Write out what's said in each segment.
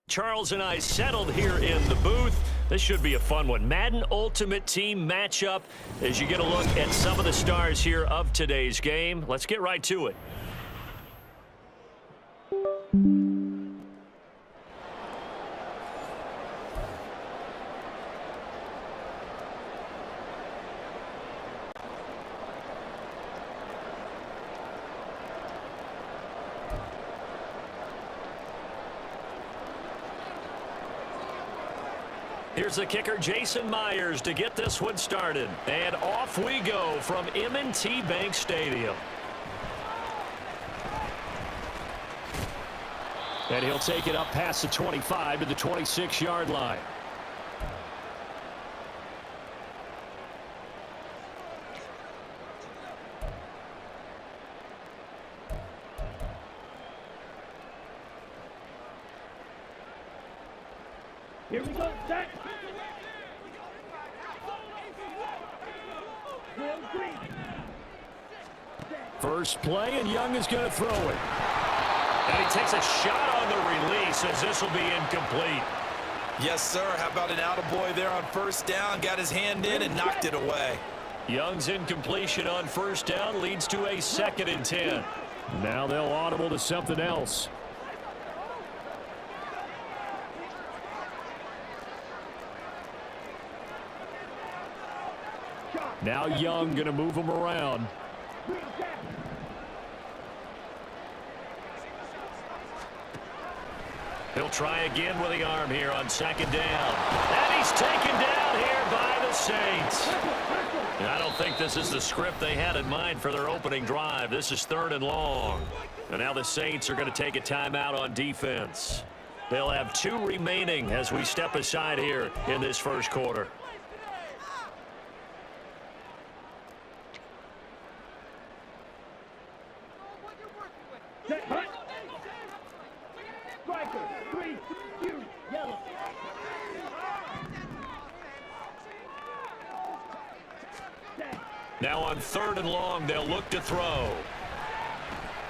Charles and I settled here in the booth. This should be a fun one. Madden Ultimate Team matchup as you get a look at some of the stars here of today's game. Let's get right to it. Here's the kicker, Jason Myers, to get this one started. And off we go from M&T Bank Stadium. And he'll take it up past the 25 to the 26-yard line. Here we go, set. First play, and Young is going to throw it. And he takes a shot on the release as this will be incomplete. Yes, sir. How about an attaboy there on first down? Got his hand in and knocked it away. Young's incompletion on first down leads to a 2nd and 10. Now they'll audible to something else. Now Young going to move him around. He'll try again with the arm here on 2nd down. And he's taken down here by the Saints. And I don't think this is the script they had in mind for their opening drive. This is 3rd and long. And now the Saints are going to take a timeout on defense. They'll have 2 remaining as we step aside here in this first quarter. Now on 3rd and long, they'll look to throw.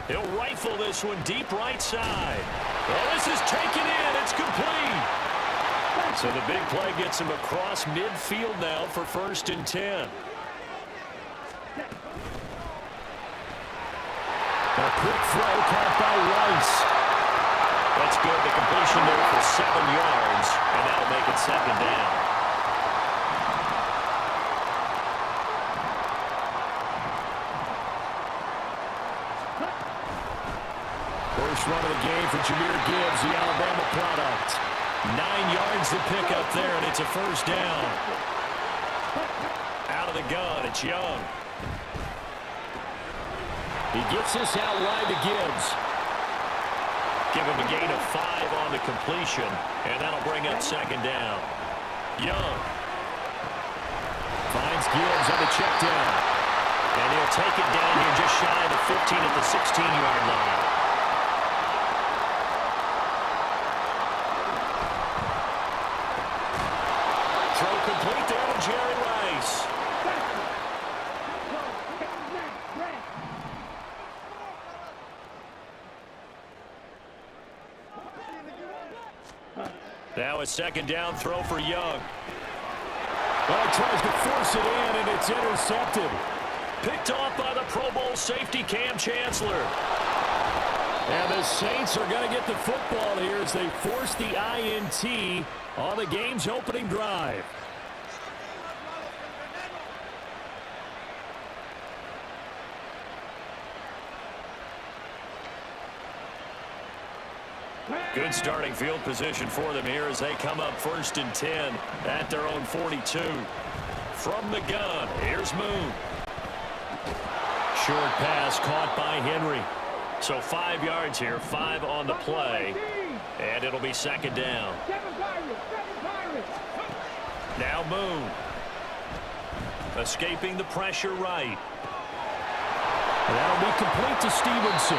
He'll rifle this one deep right side. Oh, this is taken in. It's complete. So the big play gets him across midfield now for 1st and 10. A quick throw caught by Rice. That's good. The completion there for 7 yards, and that'll make it 2nd down. First run of the game for Jahmyr Gibbs, the Alabama product. 9 yards to pick up there, and it's a 1st down. Out of the gun, it's Young. He gets this out wide to Gibbs. Give him a gain of 5 on the completion, and that'll bring up 2nd down. Young finds Gibbs on the check down. And he'll take it down here just shy of the 15 at the 16-yard line. Throw complete there to Jerry Rice. Now a 2nd down throw for Young. Well, he tries to force it in, and it's intercepted. Picked off by the Pro Bowl safety Cam Chancellor. And the Saints are going to get the football here as they force the INT on the game's opening drive. Good starting field position for them here as they come up 1st and 10 at their own 42. From the gun, here's Moon. Short pass caught by Henry. So 5 yards here, 5 on the play, and it'll be 2nd down. Now Moon. Escaping the pressure right. And that'll be complete to Stevenson.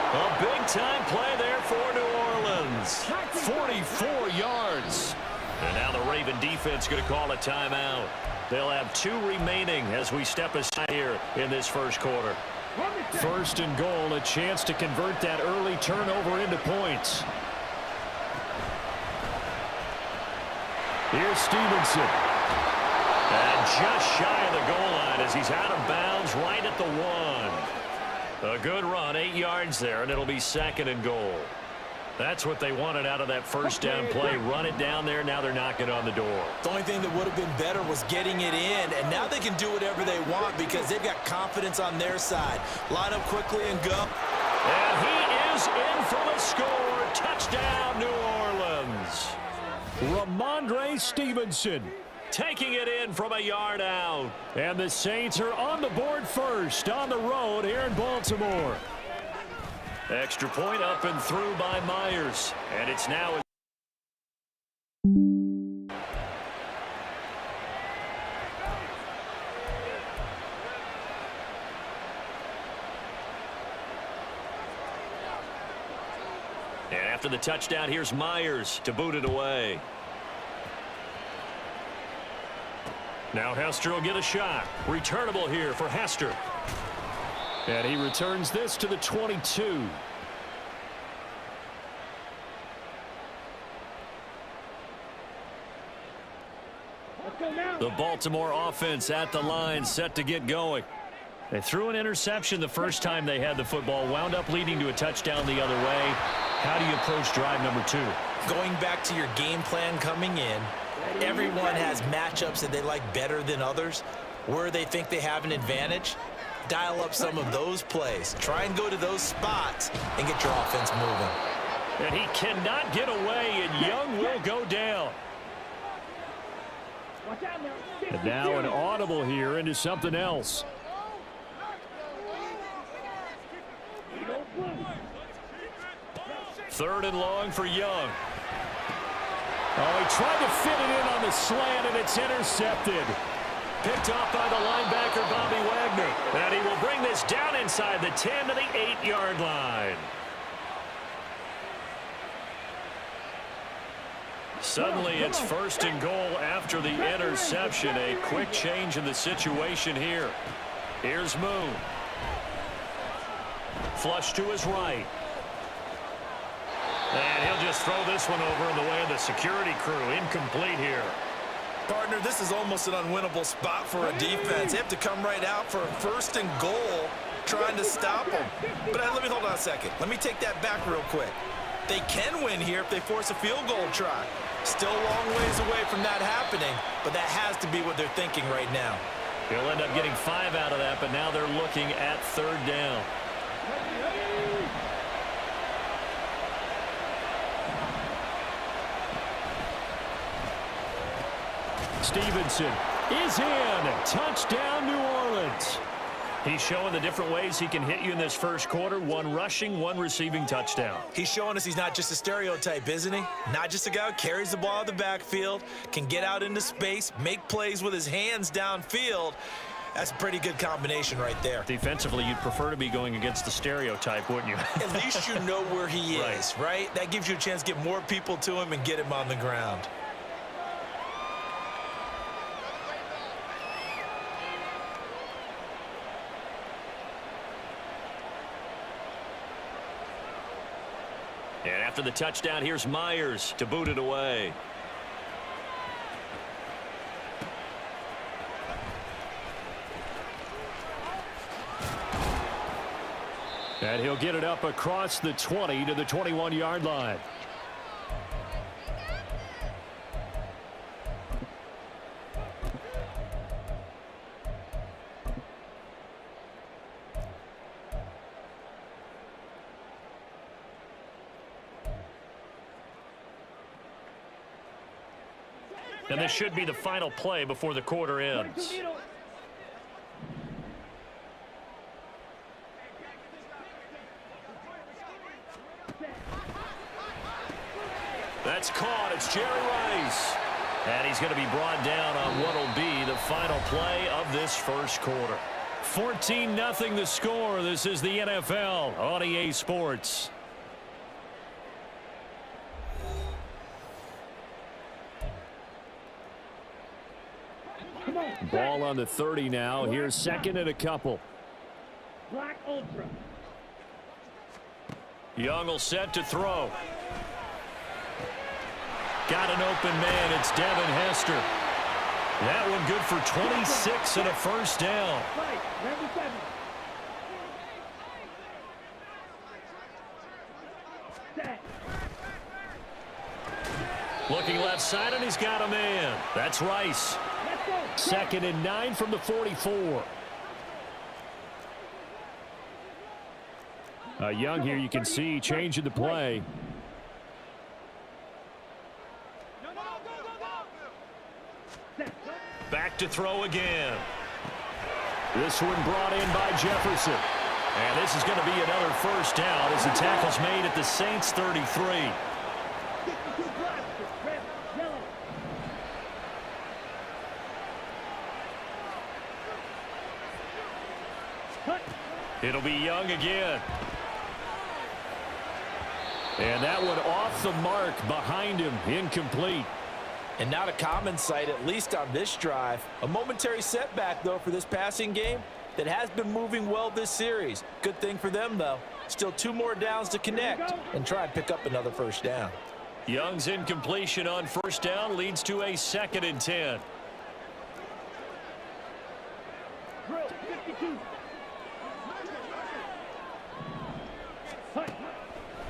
A big-time play there for New Orleans. 44 yards. And now the Raven defense going to call a timeout. They'll have 2 remaining as we step aside here in this first quarter. 1st and goal, a chance to convert that early turnover into points. Here's Stevenson. And just shy of the goal line as he's out of bounds right at the 1. A good run, 8 yards there, and it'll be 2nd and goal. That's what they wanted out of that first down play. Run it down there. Now they're knocking on the door. The only thing that would have been better was getting it in, and now they can do whatever they want because they've got confidence on their side. Line up quickly and go. And he is in for the score. Touchdown, New Orleans. Ramondre Stevenson taking it in from a yard out. And the Saints are on the board first on the road here in Baltimore. Extra point up and through by Myers. And it's now... And after the touchdown, here's Myers to boot it away. Now Hester will get a shot. Returnable here for Hester. And he returns this to the 22. The Baltimore offense at the line, set to get going. They threw an interception the first time they had the football, wound up leading to a touchdown the other way. How do you approach drive number 2? Going back to your game plan coming in, everyone has matchups that they like better than others. Where they think they have an advantage, dial up some of those plays. Try and go to those spots and get your offense moving. And he cannot get away, and Young will go down. And now an audible here into something else. Third and long for Young. Oh, he tried to fit it in on the slant, and it's intercepted. Picked off by the linebacker, Bobby Wagner. And he will bring this down inside the 10 to the 8-yard line. Suddenly, it's 1st and goal after the interception. A quick change in the situation here. Here's Moon. Flush to his right. And he'll just throw this one over in the way of the security crew. Incomplete here. Partner, this is almost an unwinnable spot for a defense. They have to come right out for a 1st and goal trying to stop them. But let me hold on a second. Let me take that back real quick. They can win here if they force a field goal try. Still a long ways away from that happening, but that has to be what they're thinking right now. He'll end up getting 5 out of that, but now they're looking at 3rd down. Stevenson is in. Touchdown, New Orleans. He's showing the different ways he can hit you in this first quarter. 1 rushing, 1 receiving touchdown. He's showing us he's not just a stereotype, isn't he? Not just a guy who carries the ball in the backfield, can get out into space, make plays with his hands downfield. That's a pretty good combination right there. Defensively, you'd prefer to be going against the stereotype, wouldn't you? At least you know where he is, right? That gives you a chance to get more people to him and get him on the ground. And after the touchdown, here's Myers to boot it away. And he'll get it up across the 20 to the 21-yard line. And this should be the final play before the quarter ends. That's caught. It's Jerry Rice. And he's going to be brought down on what will be the final play of this first quarter. 14-0 the score. This is the NFL on EA Sports. Ball on the 30 now. Here's 2nd and a couple. Black Ultra. Young will set to throw. Got an open man. It's Devin Hester. That one good for 26 and a first down. Right, number 7. Set. Looking left side, and he's got a man. That's Rice. Let's go. 2nd and 9 from the 44. Young here, you can see changing the play. Back to throw again. This one brought in by Jefferson. And this is going to be another first down as the tackle's made at the Saints 33. It'll be Young again. And that one off the mark behind him, incomplete. And not a common sight, at least on this drive. A momentary setback, though, for this passing game that has been moving well this series. Good thing for them, though. Still 2 more downs to connect and try and pick up another first down. Young's incompletion on first down leads to a 2nd and 10. Drill 52.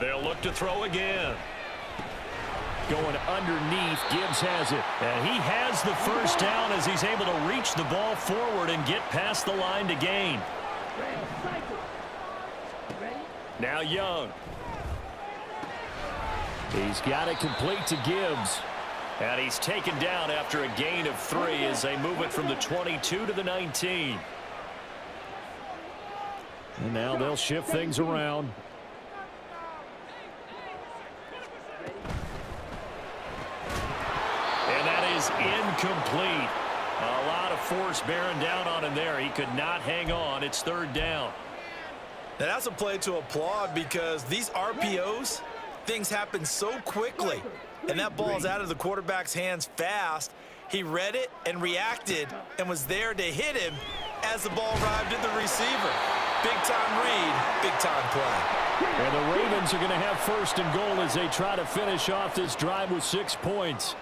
They'll look to throw again. Going underneath, Gibbs has it. And he has the first down as he's able to reach the ball forward and get past the line to gain. Now Young. He's got it complete to Gibbs. And he's taken down after a gain of 3 as they move it from the 22 to the 19. And now they'll shift things around. And that is incomplete. A lot of force bearing down on him there. He could not hang on. It's 3rd down. Now that's a play to applaud because these RPOs, things happen so quickly. And that ball's out of the quarterback's hands fast. He read it and reacted and was there to hit him as the ball arrived at the receiver. Big-time read, big-time play. And the Ravens are going to have 1st and goal as they try to finish off this drive with 6 points.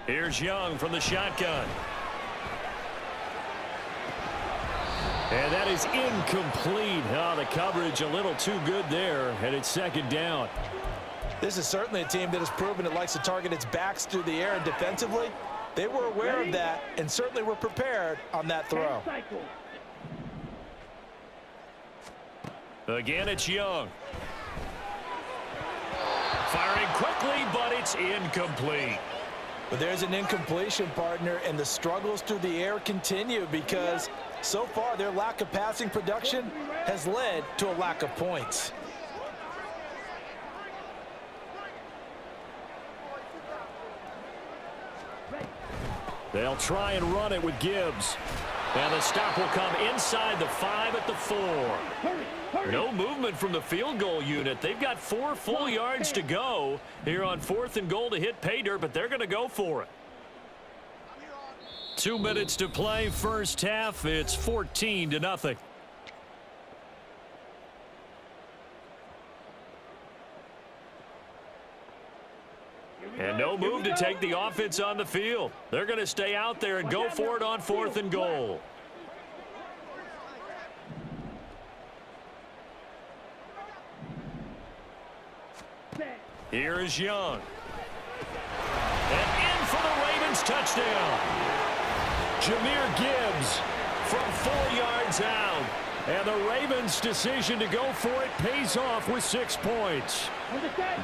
Here's Young from the shotgun. And that is incomplete. Oh, the coverage a little too good there, and it's 2nd down. This is certainly a team that has proven it likes to target its backs through the air, and defensively, they were aware of that and certainly were prepared on that throw. Again, it's Young. Firing quickly, but it's incomplete. But there's an incompletion, partner, and the struggles through the air continue because so far their lack of passing production has led to a lack of points. They'll try and run it with Gibbs. And the stop will come inside the 5 at the 4. No movement from the field goal unit. They've got 4 full yards to go here on 4th and goal to hit pay dirt, but they're going to go for it. 2 minutes to play, first half. It's 14-0. And no move to take the offense on the field. They're going to stay out there and go for it on 4th and goal. Here is Young. And in for the Ravens touchdown. Jahmyr Gibbs from 4 yards out. And the Ravens' decision to go for it pays off with 6 points.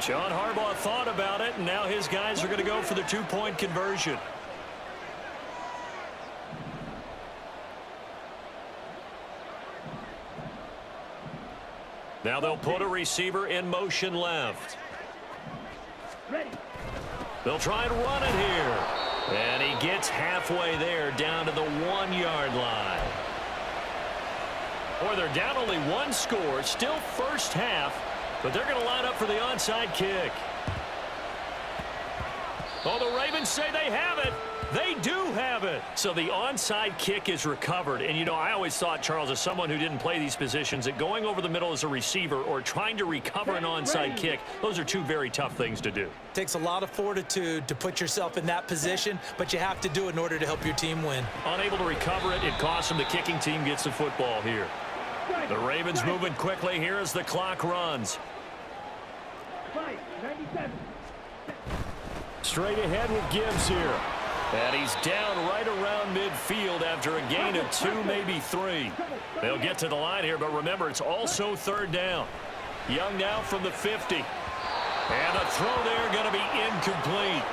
John Harbaugh thought about it, and now his guys are going to go for the 2-point conversion. Now they'll put a receiver in motion left. They'll try and run it here. And he gets halfway there down to the 1-yard line. Or they're down only 1 score, still first half, but they're going to line up for the onside kick. Oh, the Ravens say they have it. They do have it. So the onside kick is recovered. And, you know, I always thought, Charles, as someone who didn't play these positions, that going over the middle as a receiver or trying to recover an onside kick, those are two very tough things to do. Takes a lot of fortitude to put yourself in that position, but you have to do it in order to help your team win. Unable to recover it, it costs them. The kicking team gets the football here. The Ravens moving quickly here as the clock runs. 97. Straight ahead with Gibbs here. And he's down right around midfield after a gain of 2, maybe 3. They'll get to the line here, but remember, it's also third down. Young now from the 50. And a throw there going to be incomplete.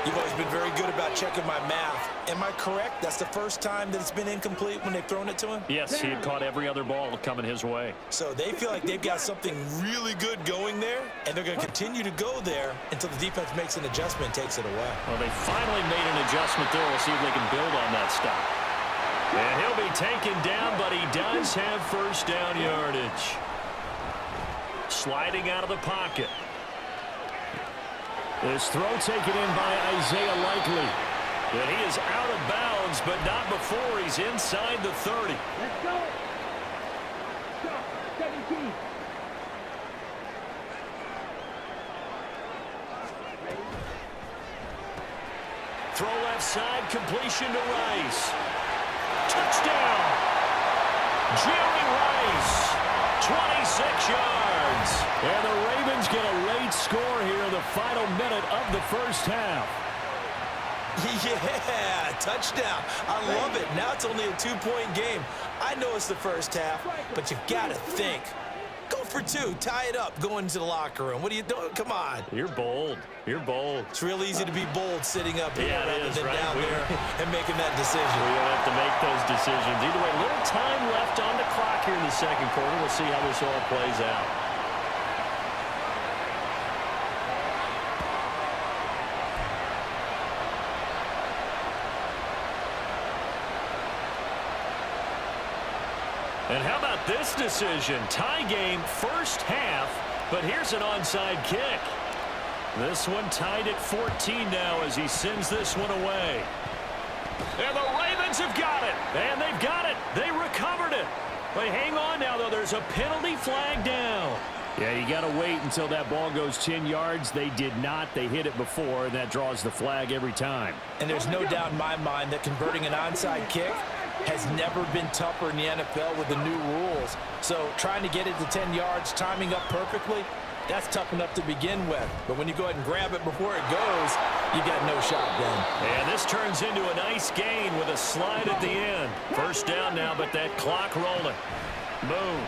You've always been very good about checking my math. Am I correct? That's the first time that it's been incomplete when they've thrown it to him? Yes, he had caught every other ball coming his way. So they feel like they've got something really good going there, and they're going to continue to go there until the defense makes an adjustment and takes it away. Well, they finally made an adjustment there. We'll see if they can build on that stop. And he'll be taken down, but he does have first down yardage. Sliding out of the pocket. This throw taken in by Isaiah Likely. And he is out of bounds, but not before he's inside the 30. Let's go. Shot 17. Throw left side, completion to Rice. Touchdown! Jerry Rice, 26 yards. And the Ravens get a late score here in the final minute of the first half. Yeah, touchdown. I love it. Now it's only a 2-point game. I know it's the first half, but you've got to think. Go for 2. Tie it up. Go into the locker room. What are you doing? Come on. You're bold. You're bold. It's real easy to be bold sitting up here rather than right? down there and making that decision. We don't have to make those decisions. Either way, a little time left on the clock here in the second quarter. We'll see how this all plays out. And how about this decision? Tie game first half, but here's an onside kick. This one tied at 14 now as he sends this one away. And the Ravens have got it. And they've got it. They recovered it. But hang on now, though. There's a penalty flag down. Yeah, you got to wait until that ball goes 10 yards. They did not. They hit it before, and that draws the flag every time. And there's no doubt in my mind that converting an onside kick has never been tougher in the NFL with the new rules. So trying to get it to 10 yards, timing up perfectly, that's tough enough to begin with. But when you go ahead and grab it before it goes, you got no shot then. And this turns into a nice gain with a slide at the end. First down now, but that clock rolling. Boom.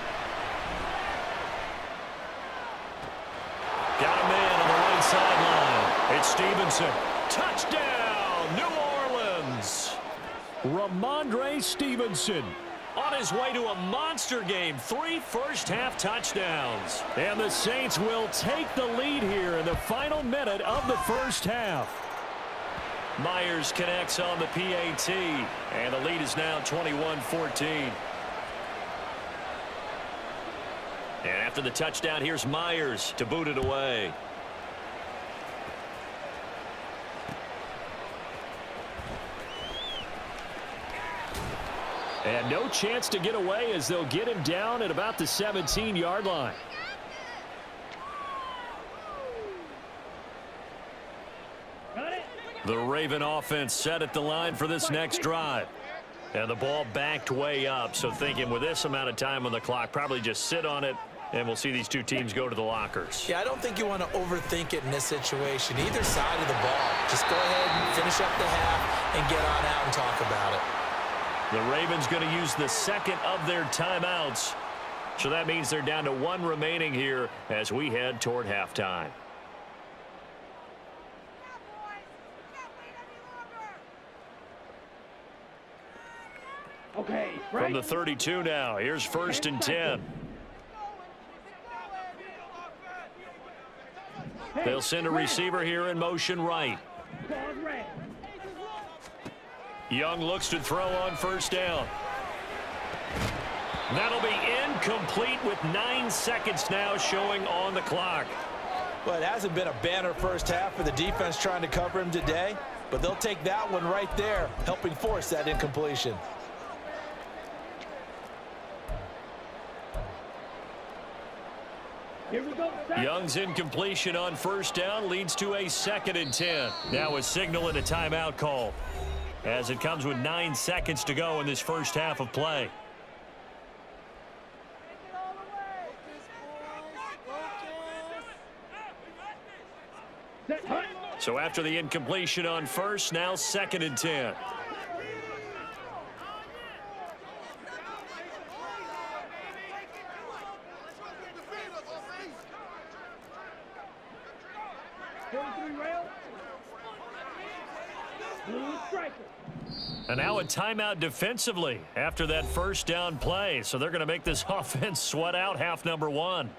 Got a man on the right sideline. It's Stevenson. Touchdown, New Orleans. Ramondre Stevenson on his way to a monster game. 3 first-half touchdowns. And the Saints will take the lead here in the final minute of the first half. Myers connects on the PAT. And the lead is now 21-14. And after the touchdown, here's Myers to boot it away. And no chance to get away as they'll get him down at about the 17-yard line. The Raven offense set at the line for this next drive. And the ball backed way up, so thinking with this amount of time on the clock, probably just sit on it, and we'll see these two teams go to the lockers. Yeah, I don't think you want to overthink it in this situation. Either side of the ball. Just go ahead and finish up the half and get on out and talk about it. The Ravens going to use the second of their timeouts. So that means they're down to 1 remaining here as we head toward halftime. Okay, From the 32 now, here's 1st and 10. They'll send a receiver here in motion right. Young looks to throw on first down. That'll be incomplete with 9 seconds now showing on the clock. Well, it hasn't been a banner first half for the defense trying to cover him today. but they'll take that one right there, helping force that incompletion. Here we go. Young's incompletion on first down leads to a 2nd and 10. Now a signal and a timeout call, as it comes with 9 seconds to go in this first half of play. So after the incompletion on first, now 2nd and 10. And now a timeout defensively after that first down play. So they're going to make this offense sweat out half number 1.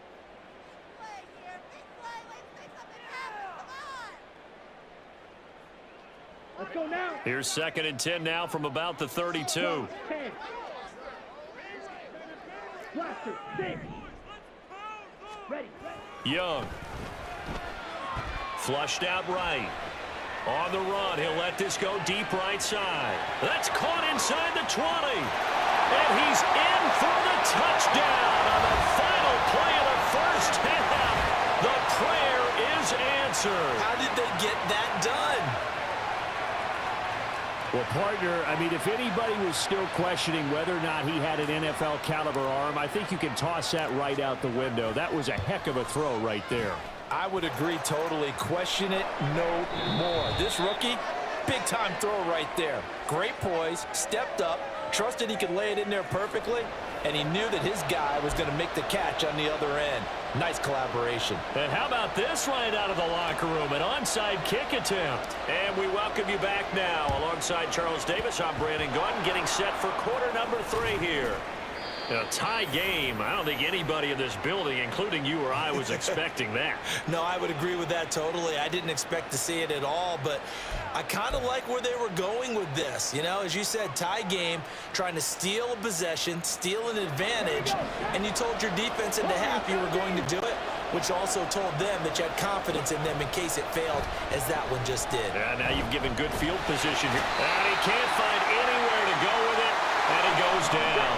Let's go now. Here's 2nd and 10 now from about the 32. 10. Blaster, 6. Ready. Young. Flushed out right. On the run, he'll let this go deep right side. That's caught inside the 20. And he's in for the touchdown on the final play of the first half. The prayer is answered. How did they get that done? Well, partner, I mean, if anybody was still questioning whether or not he had an NFL caliber arm, I think you can toss that right out the window. That was a heck of a throw right there. I would agree totally. Question it no more. This rookie, big-time throw right there. Great poise, stepped up, trusted he could lay it in there perfectly, and he knew that his guy was going to make the catch on the other end. Nice collaboration. And how about this right out of the locker room? An onside kick attempt. And we welcome you back now. Alongside Charles Davis, I'm Brandon Gaudin, getting set for quarter number 3 here. A tie game. I don't think anybody in this building, including you or I, was expecting that. No, I would agree with that totally. I didn't expect to see it at all, but I kind of like where they were going with this. You know, as you said, tie game, trying to steal a possession, steal an advantage, and you told your defense into half you were going to do it, which also told them that you had confidence in them in case it failed, as that one just did. Yeah, now you've given good field position here. And he can't find anywhere to go with it, and it goes down.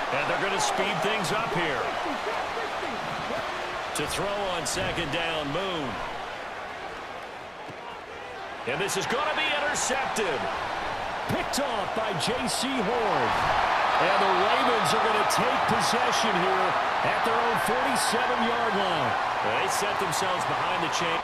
And they're going to speed things up here. To throw on 2nd down, Moon. And this is going to be intercepted. Picked off by J.C. Horn. And the Ravens are going to take possession here at their own 47-yard line. They set themselves behind the chain.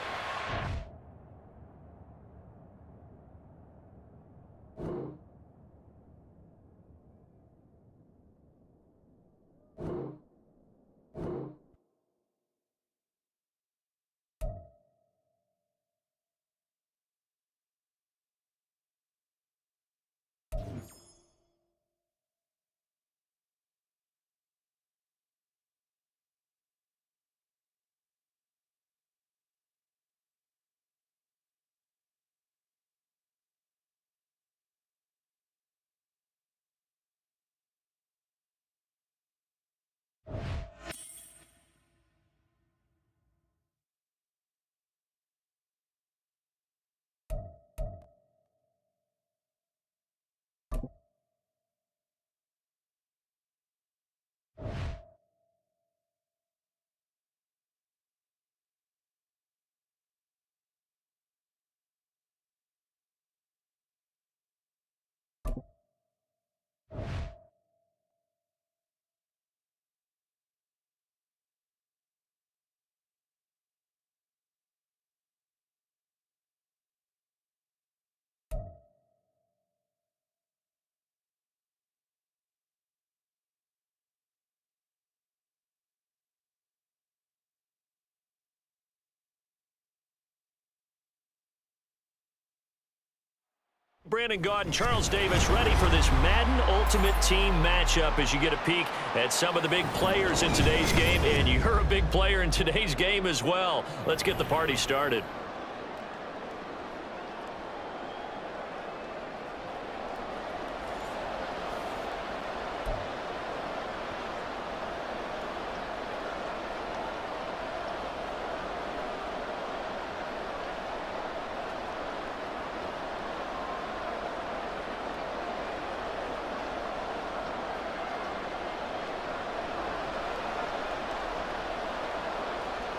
Brandon Gaudin, Charles Davis ready for this Madden Ultimate Team matchup as you get a peek at some of the big players in today's game, and you're a big player in today's game as well. Let's get the party started.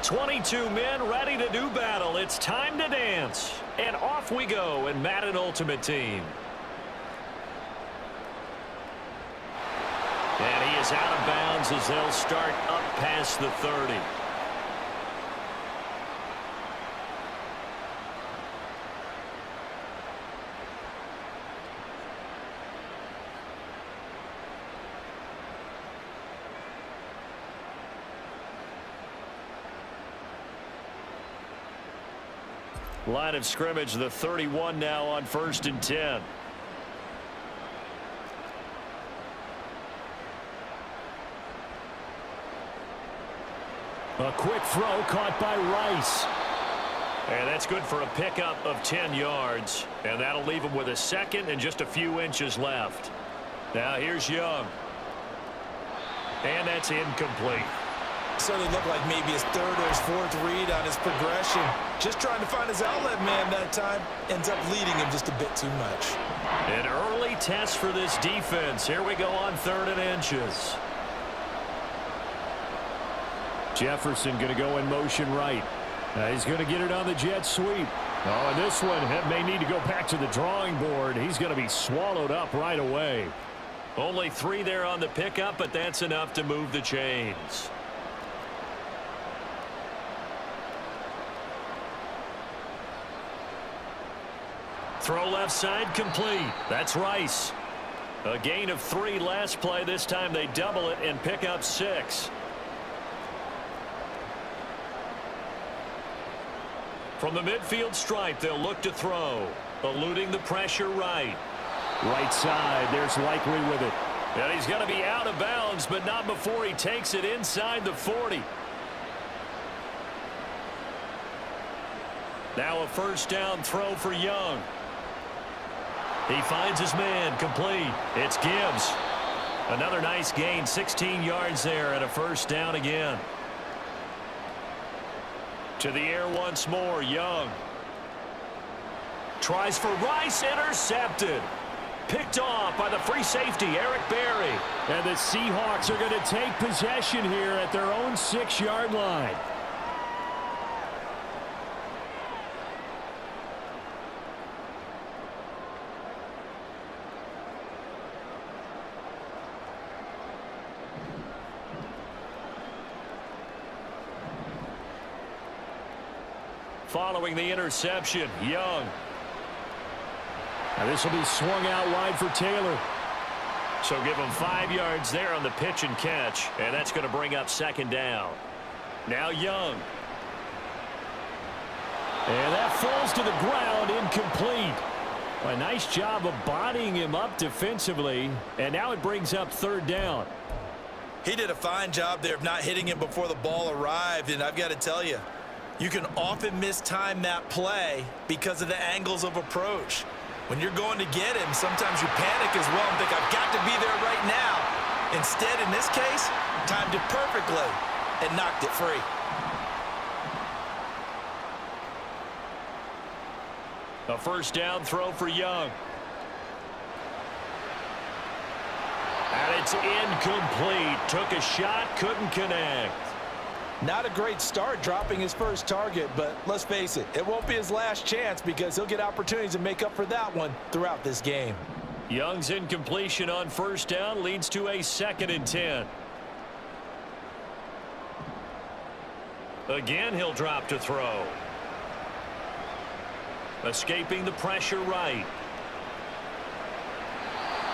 22 men ready to do battle. It's time to dance. And off we go in Madden Ultimate Team. And he is out of bounds as they'll start up past the 30. Line of scrimmage, the 31 now on 1st and 10. A quick throw caught by Rice. And that's good for a pickup of 10 yards. And that'll leave him with a second and just a few inches left. Now here's Young. And that's incomplete. Certainly looked like maybe his third or his fourth read on his progression. Just trying to find his outlet man that time. Ends up leading him just a bit too much. An early test for this defense. Here we go on 3rd and inches. Jefferson going to go in motion right. He's going to get it on the jet sweep. Oh, and this one may need to go back to the drawing board. He's going to be swallowed up right away. Only 3 there on the pickup, but that's enough to move the chains. Throw left side complete. That's Rice. A gain of 3 last play. This time they double it and pick up 6. From the midfield stripe, they'll look to throw. Eluding the pressure right. Right side, there's Likely with it. And he's going to be out of bounds, but not before he takes it inside the 40. Now a 1st down throw for Young. He finds his man, complete. It's Gibbs. Another nice gain, 16 yards there, and a 1st down again. To the air once more, Young. Tries for Rice, intercepted. Picked off by the free safety, Eric Berry. And the Seahawks are going to take possession here at their own 6-yard line. Following the interception, Young. Now this will be swung out wide for Taylor. So give him 5 yards there on the pitch and catch, and that's going to bring up 2nd down. Now Young. And that falls to the ground, incomplete. A nice job of bodying him up defensively, and now it brings up 3rd down. He did a fine job there of not hitting him before the ball arrived, and I've got to tell you, you can often mistime that play because of the angles of approach. When you're going to get him, sometimes you panic as well and think, I've got to be there right now. Instead, in this case, timed it perfectly and knocked it free. A 1st down throw for Young. And it's incomplete. Took a shot, couldn't connect. Not a great start dropping his first target, but let's face it, it won't be his last chance because he'll get opportunities to make up for that one throughout this game. Young's incompletion on 1st down leads to a 2nd and 10. Again, he'll drop to throw. Escaping the pressure right.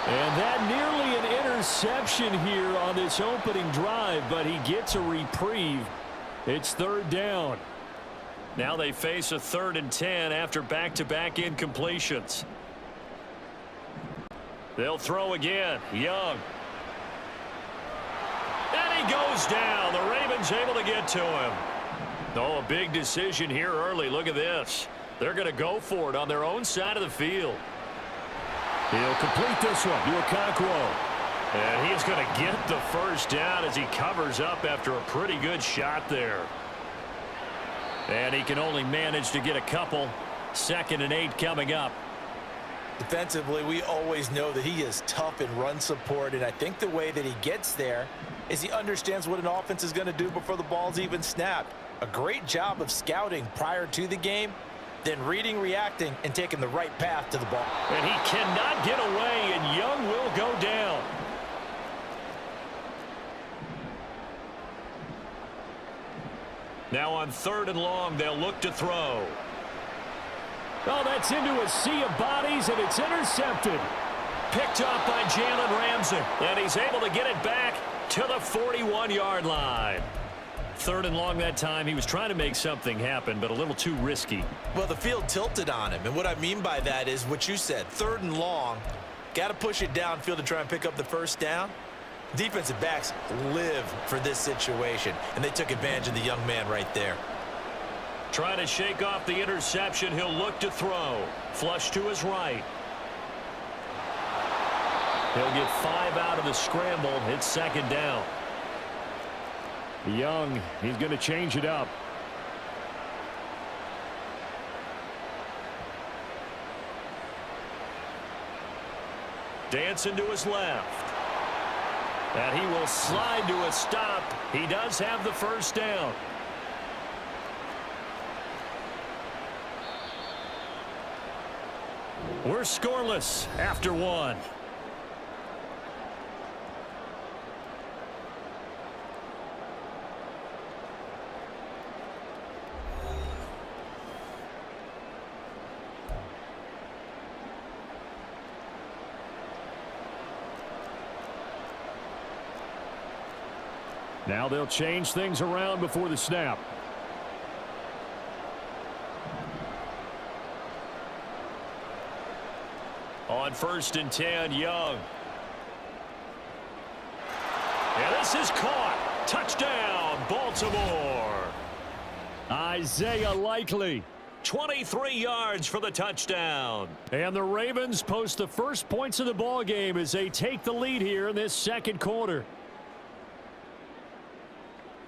And that nearly an interception here on this opening drive, but he gets a reprieve. It's 3rd down. Now they face a 3rd and 10 after back-to-back incompletions. They'll throw again. Young. And he goes down. The Ravens able to get to him. Oh, a big decision here early. Look at this. They're going to go for it on their own side of the field. He'll complete this one to Okonkwo. And he's going to get the 1st down as he covers up after a pretty good shot there. And he can only manage to get a couple. 2nd and 8 coming up. Defensively, we always know that he is tough in run support, and I think the way that he gets there is he understands what an offense is going to do before the ball's even snapped. A great job of scouting prior to the game, then reading, reacting, and taking the right path to the ball. And he cannot get away, and Young will go down. Now on 3rd and long, they'll look to throw. Oh, that's into a sea of bodies, and it's intercepted. Picked up by Jalen Ramsey, and he's able to get it back to the 41-yard line. 3rd and long that time. He was trying to make something happen, but a little too risky. Well, the field tilted on him, and what I mean by that is what you said. 3rd and long, got to push it downfield to try and pick up the first down. Defensive backs live for this situation, and they took advantage of the young man right there. Trying to shake off the interception. He'll look to throw. Flush to his right. He'll get 5 out of the scramble. It's 2nd down. Young, he's going to change it up. Dancing to his left. And he will slide to a stop. He does have the first down. We're scoreless after 1. Now they'll change things around before the snap. On 1st and 10, Young. And this is caught. Touchdown, Baltimore. Isaiah Likely. 23 yards for the touchdown. And the Ravens post the first points of the ball game as they take the lead here in this 2nd quarter.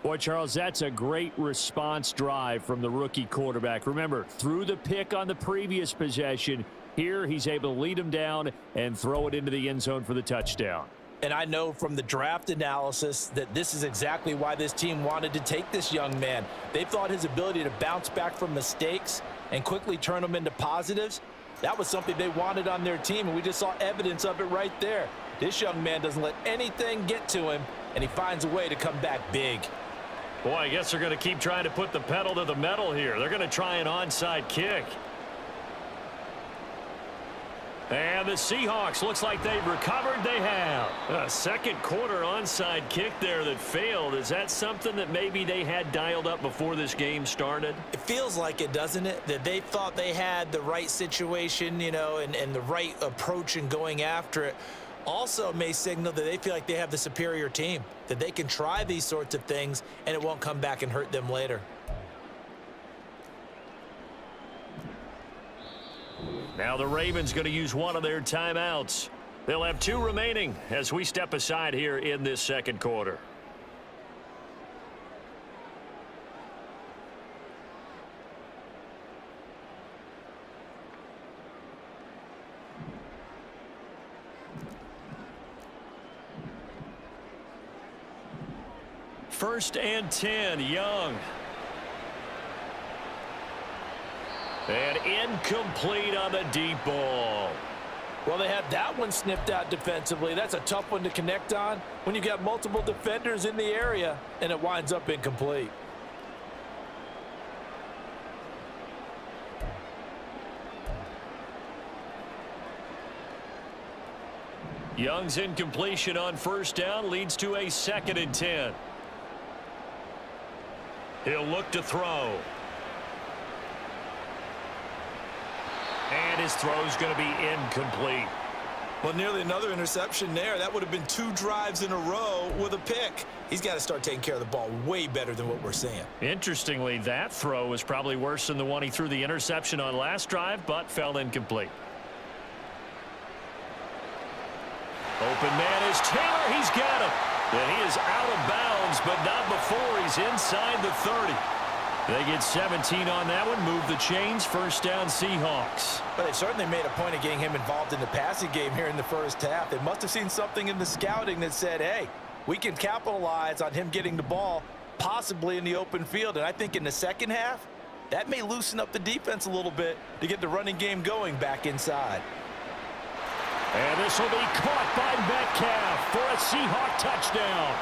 Boy, Charles, that's a great response drive from the rookie quarterback. Remember, threw the pick on the previous possession. Here, he's able to lead him down and throw it into the end zone for the touchdown. And I know from the draft analysis that this is exactly why this team wanted to take this young man. They thought his ability to bounce back from mistakes and quickly turn them into positives, that was something they wanted on their team, and we just saw evidence of it right there. This young man doesn't let anything get to him, and he finds a way to come back big. Boy, I guess they're going to keep trying to put the pedal to the metal here. They're going to try an onside kick. And the Seahawks, looks like they've recovered. They have. A 2nd quarter onside kick there that failed. Is that something that maybe they had dialed up before this game started? It feels like it, doesn't it? That they thought they had the right situation, you know, and the right approach in going after it. Also may signal that they feel like they have the superior team, that they can try these sorts of things and it won't come back and hurt them later. Now the Ravens going to use one of their timeouts. They'll have 2 remaining as we step aside here in this 2nd quarter. First and 10, Young. And incomplete on the deep ball. Well, they had that one snipped out defensively. That's a tough one to connect on when you've got multiple defenders in the area, and it winds up incomplete. Young's incompletion on 1st down leads to a 2nd and 10. He'll look to throw. And his throw's going to be incomplete. Well, nearly another interception there. That would have been 2 drives in a row with a pick. He's got to start taking care of the ball way better than what we're seeing. Interestingly, that throw was probably worse than the one he threw the interception on last drive, but fell incomplete. Open man is Taylor. He's got him. And he is out of bounds, but not before he's inside the 30. They get 17 on that one. Move the chains. 1st down, Seahawks. But they certainly made a point of getting him involved in the passing game here in the 1st half. They must have seen something in the scouting that said, hey, we can capitalize on him getting the ball possibly in the open field. And I think in the second half, that may loosen up the defense a little bit to get the running game going back inside. And this will be caught by Metcalf for a Seahawk touchdown.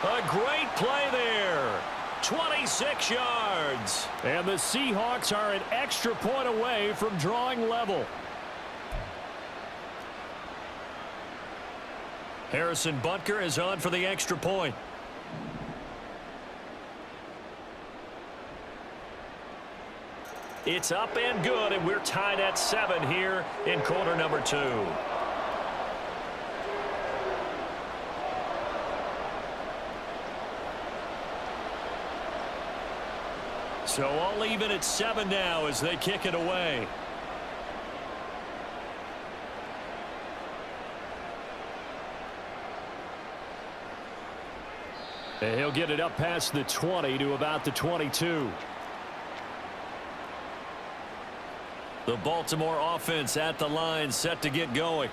A great play there. 26 yards. And the Seahawks are an extra point away from drawing level. Harrison Butker is on for the extra point. It's up and good, and we're tied at 7 here in quarter number 2. So all even at 7 now as they kick it away. And he'll get it up past the 20 to about the 22. The Baltimore offense at the line, set to get going.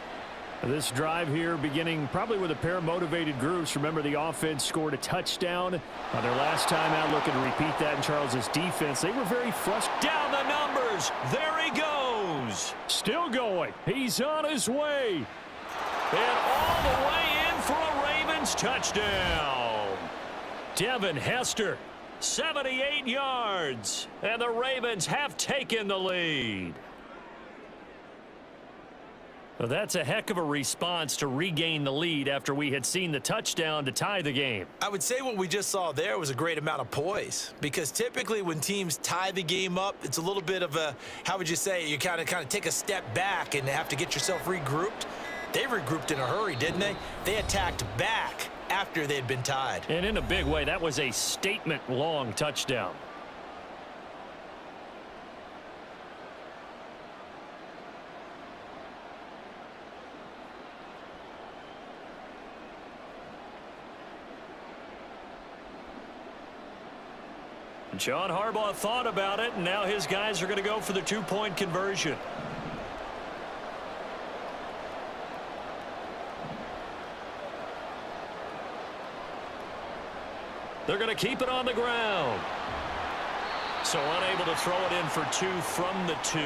This drive here beginning probably with a pair of motivated groups. Remember, the offense scored a touchdown on their last time out. Looking to repeat that in Charles's defense. They were very frustrated. Down the numbers. There he goes. Still going. He's on his way. And all the way in for a Ravens touchdown. Devin Hester, 78 yards. And the Ravens have taken the lead. Well, that's a heck of a response to regain the lead after we had seen the touchdown to tie the game. I would say what we just saw there was a great amount of poise, because typically when teams tie the game up, it's a little bit of a, how would you say, you kind of take a step back and have to get yourself regrouped. They regrouped in a hurry, didn't they? They attacked back after they'd been tied. And in a big way, that was a statement-long touchdown. John Harbaugh thought about it, and now his guys are going to go for the two-point conversion. They're going to keep it on the ground. So unable to throw it in for 2 from the 2.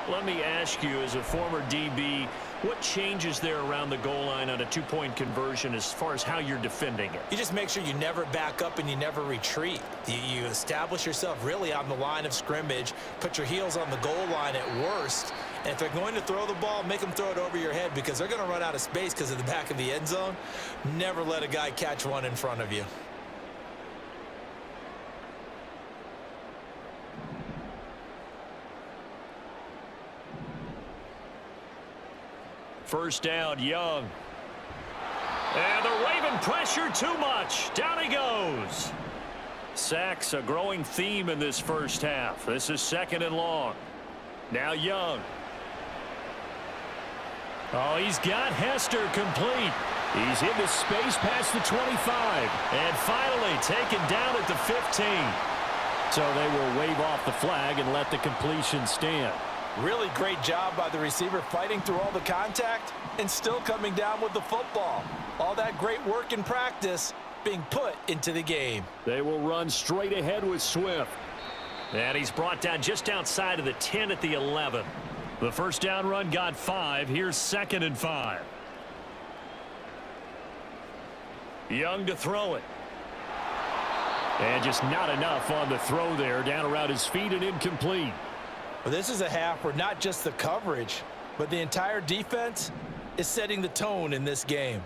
Let me ask you, as a former DB, what changes there around the goal line on a two-point conversion as far as how you're defending it? You just make sure you never back up and you never retreat. You establish yourself really on the line of scrimmage, put your heels on the goal line at worst, and if they're going to throw the ball, make them throw it over your head, because they're going to run out of space because of the back of the end zone. Never let a guy catch one in front of you. First down, Young. And the Raven pressure too much. Down he goes. Sacks, a growing theme in this first half. This is 2nd and long. Now Young. Oh, he's got Hester complete. He's into space past the 25. And finally taken down at the 15. So they will wave off the flag and let the completion stand. Really great job by the receiver, fighting through all the contact and still coming down with the football. All that great work in practice being put into the game. They will run straight ahead with Swift. And he's brought down just outside of the 10 at the 11. The first down run got 5. Here's 2nd and 5. Young to throw it. And just not enough on the throw there. Down around his feet and incomplete. Well, this is a half where not just the coverage, but the entire defense is setting the tone in this game.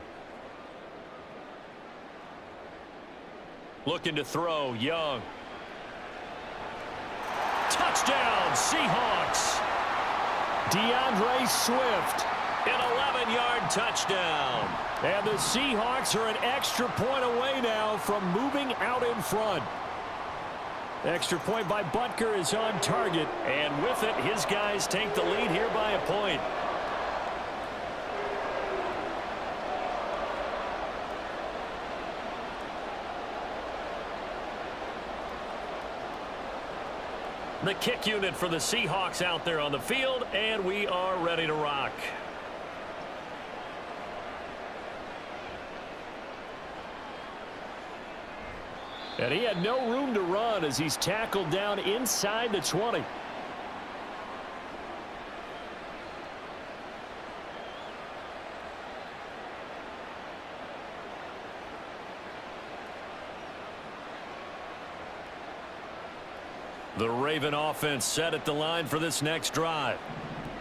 Looking to throw, Young. Touchdown, Seahawks. DeAndre Swift, an 11-yard touchdown. And the Seahawks are an extra point away now from moving out in front. Extra point by Butker is on target, and with it, his guys take the lead here by a point. The kick unit for the Seahawks out there on the field, and we are ready to rock. And he had no room to run as he's tackled down inside the 20. The Raven offense set at the line for this next drive.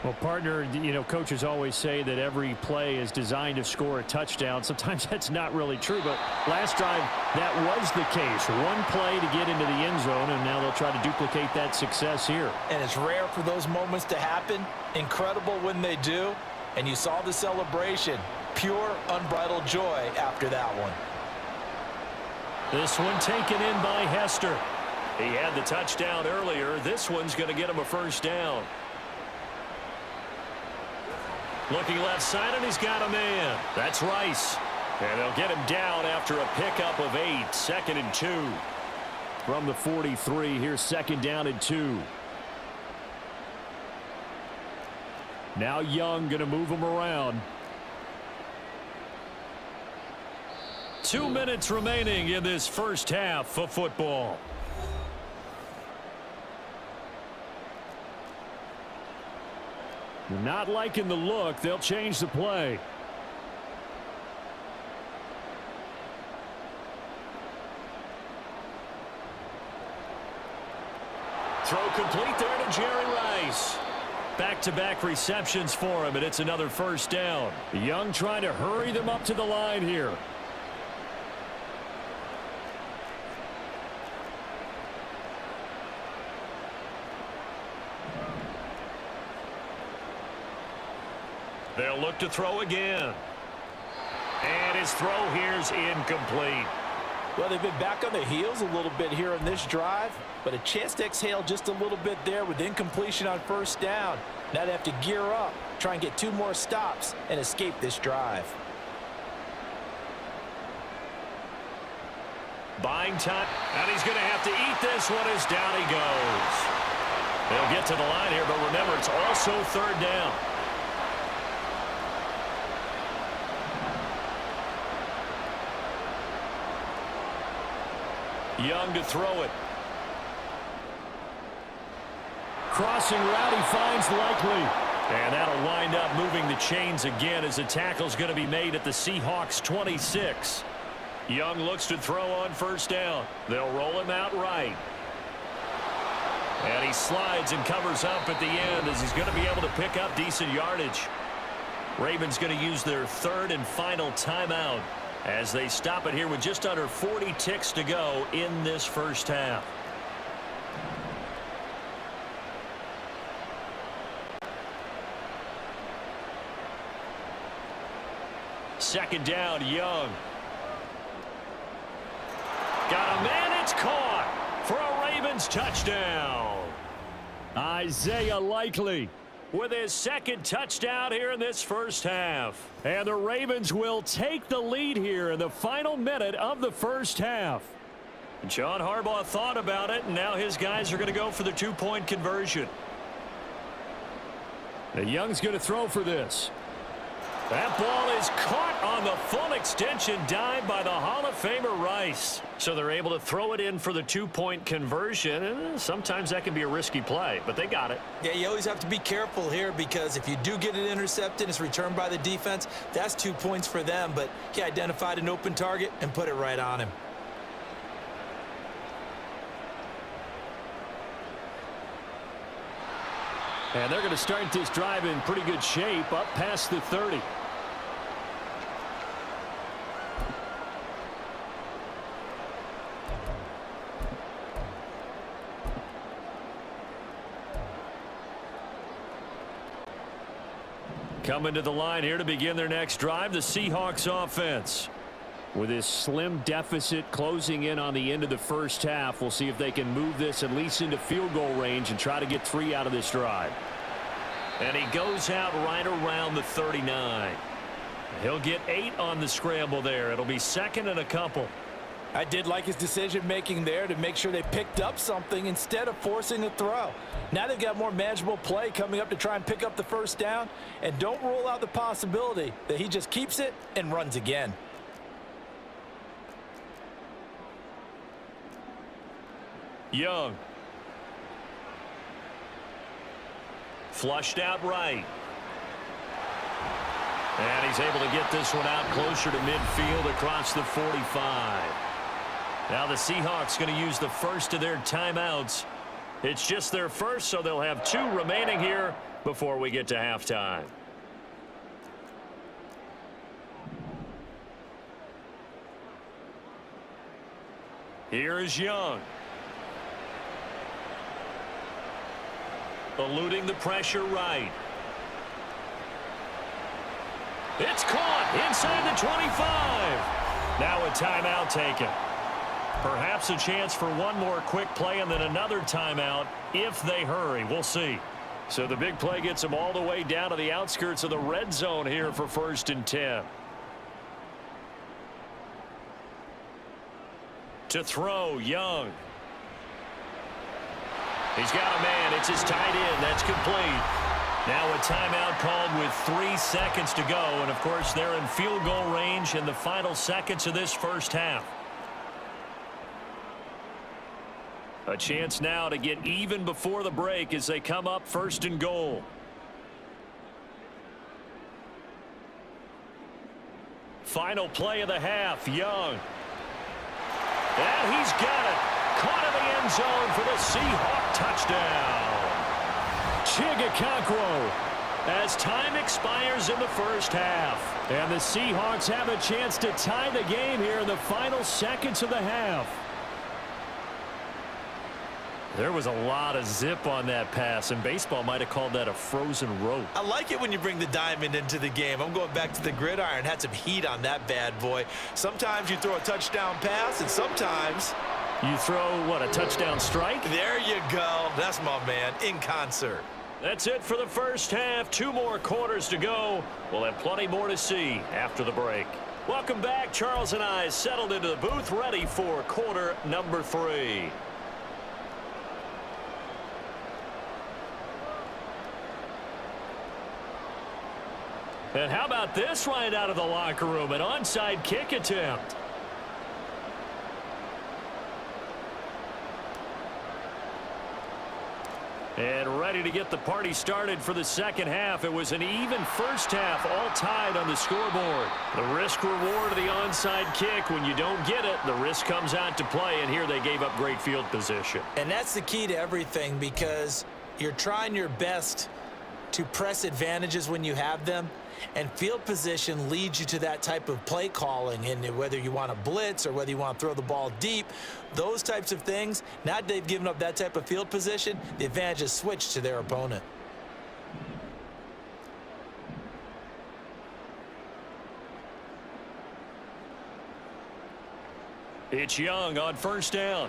Well, partner, you know, coaches always say that every play is designed to score a touchdown. Sometimes that's not really true, but last drive, that was the case. One play to get into the end zone, and now they'll try to duplicate that success here. And it's rare for those moments to happen. Incredible when they do. And you saw the celebration. Pure, unbridled joy after that one. This one taken in by Hester. He had the touchdown earlier. This one's going to get him a first down. Looking left side, and he's got a man. That's Rice. And they'll get him down after a pickup of 8. 2nd and 2. From the 43, here's 2nd down and 2. Now Young going to move him around. 2 minutes remaining in this first half of football. Not liking the look. They'll change the play. Throw complete there to Jerry Rice. Back-to-back receptions for him, and it's another first down. Young trying to hurry them up to the line here. They'll look to throw again. And his throw here's incomplete. Well, they've been back on their heels a little bit here in this drive, but a chance to exhale just a little bit there with incompletion on first down. Now they have to gear up, try and get 2 more stops, and escape this drive. Buying time, and he's going to have to eat this one as down he goes. They'll get to the line here, but remember, it's also 3rd down. Young to throw it. Crossing route, he finds Likely. And that'll wind up moving the chains again as the tackle's going to be made at the Seahawks 26. Young looks to throw on first down. They'll roll him out right. And he slides and covers up at the end as he's going to be able to pick up decent yardage. Ravens going to use their 3rd and final timeout as they stop it here with just under 40 ticks to go in this first half. Second down, Young. Got a man, it's caught for a Ravens touchdown. Isaiah Likely with his 2nd touchdown here in this first half. And the Ravens will take the lead here in the final minute of the first half. John Harbaugh thought about it, and now his guys are going to go for the 2-point conversion. The Young's going to throw for this. That ball is caught on the full extension dive by the Hall of Famer Rice. So they're able to throw it in for the 2-point conversion, and sometimes that can be a risky play, but they got it. Yeah, you always have to be careful here because if you do get it intercepted, it's returned by the defense, that's 2 points for them, but he identified an open target and put it right on him. And they're going to start this drive in pretty good shape up past the 30. Coming to the line here to begin their next drive, the Seahawks offense. With this slim deficit closing in on the end of the first half, we'll see if they can move this at least into field goal range and try to get 3 out of this drive. And he goes out right around the 39. He'll get 8 on the scramble there. It'll be 2nd and a couple. I did like his decision-making there to make sure they picked up something instead of forcing a throw. Now they've got more manageable play coming up to try and pick up the first down, and don't rule out the possibility that he just keeps it and runs again. Young. Flushed out right. And he's able to get this one out closer to midfield across the 45. Now the Seahawks going to use the first of their timeouts. It's just their first, so they'll have 2 remaining here before we get to halftime. Here is Young. Eluding the pressure right. It's caught inside the 25. Now a timeout taken. Perhaps a chance for one more quick play and then another timeout if they hurry. We'll see. So the big play gets them all the way down to the outskirts of the red zone here for 1st and 10. To throw, Young. He's got a man. It's his tight end. That's complete. Now a timeout called with 3 seconds to go. And, of course, they're in field goal range in the final seconds of this first half. A chance now to get even before the break as they come up 1st and goal. Final play of the half, Young. And he's got it. Caught in the end zone for the Seahawk touchdown. Chigakonkwo as time expires in the first half. And the Seahawks have a chance to tie the game here in the final seconds of the half. There was a lot of zip on that pass, and baseball might have called that a frozen rope. I like it when you bring the diamond into the game. I'm going back to the gridiron. Had some heat on that bad boy. Sometimes you throw a touchdown pass, and sometimes you throw, what, a touchdown strike? There you go. That's my man, in concert. That's it for the first half. 2 more quarters to go. We'll have plenty more to see after the break. Welcome back. Charles and I settled into the booth, ready for quarter number 3. And how about this right out of the locker room? An onside kick attempt. And ready to get the party started for the second half. It was an even first half, all tied on the scoreboard. The risk reward of the onside kick. When you don't get it, the risk comes out to play, and here they gave up great field position. And that's the key to everything, because you're trying your best to press advantages when you have them, and field position leads you to that type of play calling. And whether you want to blitz or whether you want to throw the ball deep, those types of things, now that they've given up that type of field position, the advantage is switched to their opponent. It's Young on first down.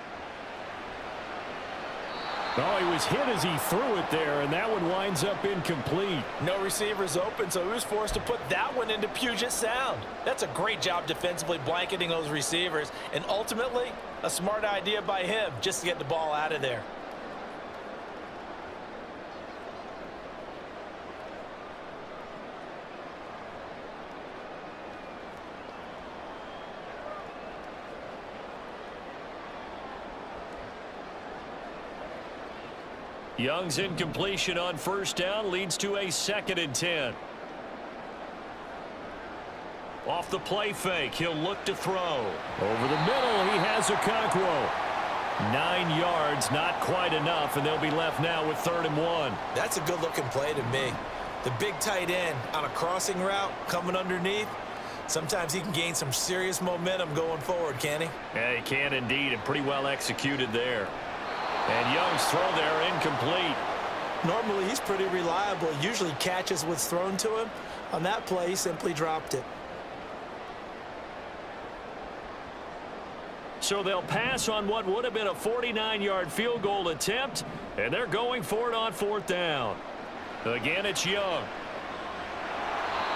Oh, he was hit as he threw it there, and that one winds up incomplete. No receivers open, so he was forced to put that one into Puget Sound. That's a great job defensively blanketing those receivers, and ultimately, a smart idea by him just to get the ball out of there. Young's incompletion on first down leads to a 2nd and 10. Off the play fake, he'll look to throw. Over the middle, he has Okonkwo. 9 yards, not quite enough, and they'll be left now with 3rd and 1. That's a good-looking play to me. The big tight end on a crossing route coming underneath. Sometimes he can gain some serious momentum going forward, can't he? Yeah, he can indeed, and pretty well executed there. And Young's throw there incomplete. Normally, he's pretty reliable. Usually catches what's thrown to him. On that play, he simply dropped it. So they'll pass on what would have been a 49-yard field goal attempt, and they're going for it on 4th down. Again, it's Young.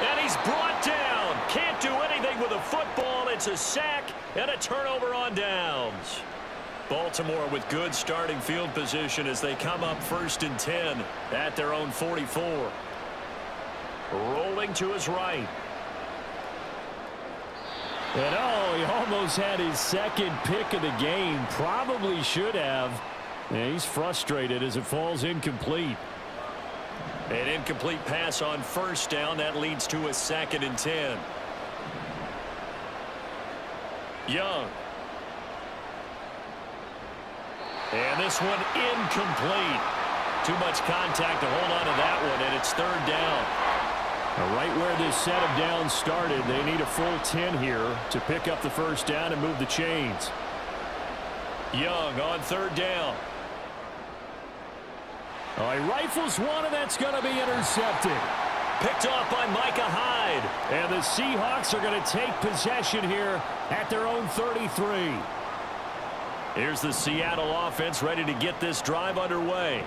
And he's brought down. Can't do anything with a football. It's a sack and a turnover on downs. Baltimore with good starting field position as they come up 1st and 10 at their own 44. Rolling to his right. And oh, he almost had his 2nd pick of the game. Probably should have. And he's frustrated as it falls incomplete. An incomplete pass on first down. That leads to a 2nd and 10. Young. And this one incomplete. Too much contact to hold on to that one, and it's 3rd down. Right where this set of downs started, they need a full 10 here to pick up the first down and move the chains. Young on 3rd down. Oh, he rifles one, and that's going to be intercepted. Picked off by Micah Hyde. And the Seahawks are going to take possession here at their own 33. Here's the Seattle offense ready to get this drive underway.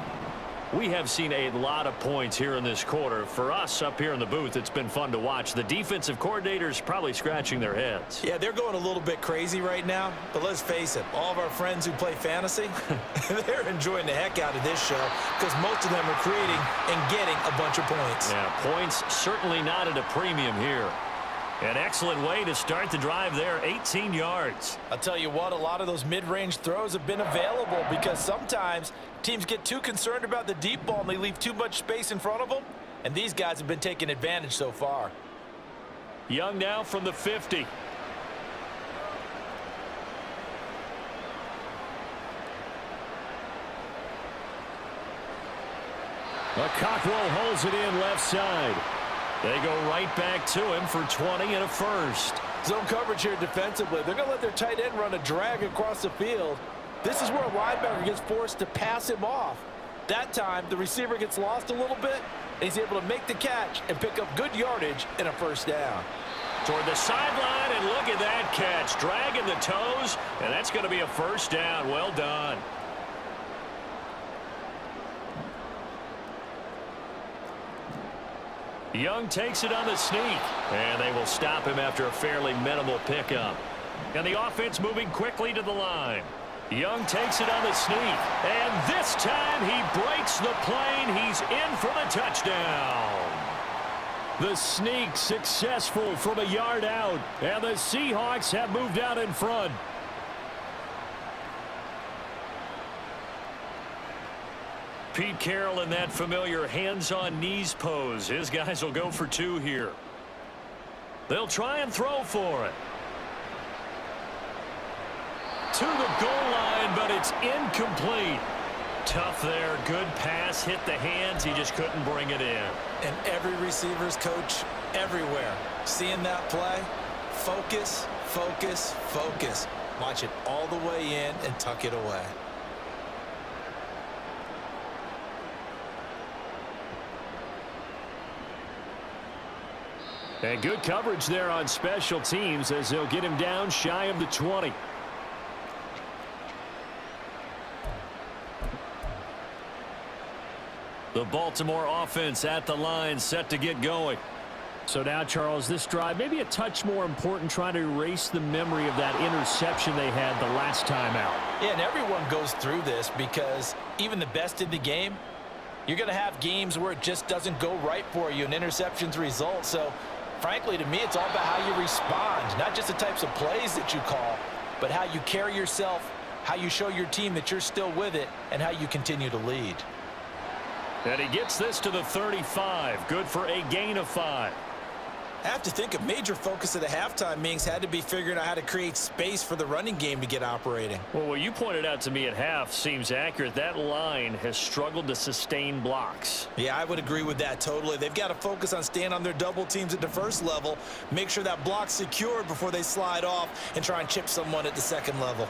We have seen a lot of points here in this quarter. For us up here in the booth, it's been fun to watch. The defensive coordinators probably scratching their heads. Yeah, they're going a little bit crazy right now, but let's face it, all of our friends who play fantasy, they're enjoying the heck out of this show because most of them are creating and getting a bunch of points. Yeah, points certainly not at a premium here. An excellent way to start the drive there, 18 yards. I'll tell you what, a lot of those mid-range throws have been available because sometimes teams get too concerned about the deep ball and they leave too much space in front of them, and these guys have been taking advantage so far. Young now from the 50. Cockrell holds it in left side. They go right back to him for 20 and a first. Zone coverage here defensively. They're going to let their tight end run a drag across the field. This is where a linebacker gets forced to pass him off. That time, the receiver gets lost a little bit, and he's able to make the catch and pick up good yardage and a first down. Toward the sideline, and look at that catch. Dragging the toes, and that's going to be a first down. Well done. Young takes it on the sneak, and they will stop him after a fairly minimal pickup. And the offense moving quickly to the line. Young takes it on the sneak, and this time he breaks the plane. He's in for the touchdown. The sneak successful from a yard out, and the Seahawks have moved out in front. Pete Carroll in that familiar hands-on knees pose. His guys will go for 2 here. They'll try and throw for it. To the goal line, but it's incomplete. Tough there. Good pass. Hit the hands. He just couldn't bring it in. And every receiver's coach everywhere, seeing that play, focus, focus, focus. Watch it all the way in and tuck it away. And good coverage there on special teams as they'll get him down shy of the 20. The Baltimore offense at the line, set to get going. So now, Charles, this drive maybe a touch more important, trying to erase the memory of that interception they had the last time out. Yeah, and everyone goes through this because even the best in the game, you're going to have games where it just doesn't go right for you and interceptions result. So, frankly, to me, it's all about how you respond, not just the types of plays that you call, but how you carry yourself, how you show your team that you're still with it, and how you continue to lead. And he gets this to the 35. Good for a gain of 5. I have to think a major focus of the halftime meetings had to be figuring out how to create space for the running game to get operating. Well, what you pointed out to me at half seems accurate. That line has struggled to sustain blocks. Yeah, I would agree with that totally. They've got to focus on staying on their double teams at the first level, make sure that block's secured before they slide off and try and chip someone at the second level.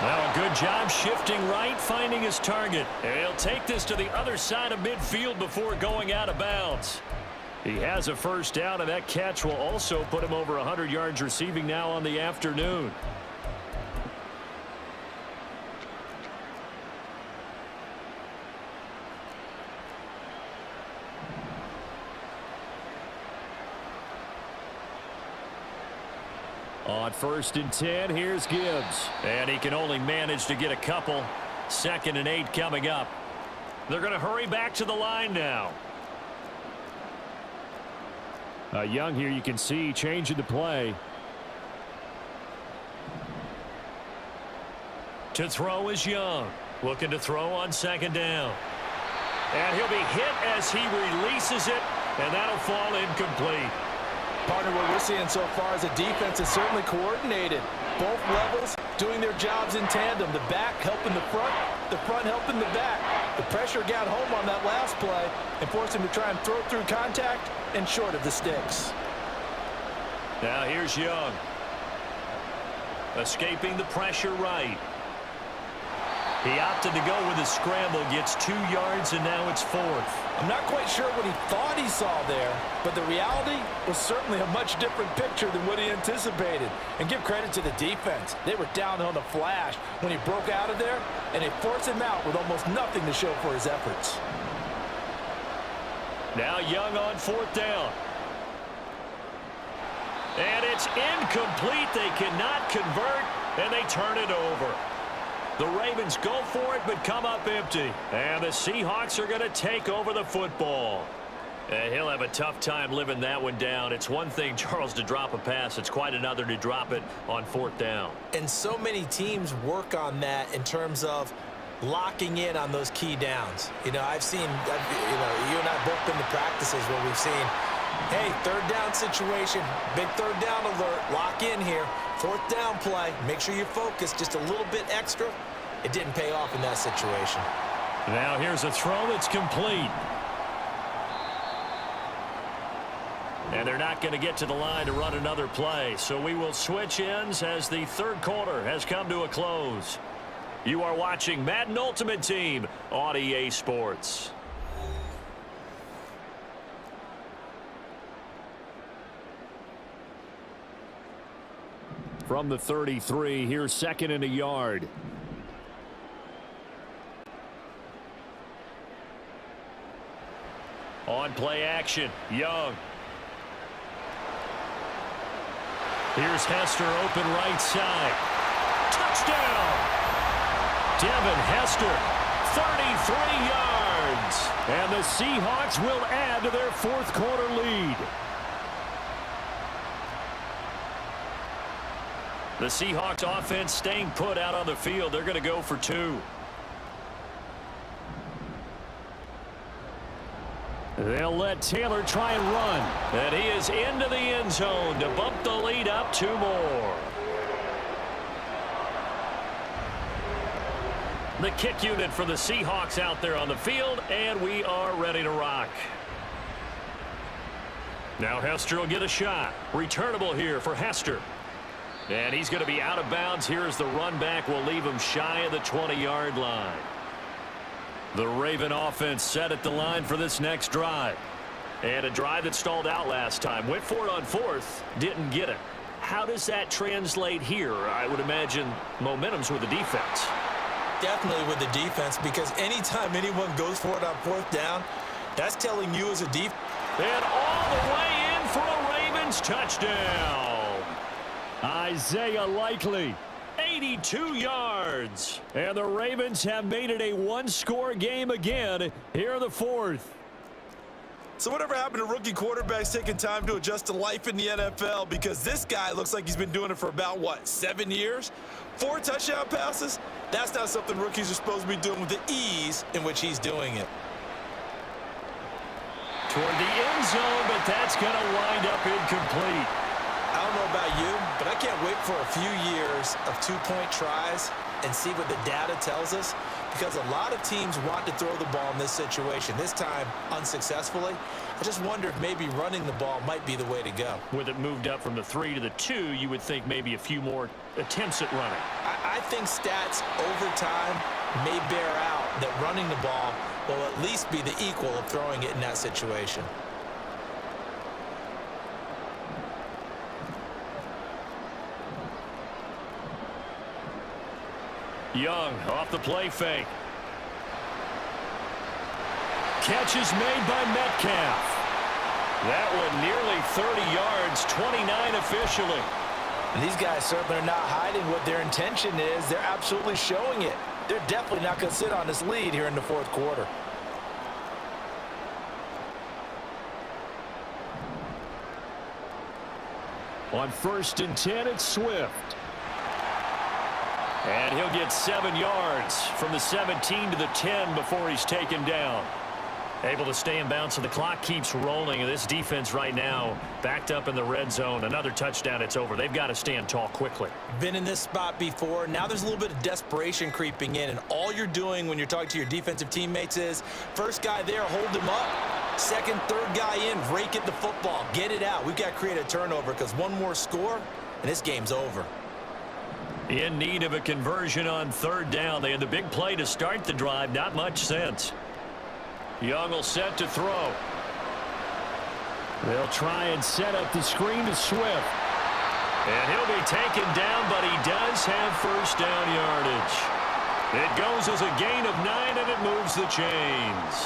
Well, a good job shifting right, finding his target. And he'll take this to the other side of midfield before going out of bounds. He has a first down, and that catch will also put him over 100 yards receiving now on the afternoon. On 1st and 10, here's Gibbs. And he can only manage to get a couple. 2nd and 8 coming up. They're going to hurry back to the line now. Young here, you can see changing the play. To throw is Young. Looking to throw on second down. And he'll be hit as he releases it, and that'll fall incomplete. Partner, what we're seeing so far is a defense is certainly coordinated. Both levels doing their jobs in tandem. The back helping the front helping the back. The pressure got home on that last play and forced him to try and throw through contact and short of the sticks. Now here's Young. Escaping the pressure right. He opted to go with a scramble, gets 2 yards, and now it's 4th. I'm not quite sure what he thought he saw there, but the reality was certainly a much different picture than what he anticipated. And give credit to the defense. They were down on the flash when he broke out of there, and they forced him out with almost nothing to show for his efforts. Now Young on 4th down. And it's incomplete. They cannot convert, and they turn it over. The Ravens go for it, but come up empty. And the Seahawks are going to take over the football. And he'll have a tough time living that one down. It's one thing, Charles, to drop a pass. It's quite another to drop it on 4th down. And so many teams work on that in terms of locking in on those key downs. You know, I've seen, you and I both been to practices where we've seen, hey, 3rd down situation, big 3rd down alert, lock in here. 4th down play, make sure you focus just a little bit extra. It didn't pay off in that situation. Now here's a throw that's complete. And they're not going to get to the line to run another play. So we will switch ends as the 3rd quarter has come to a close. You are watching Madden Ultimate Team on EA Sports. From the 33, here's 2nd and a yard. On play action, Young. Here's Hester open right side. Touchdown! Devin Hester, 33 yards. And the Seahawks will add to their 4th quarter lead. The Seahawks offense staying put out on the field. They're going to go for 2. They'll let Taylor try and run. And he is into the end zone to bump the lead up 2 more. The kick unit for the Seahawks out there on the field, and we are ready to rock. Now Hester will get a shot. Returnable here for Hester. And he's going to be out of bounds. Here's the run back. Will leave him shy of the 20-yard line. The Raven offense set at the line for this next drive. And a drive that stalled out last time. Went for it on 4th. Didn't get it. How does that translate here? I would imagine momentum's with the defense. Definitely with the defense, because anytime anyone goes for it on 4th down, that's telling you as a defense. And all the way in for a Ravens touchdown. Isaiah Likely. 82 yards. And the Ravens have made it a 1-score game again here in the 4th. So whatever happened to rookie quarterbacks taking time to adjust to life in the NFL? Because this guy looks like he's been doing it for about, 7 years? 4 touchdown passes? That's not something rookies are supposed to be doing with the ease in which he's doing it. Toward the end zone, but that's going to wind up incomplete. I don't know about you, but I can't wait for a few years of 2-point tries and see what the data tells us, because a lot of teams want to throw the ball in this situation, this time unsuccessfully. I just wonder if maybe running the ball might be the way to go. With it moved up from the 3 to the 2, you would think maybe a few more attempts at running. I think stats over time may bear out that running the ball will at least be the equal of throwing it in that situation. Young off the play fake. Catch is made by Metcalf. That one nearly 30 yards, 29 officially. And these guys certainly are not hiding what their intention is. They're absolutely showing it. They're definitely not going to sit on this lead here in the 4th quarter. On 1st and 10, it's Swift. And he'll get 7 yards from the 17 to the 10 before he's taken down. Able to stay in bounds, so the clock keeps rolling. And this defense right now backed up in the red zone. Another touchdown, it's over. They've got to stand tall quickly. Been in this spot before. Now there's a little bit of desperation creeping in, and all you're doing when you're talking to your defensive teammates is first guy there, hold him up. Second, third guy in, rake at the football. Get it out. We've got to create a turnover because one more score, and this game's over. In need of a conversion on third down. They had the big play to start the drive. Not much sense. Young will set to throw. They'll try and set up the screen to Swift. And he'll be taken down, but he does have first down yardage. It goes as a gain of 9, and it moves the chains.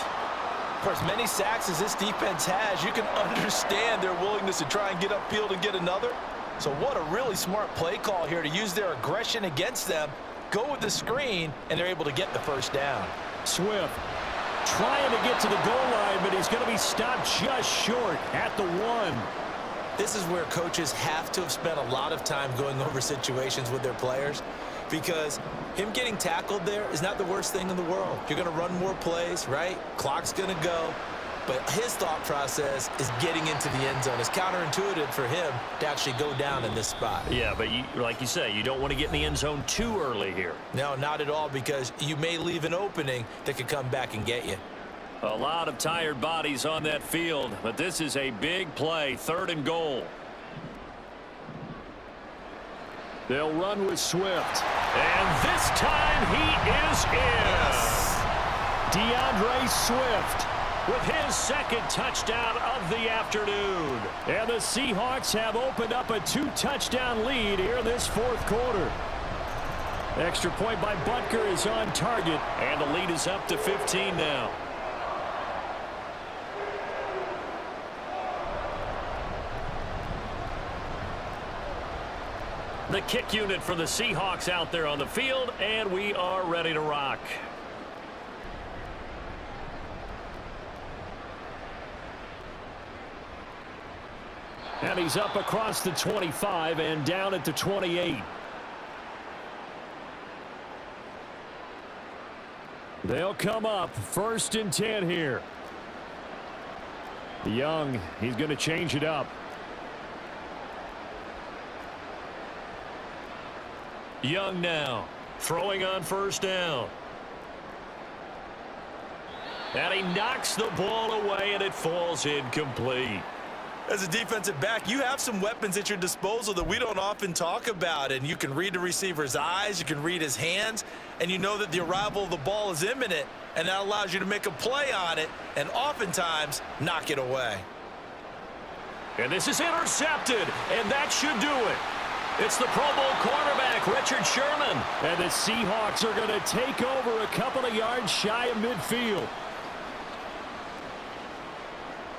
For as many sacks as this defense has, you can understand their willingness to try and get upfield and get another. So what a really smart play call here to use their aggression against them, go with the screen, and they're able to get the first down. Swift trying to get to the goal line, but he's going to be stopped just short at the 1. This is where coaches have to have spent a lot of time going over situations with their players, because him getting tackled there is not the worst thing in the world. You're going to run more plays, right? Clock's going to go. But his thought process is getting into the end zone. It's counterintuitive for him to actually go down in this spot. Yeah, but like you say, you don't want to get in the end zone too early here. No, not at all, because you may leave an opening that could come back and get you. A lot of tired bodies on that field, but this is a big play, 3rd and goal. They'll run with Swift. And this time he is in. Yes. DeAndre Swift with his second touchdown of the afternoon. And the Seahawks have opened up a 2-touchdown lead here in this 4th quarter. Extra point by Butker is on target. And the lead is up to 15 now. The kick unit for the Seahawks out there on the field, and we are ready to rock. And he's up across the 25 and down at the 28. They'll come up 1st and 10 here. Young, he's going to change it up. Young now, throwing on 1st down. And he knocks the ball away, and it falls incomplete. As a defensive back, you have some weapons at your disposal that we don't often talk about, and you can read the receiver's eyes, you can read his hands, and you know that the arrival of the ball is imminent, and that allows you to make a play on it and oftentimes knock it away. And this is intercepted, and that should do it. It's the Pro Bowl cornerback, Richard Sherman. And the Seahawks are going to take over a couple of yards shy of midfield.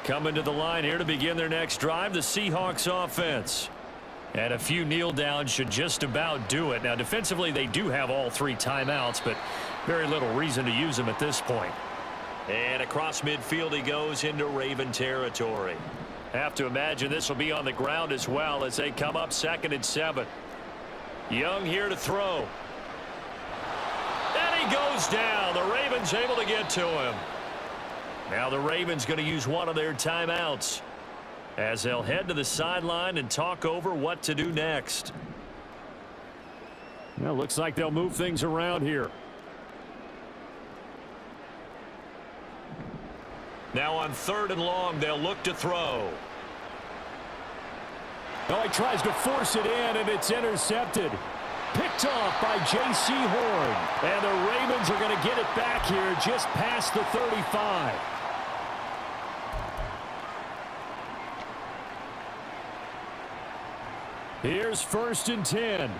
Coming to the line here to begin their next drive, the Seahawks offense. And a few kneel downs should just about do it. Now, defensively, they do have all 3 timeouts, but very little reason to use them at this point. And across midfield he goes into Raven territory. Have to imagine this will be on the ground as well as they come up 2nd and 7. Young here to throw. And he goes down. The Ravens able to get to him. Now the Ravens going to use one of their timeouts as they'll head to the sideline and talk over what to do next. Well, looks like they'll move things around here. Now on 3rd and long, they'll look to throw. Oh, he tries to force it in, and it's intercepted. Picked off by J.C. Horn. And the Ravens are going to get it back here just past the 35. Here's 1st and 10.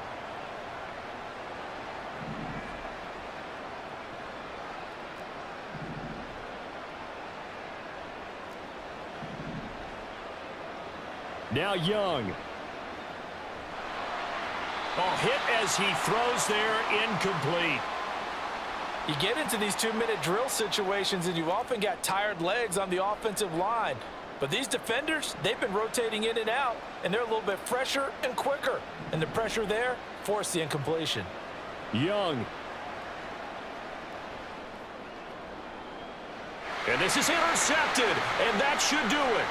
Now Young. Oh, hit as he throws there, incomplete. You get into these 2-minute drill situations, and you often got tired legs on the offensive line. But these defenders, they've been rotating in and out, and they're a little bit fresher and quicker. And the pressure there forced the incompletion. Young. And this is intercepted, and that should do it.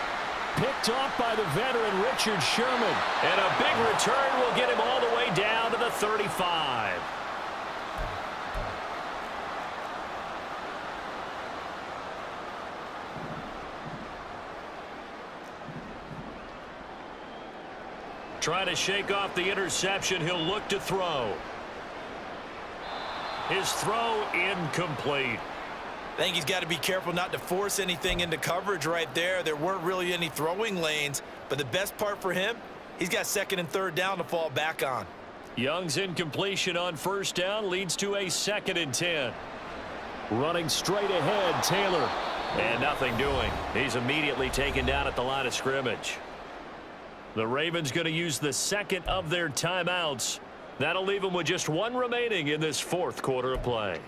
Picked off by the veteran Richard Sherman. And a big return will get him all the way down to the 35. Trying to shake off the interception. He'll look to throw. His throw incomplete. I think he's got to be careful not to force anything into coverage right there. There weren't really any throwing lanes, but the best part for him, he's got second and third down to fall back on. Young's incompletion on first down leads to a 2nd and 10. Running straight ahead, Taylor. And nothing doing. He's immediately taken down at the line of scrimmage. The Ravens going to use the second of their timeouts. That'll leave them with just one remaining in this 4th quarter of play.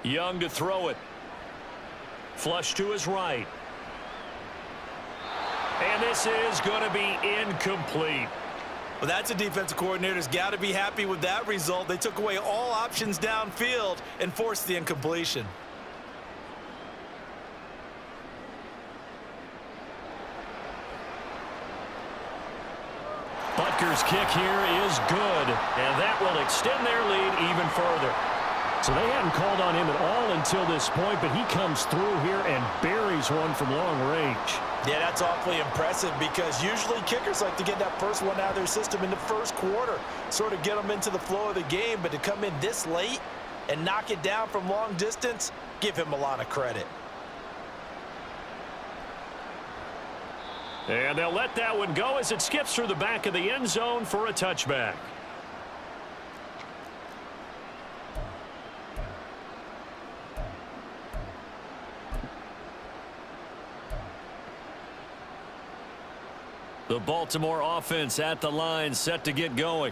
Young to throw it. Flush to his right. And this is going to be incomplete. Well, that's a defensive coordinator's got to be happy with that result. They took away all options downfield and forced the incompletion. Butker's kick here is good, and that will extend their lead even further. So they hadn't called on him at all until this point, but he comes through here and buries one from long range. Yeah, that's awfully impressive because usually kickers like to get that first one out of their system in the first quarter, sort of get them into the flow of the game, but to come in this late and knock it down from long distance, give him a lot of credit. And they'll let that one go as it skips through the back of the end zone for a touchback. The Baltimore offense at the line, set to get going.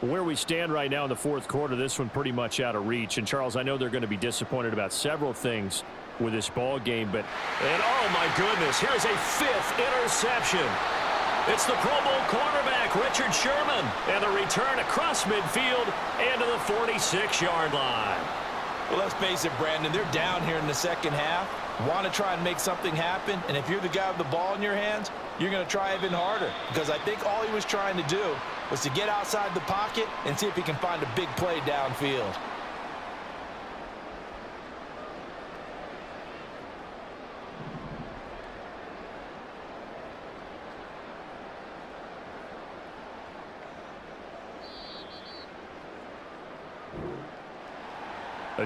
Where we stand right now in the 4th quarter, this one pretty much out of reach. And, Charles, I know they're going to be disappointed about several things with this ball game, but... And, oh, my goodness, here's a 5th interception. It's the Pro Bowl cornerback, Richard Sherman, and the return across midfield and to the 46-yard line. Well, let's face it, Brandon, they're down here in the second half. Want to try and make something happen, and if you're the guy with the ball in your hands, you're going to try even harder because I think all he was trying to do was to get outside the pocket and see if he can find a big play downfield.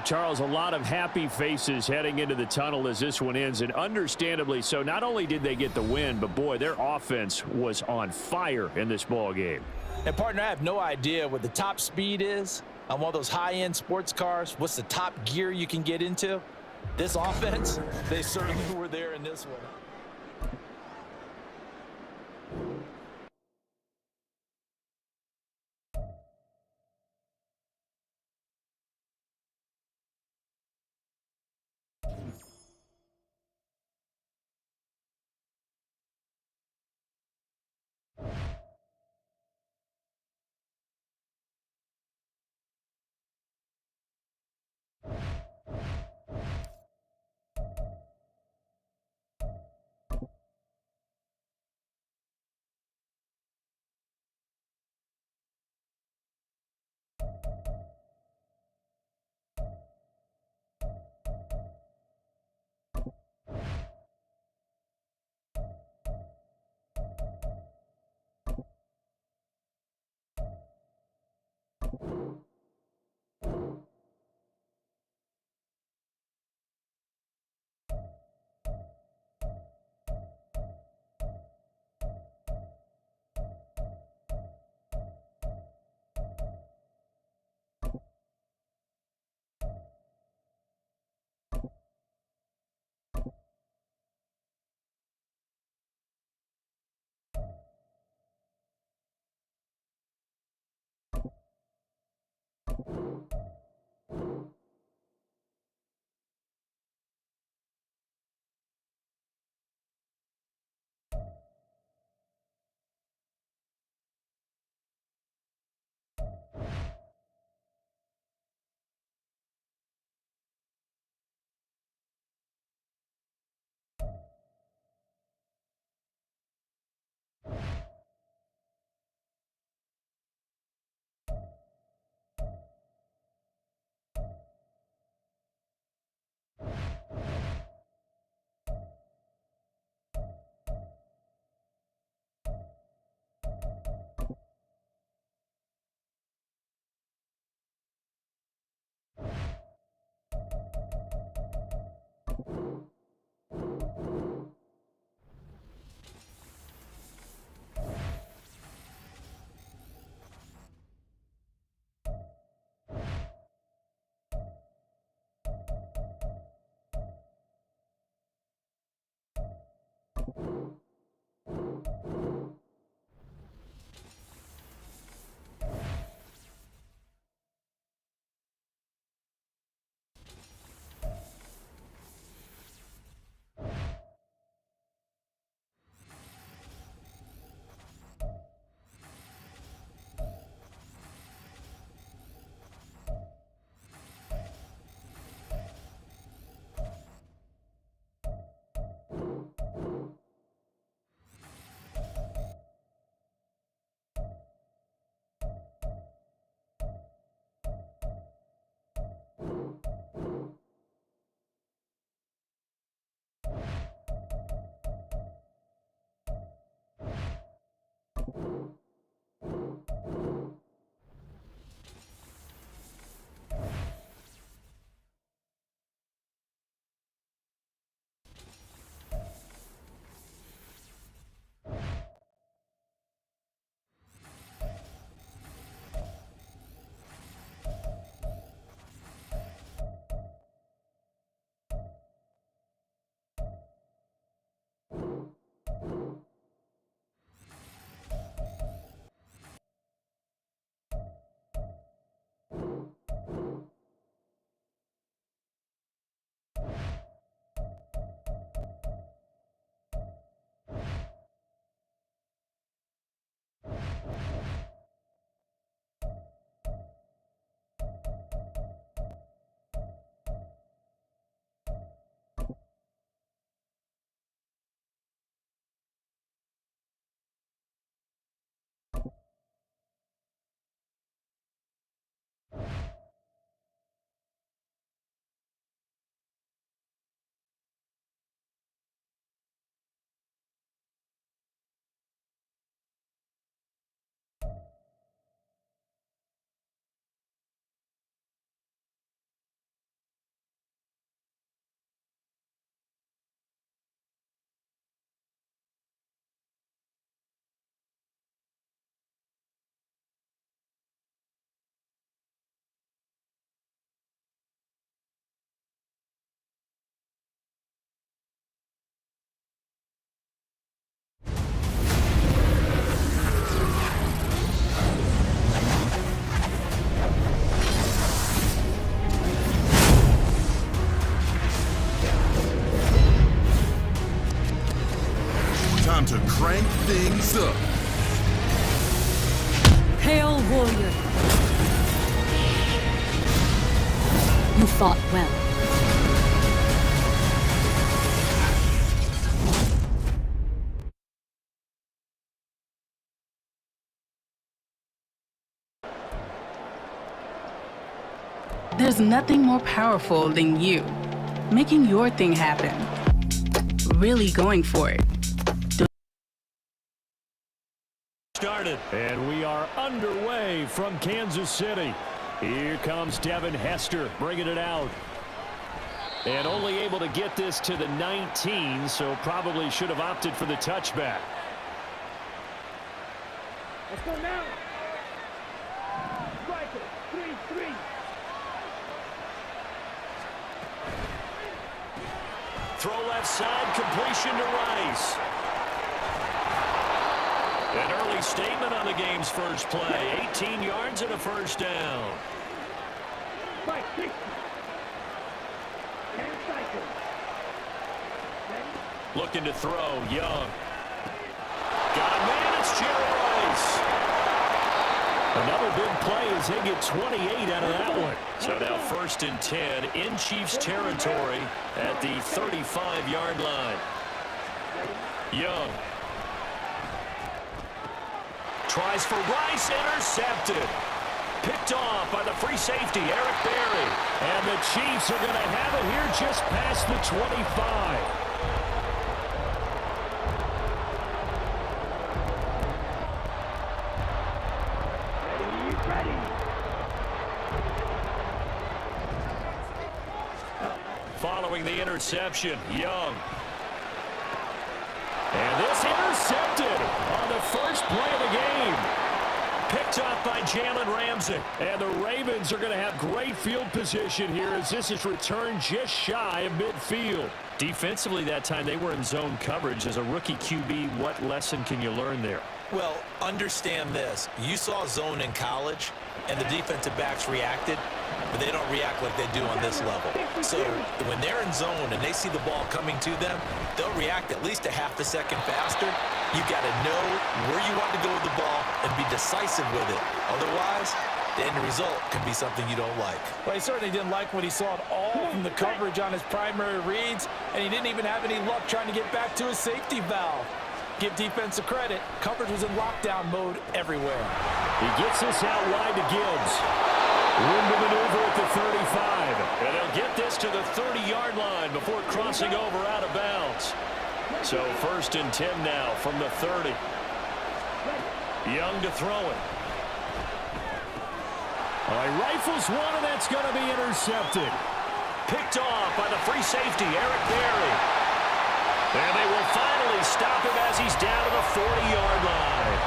Charles, a lot of happy faces heading into the tunnel as this one ends, and understandably so. Not only did they get the win, but, boy, their offense was on fire in this ball game. And, partner, I have no idea what the top speed is on one of those high-end sports cars. What's the top gear you can get into? This offense, they certainly were there in this one. crank things up. Hail, warrior. You fought well. There's nothing more powerful than you. Making your thing happen. Really going for it. Started. And we are underway from Kansas City. Here comes Devin Hester bringing it out. And only able to get this to the 19, so probably should have opted for the touchback. Let's go now. Striker, 3-3. Throw left side, completion to Rice. An early statement on the game's first play. 18 yards and a first down. Right, 60. And cycle. Ready? Looking to throw, Young. Got a man, it's Jerry Rice. Another big play as they get 28 out of that one. So now 1st and 10 in Chiefs territory at the 35-yard line. Young. Tries for Rice, intercepted. Picked off by the free safety, Eric Berry. And the Chiefs are going to have it here just past the 25. Following the interception, Young. And this intercepted on the first play of the game. Picked up by Jalen Ramsey. And the Ravens are going to have great field position here as this is returned just shy of midfield. Defensively that time they were in zone coverage. As a rookie QB, what lesson can you learn there? Well, understand this. You saw zone in college, and the defensive backs reacted, but they don't react like they do on this level. So when they're in zone and they see the ball coming to them, they'll react at least a half a second faster. You've got to know where you want to go with the ball and be decisive with it. Otherwise, the end result can be something you don't like. Well, he certainly didn't like what he saw at all from the coverage on his primary reads, and he didn't even have any luck trying to get back to his safety valve. Give defensive credit. Coverage was in lockdown mode everywhere. He gets this out wide to Gibbs. Room to maneuver at the 35. And they'll get this to the 30-yard line before crossing over out of bounds. So 1st and 10 now from the 30. Young to throw it. All right, rifles one, and that's going to be intercepted. Picked off by the free safety, Eric Berry. And they will finally stop him as he's down to the 40-yard line.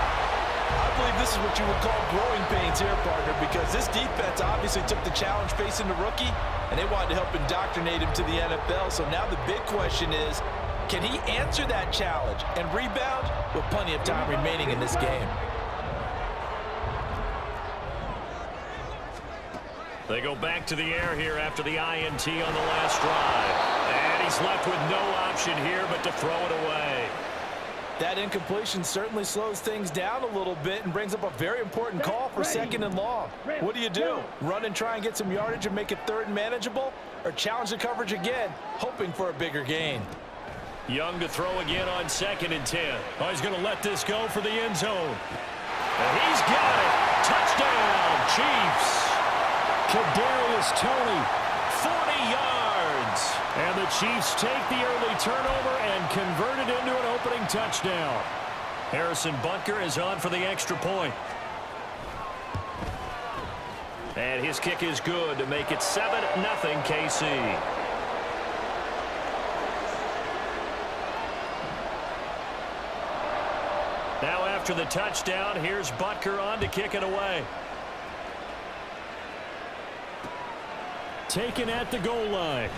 I believe this is what you would call growing pains here, partner, because this defense obviously took the challenge facing the rookie, and they wanted to help indoctrinate him to the NFL. So now the big question is, can he answer that challenge and rebound with plenty of time remaining in this game? They go back to the air here after the INT on the last drive. And he's left with no option here but to throw it away. That incompletion certainly slows things down a little bit and brings up a very important call for 2nd and long. What do? Run and try and get some yardage and make it 3rd and manageable? Or challenge the coverage again, hoping for a bigger gain? Young to throw again on 2nd and 10. Oh, he's going to let this go for the end zone. And he's got it. Touchdown, Chiefs. Kadarius Toney, 40 yards. And the Chiefs take the early turnover and convert it into an opening touchdown. Harrison Butker is on for the extra point. And his kick is good to make it 7-0 KC. Now after the touchdown, here's Butker on to kick it away. Taken at the goal line.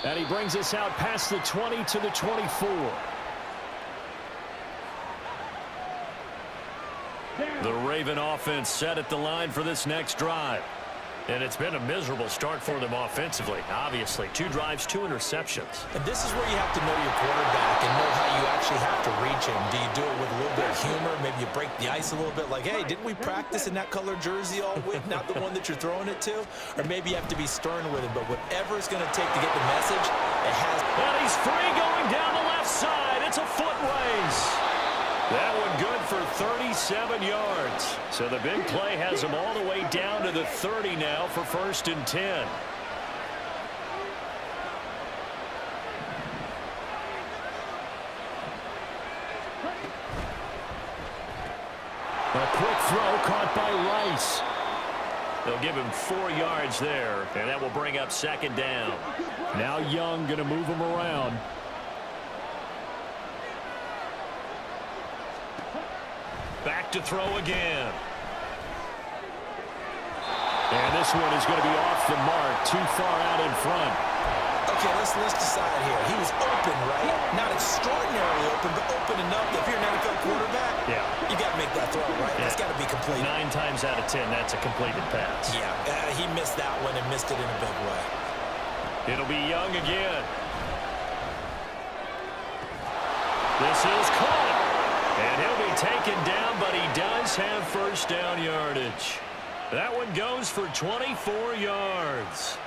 And he brings us out past the 20 to the 24. The Raven offense set at the line for this next drive. And it's been a miserable start for them offensively, obviously. 2 drives, 2 interceptions. And this is where you have to know your quarterback and know how you actually have to reach him. Do you do it with a little bit of humor? Maybe you break the ice a little bit like, hey, didn't we practice in that color jersey all week, not the one that you're throwing it to? Or maybe you have to be stern with him. But whatever it's going to take to get the message, it has. And he's free going down the left side. It's a foot race. That one good for 37 yards. So the big play has him all the way down to the 30 now for 1st and 10. A quick throw caught by Rice. They'll give him 4 yards there, and that will bring up 2nd down. Now Young going to move him around. Back to throw again. And this one is going to be off the mark, too far out in front. Okay, let's decide here. He was open, right? Not extraordinarily open, but open enough that if you're an NFL quarterback, you got to make that throw, right? That's got to be complete. 9 times out of 10, that's a completed pass. Yeah, he missed that one and missed it in a big way. It'll be Young again. This is caught. And he'll be taken down, but he does have 1st down yardage. That one goes for 24 yards.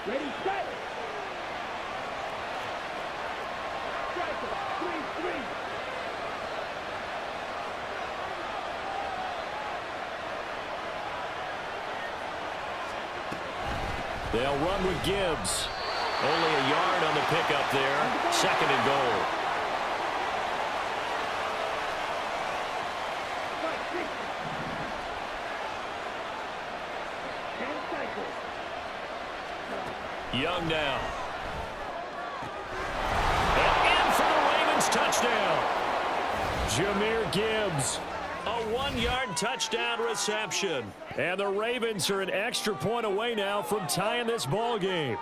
Ready, set. Striker, 3-3. They'll run with Gibbs. Only a yard on the pickup there. 2nd and goal. Young now. And in for the Ravens touchdown. Jahmyr Gibbs. A 1-yard touchdown reception. And the Ravens are an extra point away now from tying this ball game.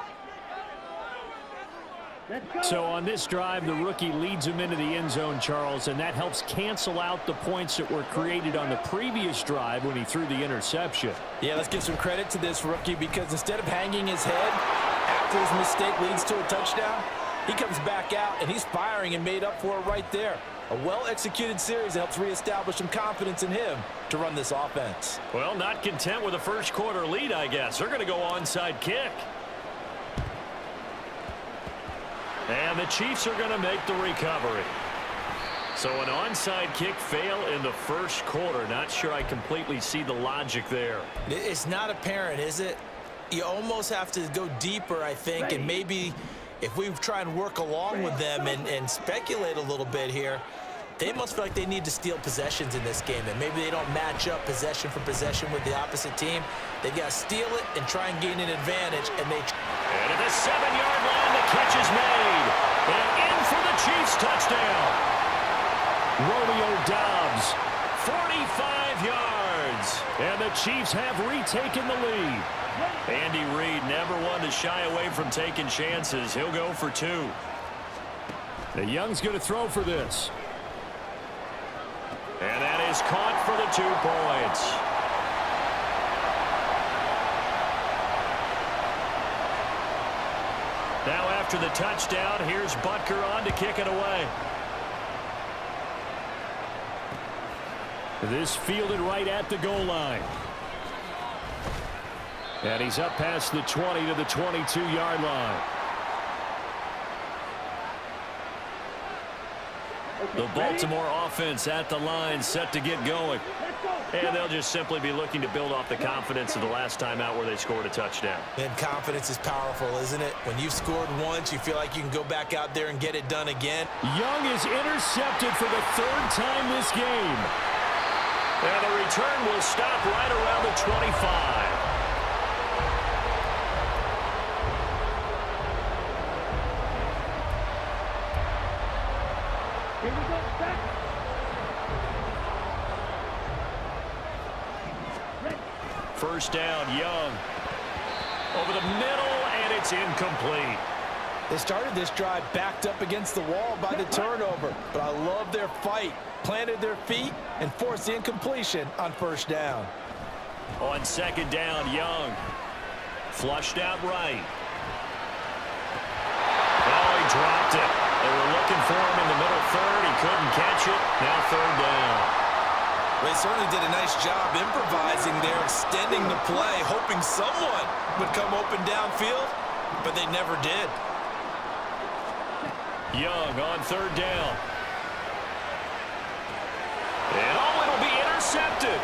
So on this drive, the rookie leads him into the end zone, Charles, and that helps cancel out the points that were created on the previous drive when he threw the interception. Yeah, let's give some credit to this rookie because instead of hanging his head after his mistake leads to a touchdown, he comes back out and he's firing and made up for it right there. A well-executed series that helps reestablish some confidence in him to run this offense. Well, not content with a first quarter lead, I guess. They're going to go onside kick. And the Chiefs are going to make the recovery. So an onside kick fail in the first quarter. Not sure I completely see the logic there. It's not apparent, is it? You almost have to go deeper, I think, and maybe if we try and work along with them and speculate a little bit here, they must feel like they need to steal possessions in this game, and maybe they don't match up possession for possession with the opposite team. They've got to steal it and try and gain an advantage, and they... And at the 7-yard line, the catch is made. And in for the Chiefs touchdown. Romeo Doubs. 45 yards. And the Chiefs have retaken the lead. Andy Reid never one to shy away from taking chances. He'll go for 2. The Young's going to throw for this. And that is caught for the 2 points. Now after the touchdown, here's Butker on to kick it away. This fielded right at the goal line. And he's up past the 20 to the 22-yard line. The Baltimore offense at the line, set to get going. And they'll just simply be looking to build off the confidence of the last time out where they scored a touchdown. And confidence is powerful, isn't it? When you've scored once, you feel like you can go back out there and get it done again. Young is intercepted for the 3rd time this game. And the return will stop right around the 25. Here we go, back. Ready. First down, Young. Over the middle, and it's incomplete. They started this drive backed up against the wall by the turnover, but I love their fight. Planted their feet and forced the incompletion on 1st down. On 2nd down, Young. flushed out right. Oh, he dropped it. They were looking for him in the middle third. He couldn't catch it. Now third down. They certainly did a nice job improvising there, extending the play, hoping someone would come open downfield, but they never did. Young on third down. And oh, it'll be intercepted.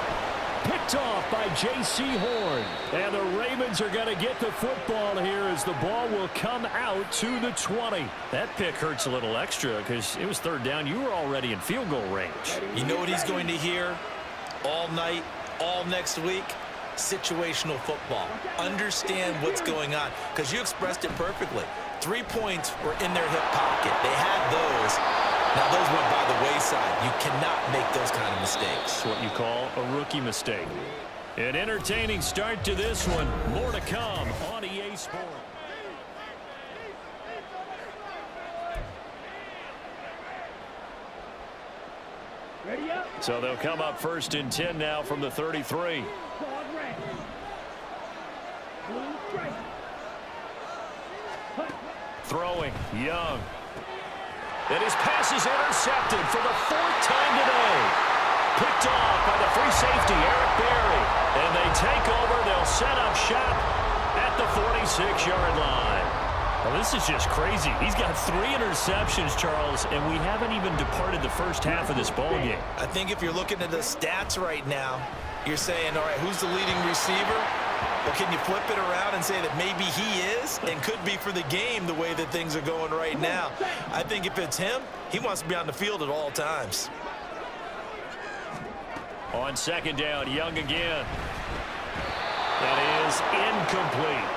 Picked off by J.C. Horn. And the Ravens are going to get the football here as the ball will come out to the 20. That pick hurts a little extra because it was third down. You were already in field goal range. You know what he's going to hear all night, all next week? Situational football. Understand what's going on, because you expressed it perfectly. 3 points were in their hip pocket. They had those. Now, those went by the wayside. You cannot make those kind of mistakes. That's what you call a rookie mistake. An entertaining start to this one. More to come on EA Sports. Ready up. So they'll come up 1st and 10 now from the 33. Forward red. Blue strike. Throwing, Young. And his pass is intercepted for the 4th time today. Picked off by the free safety, Eric Berry. And they take over. They'll set up shop at the 46-yard line. Well, this is just crazy. He's got 3 interceptions, Charles, and we haven't even departed the first half of this ballgame. I think if you're looking at the stats right now, you're saying, all right, who's the leading receiver? Well, can you flip it around and say that maybe he is and could be for the game the way that things are going right now? I think if it's him, he wants to be on the field at all times. On 2nd down, Young again. That is incomplete.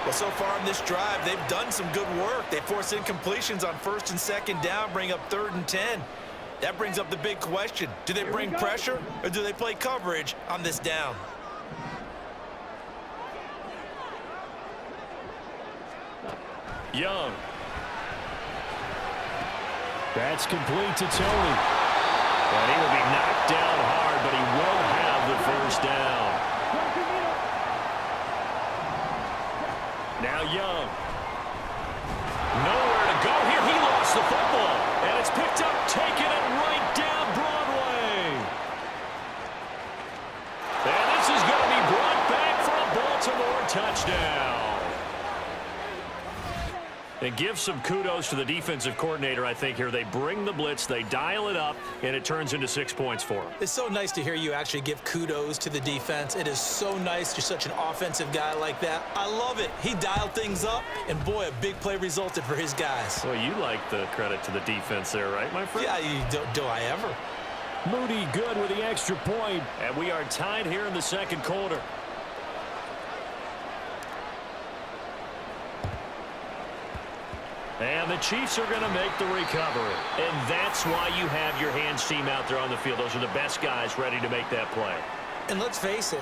Well, so far in this drive, they've done some good work. They force incompletions on 1st and 2nd down, bring up 3rd and 10. That brings up the big question. Do they bring pressure or do they play coverage on this down? Young. That's complete to Tony. And he will be knocked down hard, but he will have the first down. Now Young. Nowhere to go here. He lost the football. And it's picked up, taking it right down Broadway. And this is going to be brought back for a Baltimore touchdown. And give some kudos to the defensive coordinator, I think, here. They bring the blitz, they dial it up, and it turns into 6 points for them. It's so nice to hear you actually give kudos to the defense. It is so nice. You're such an offensive guy like that. I love it. He dialed things up, and boy, a big play resulted for his guys. Well, you like the credit to the defense there, right, my friend? Yeah, do I ever? Moody good with the extra point. And we are tied here in the 2nd quarter. And the Chiefs are going to make the recovery. And that's why you have your hands team out there on the field. Those are the best guys ready to make that play. And let's face it,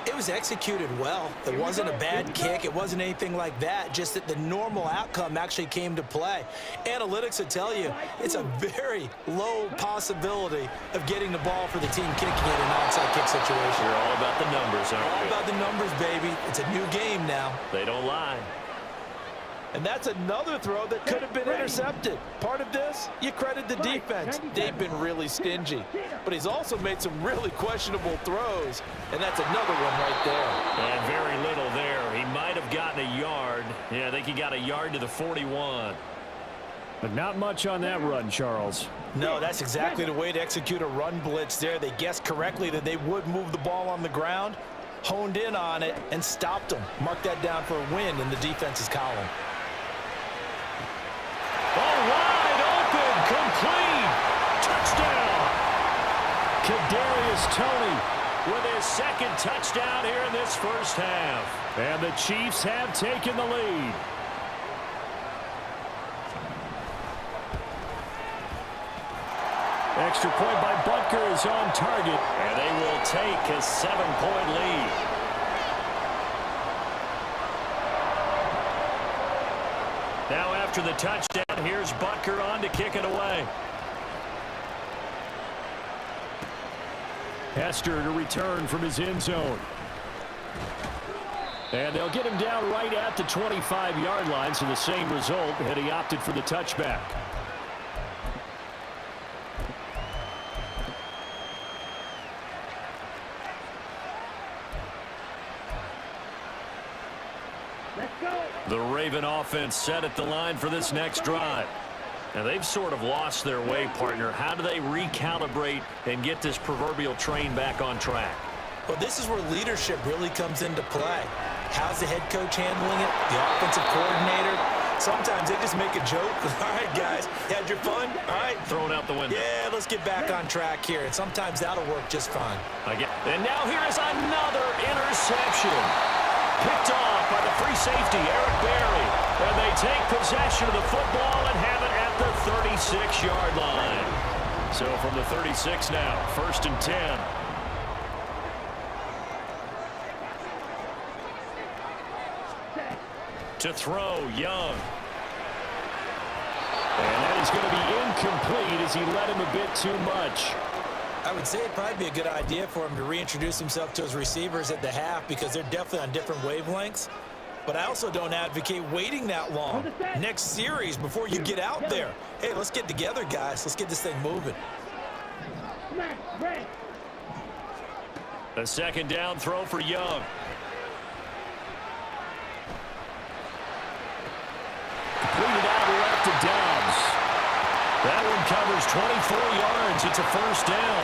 it was executed well. It wasn't a bad kick. It wasn't anything like that. Just that the normal outcome actually came to play. Analytics will tell you it's a very low possibility of getting the ball for the team kicking it in an onside kick situation. You're all about the numbers, aren't you? All about the numbers, baby. It's a new game now. They don't lie. And that's another throw that could have been intercepted. Part of this, you credit the defense. They've been really stingy. But he's also made some really questionable throws, and that's another one right there. And very little there. He might have gotten a yard. Yeah, I think he got a yard to the 41. But not much on that run, Charles. No, that's exactly the way to execute a run blitz there. They guessed correctly that they would move the ball on the ground, honed in on it, and stopped them. Mark that down for a win in the defense's column. Oh, wide open, complete, touchdown. Kadarius Toney With his 2nd touchdown here in this first half. And the Chiefs have taken the lead. Extra point by Butker is on target. And they will take a 7-point lead. Now after the touchdown, here's Butker on to kick it away. Hester to return from his end zone. And they'll get him down right at the 25-yard line, so the same result, and he opted for the touchback. Let's go. The Raven offense set at the line for this next drive. Now, they've sort of lost their way, partner. How do they recalibrate and get this proverbial train back on track? Well, this is where leadership really comes into play. How's the head coach handling it? The offensive coordinator? Sometimes they just make a joke. All right, guys, had your fun? All right. Throw it out the window. Yeah, let's get back on track here. And sometimes that'll work just fine. And now here is another interception. Picked off by the free safety, Eric Berry. And they take possession of the football and have it at the 36-yard line. So from the 36 now, 1st and 10. To throw, Young. And that is going to be incomplete as he led him a bit too much. I would say it'd probably be a good idea for him to reintroduce himself to his receivers at the half because they're definitely on different wavelengths. But I also don't advocate waiting that long. Next series before you get out there. Hey, let's get together, guys. Let's get this thing moving. Smash, red. A 2nd down throw for Young. Completed out left to Dobbs. That one covers 24 yards. It's a 1st down.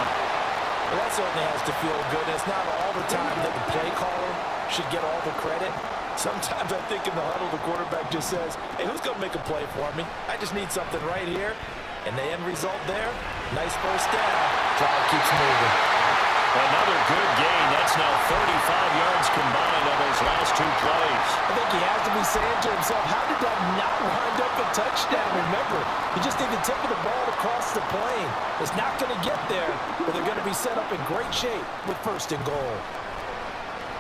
Well, that certainly has to feel good. It's not all the time that the play caller should get all the credit. Sometimes I think in the huddle, the quarterback just says, hey, who's going to make a play for me? I just need something right here. And the end result there, nice 1st down. Drive keeps moving. Another good gain. That's now 35 yards combined on those last 2 plays. I think he has to be saying to himself, how did that not wind up a touchdown? Remember, you just need the tip of the ball across the plane. It's not going to get there, but they're going to be set up in great shape with 1st and goal.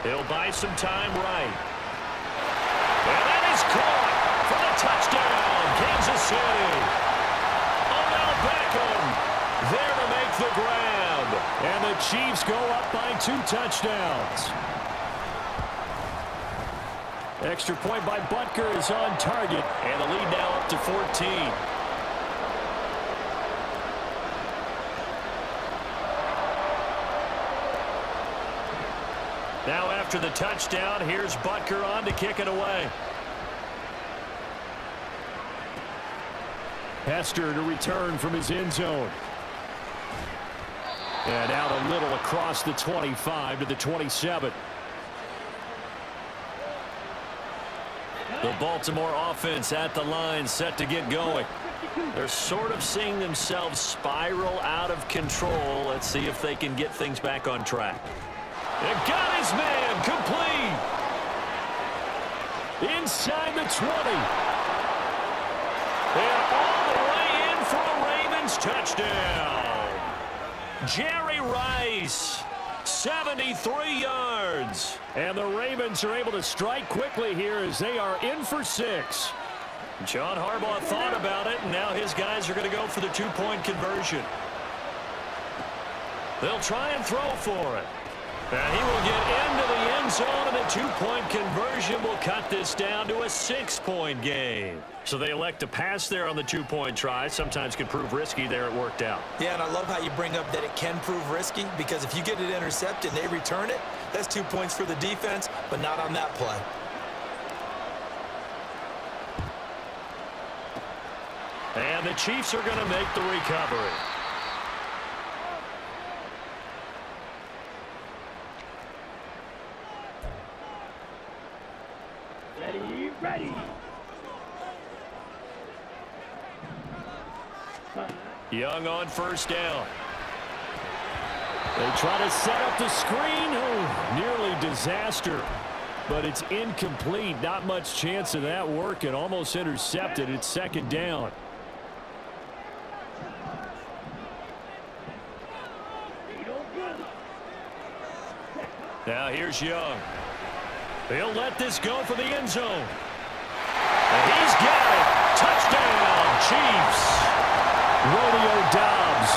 He'll buy some time right. And that is caught for the touchdown, Kansas City. Odell Beckham there to make the grab. And the Chiefs go up by 2 touchdowns. Extra point by Butker is on target. And the lead now up to 14. Now after the touchdown, here's Butker on to kick it away. Hester to return from his end zone. And out a little across the 25 to the 27. The Baltimore offense at the line, set to get going. They're sort of seeing themselves spiral out of control. Let's see if they can get things back on track. And got his man complete. Inside the 20. And all the way in for a Ravens touchdown. Jerry Rice, 73 yards. And the Ravens are able to strike quickly here as they are in for 6. John Harbaugh thought about it, and now his guys are going to go for the 2-point conversion. They'll try and throw for it. And he will get into the end zone, and a 2-point conversion will cut this down to a 6-point game. So they elect to pass there on the 2-point try. Sometimes can prove risky. There it worked out. Yeah, and I love how you bring up that it can prove risky because if you get it intercepted and they return it, that's 2 points for the defense, but not on that play. And the Chiefs are going to make the recovery. Ready. Young on 1st down. They try to set up the screen. Oh, nearly disaster. But it's incomplete. Not much chance of that working. Almost intercepted. It's 2nd down. Now here's Young. He'll let this go for the end zone. And he's got it. Touchdown, Chiefs. Romeo Dobbs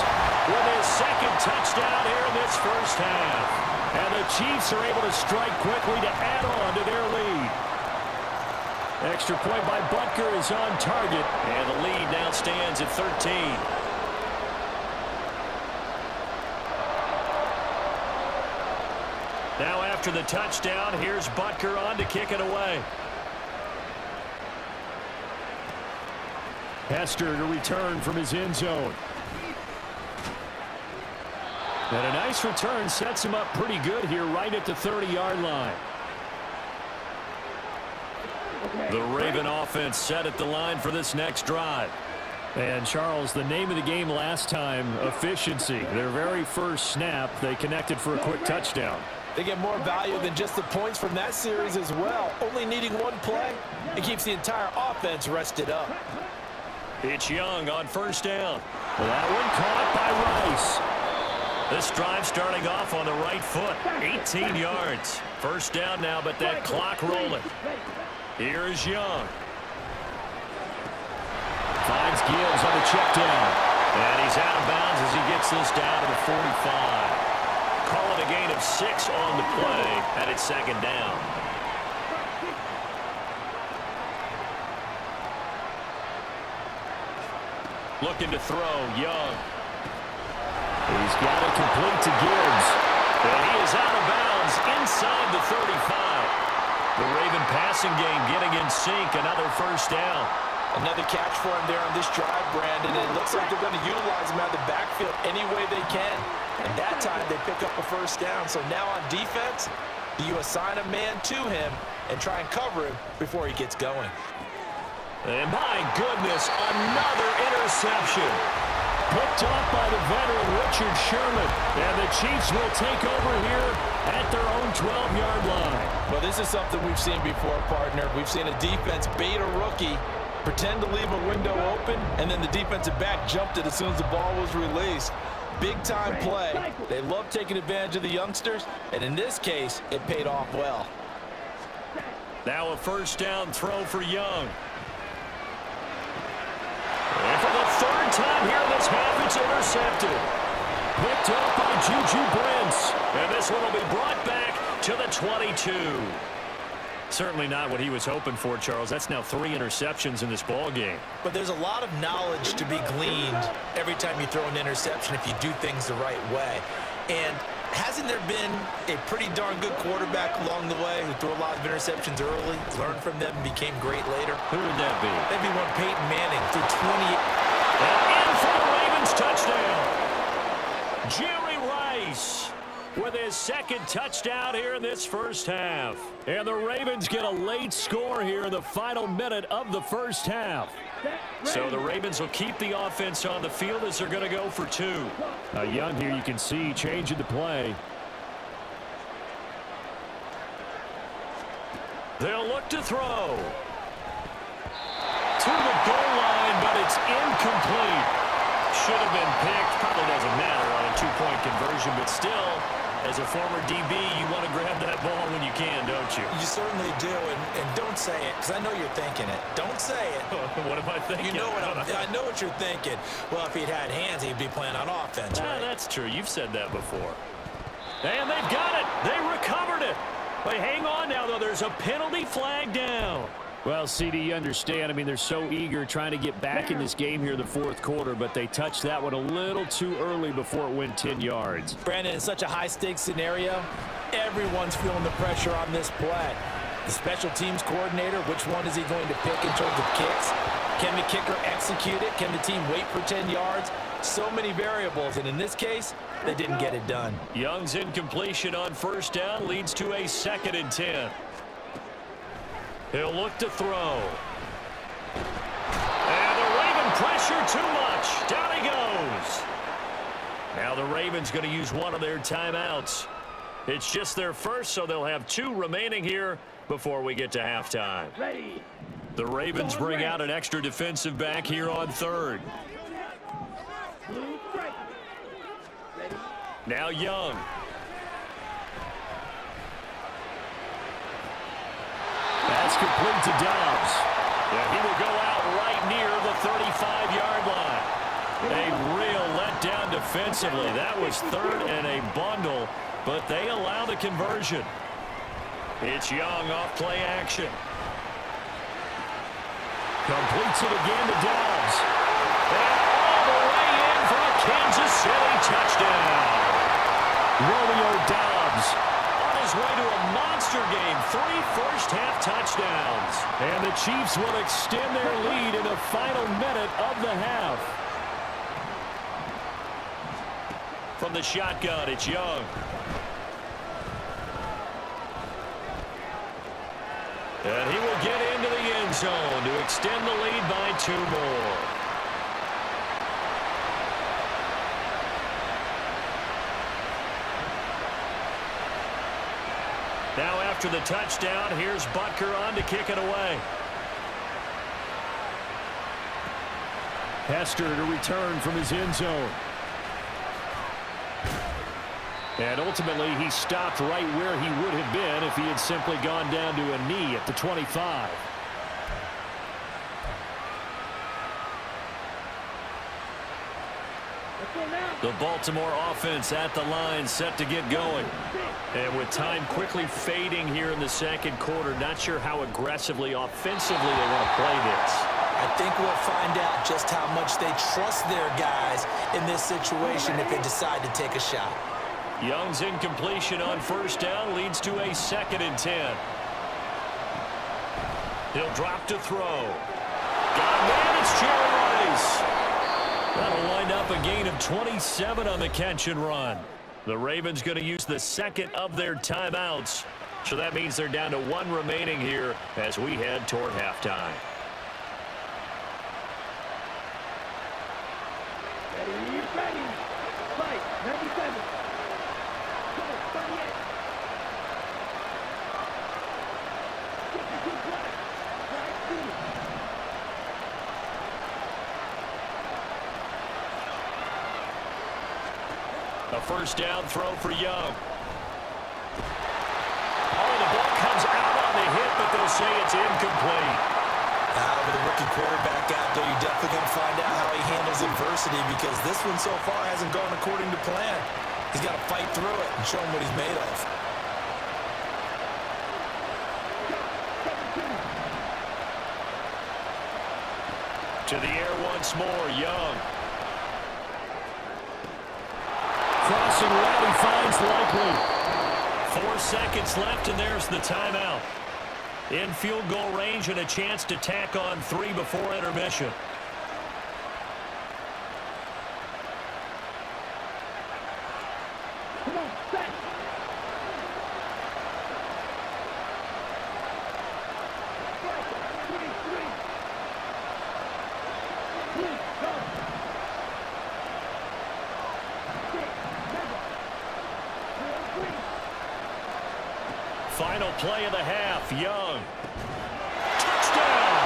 with his second touchdown here in this first half. And the Chiefs are able to strike quickly to add on to their lead. Extra point by Butker is on target, and the lead now stands at 13. Now after the touchdown, here's Butker on to kick it away. Hester to return from his end zone. And a nice return sets him up pretty good here right at the 30-yard line. The Raven offense set at the line for this next drive. And, Charles, the name of the game last time, efficiency. Their very first snap, they connected for a quick touchdown. They get more value than just the points from that series as well. Only needing one play, it keeps the entire offense rested up. It's Young on first down. Well, that one caught by Rice. This drive starting off on the right foot. 18 yards. First down now, but that clock rolling. Here is Young. Finds Gibbs on the check down. And he's out of bounds as he gets this down to the 45. Call it a gain of 6 on the play, and it's second down. Looking to throw, Young. He's got it complete to Gibbs. And he is out of bounds inside the 35. The Raven passing game getting in sync, another first down. Another catch for him there on this drive, Brandon. And it looks like they're going to utilize him out of the backfield any way they can. And that time they pick up a first down. So now on defense, you assign a man to him and try and cover him before he gets going. And my goodness, another interception. Picked off by the veteran Richard Sherman. And the Chiefs will take over here at their own 12-yard line. Well, this is something we've seen before, partner. We've seen a defense bait a rookie, pretend to leave a window open, and then the defensive back jumped it as soon as the ball was released. Big-time play. They love taking advantage of the youngsters, and in this case, it paid off well. Now a first down throw for Young. And for the third time here this half, it's intercepted. Picked up by Juju Brents. And this one will be brought back to the 22. Certainly not what he was hoping for, Charles. That's now 3 interceptions in this ball game. But there's a lot of knowledge to be gleaned every time you throw an interception if you do things the right way. And hasn't there been a pretty darn good quarterback along the way who threw a lot of interceptions early, learned from them, and became great later? Who would that be? Maybe one Peyton Manning threw 20. And in for the Ravens touchdown. Jerry Rice with his second touchdown here in this first half. And the Ravens get a late score here in the final minute of the first half. So the Ravens will keep the offense on the field as they're going to go for 2. Young here, you can see, changing the play. They'll look to throw. To the goal line, but it's incomplete. Should have been picked. Probably doesn't matter on a 2-point conversion, but still, as a former DB, you want to grab that ball when you can, don't you? You certainly do, and don't say it, because I know you're thinking it. Don't say it. What am I thinking? You know what I know what you're thinking. Well, if he'd had hands, he'd be playing on offense, right? That's true. You've said that before. And they've got it. They recovered it. But hang on now, though. There's a penalty flag down. Well, CD, you understand. I mean, they're so eager trying to get back in this game here in the fourth quarter, but they touched that one a little too early before it went 10 yards. Brandon, in such a high-stakes scenario, everyone's feeling the pressure on this play. The special teams coordinator, which one is he going to pick in terms of kicks? Can the kicker execute it? Can the team wait for 10 yards? So many variables, and in this case, they didn't get it done. Young's incompletion on first down leads to a 2nd and 10. He'll look to throw. And the Raven pressure too much. Down he goes. Now the Ravens going to use one of their timeouts. It's just their first, so they'll have 2 remaining here before we get to halftime. Ready. The Ravens bring out an extra defensive back here on 3rd. Blue strike. Ready. Now Young. That's complete to Dobbs. Yeah, he will go out right near the 35-yard line. A real letdown defensively. That was third and a bundle, but they allow the conversion. It's Young off play action. Completes it again to Dobbs. And all the way in for a Kansas City touchdown. Romeo Dobbs On his way to a monster game. 3 first-half touchdowns. and the Chiefs will extend their lead in the final minute of the half. From the shotgun, it's Young. And he will get into the end zone to extend the lead by 2 more. Now after the touchdown, here's Butker on to kick it away. Hester to return from his end zone. And ultimately, he stopped right where he would have been if he had simply gone down to a knee at the 25. The Baltimore offense at the line, set to get going. And with time quickly fading here in the second quarter, not sure how aggressively, offensively they want to play this. I think we'll find out just how much they trust their guys in this situation if they decide to take a shot. Young's incompletion on first down leads to a 2nd and 10. He'll drop to throw. Got a man, it's Jerry Rice. That'll wind up a gain of 27 on the catch and run. The Ravens going to use the second of their timeouts. So that means they're down to 1 remaining here as we head toward halftime. Ready. Fight. 97. Come on, 38. 52 plus. A first down throw for Young. Oh, the ball comes out on the hit, but they'll say it's incomplete. With a rookie quarterback out there, you're definitely going to find out how he handles adversity because this one so far hasn't gone according to plan. He's got to fight through it and show him what he's made of. To the air once more, Young. Crossing route, he finds Likely. 4 seconds left, and there's the timeout. In field goal range and a chance to tack on 3 before intermission. Come on, set. Final play of the half, Young. Touchdown!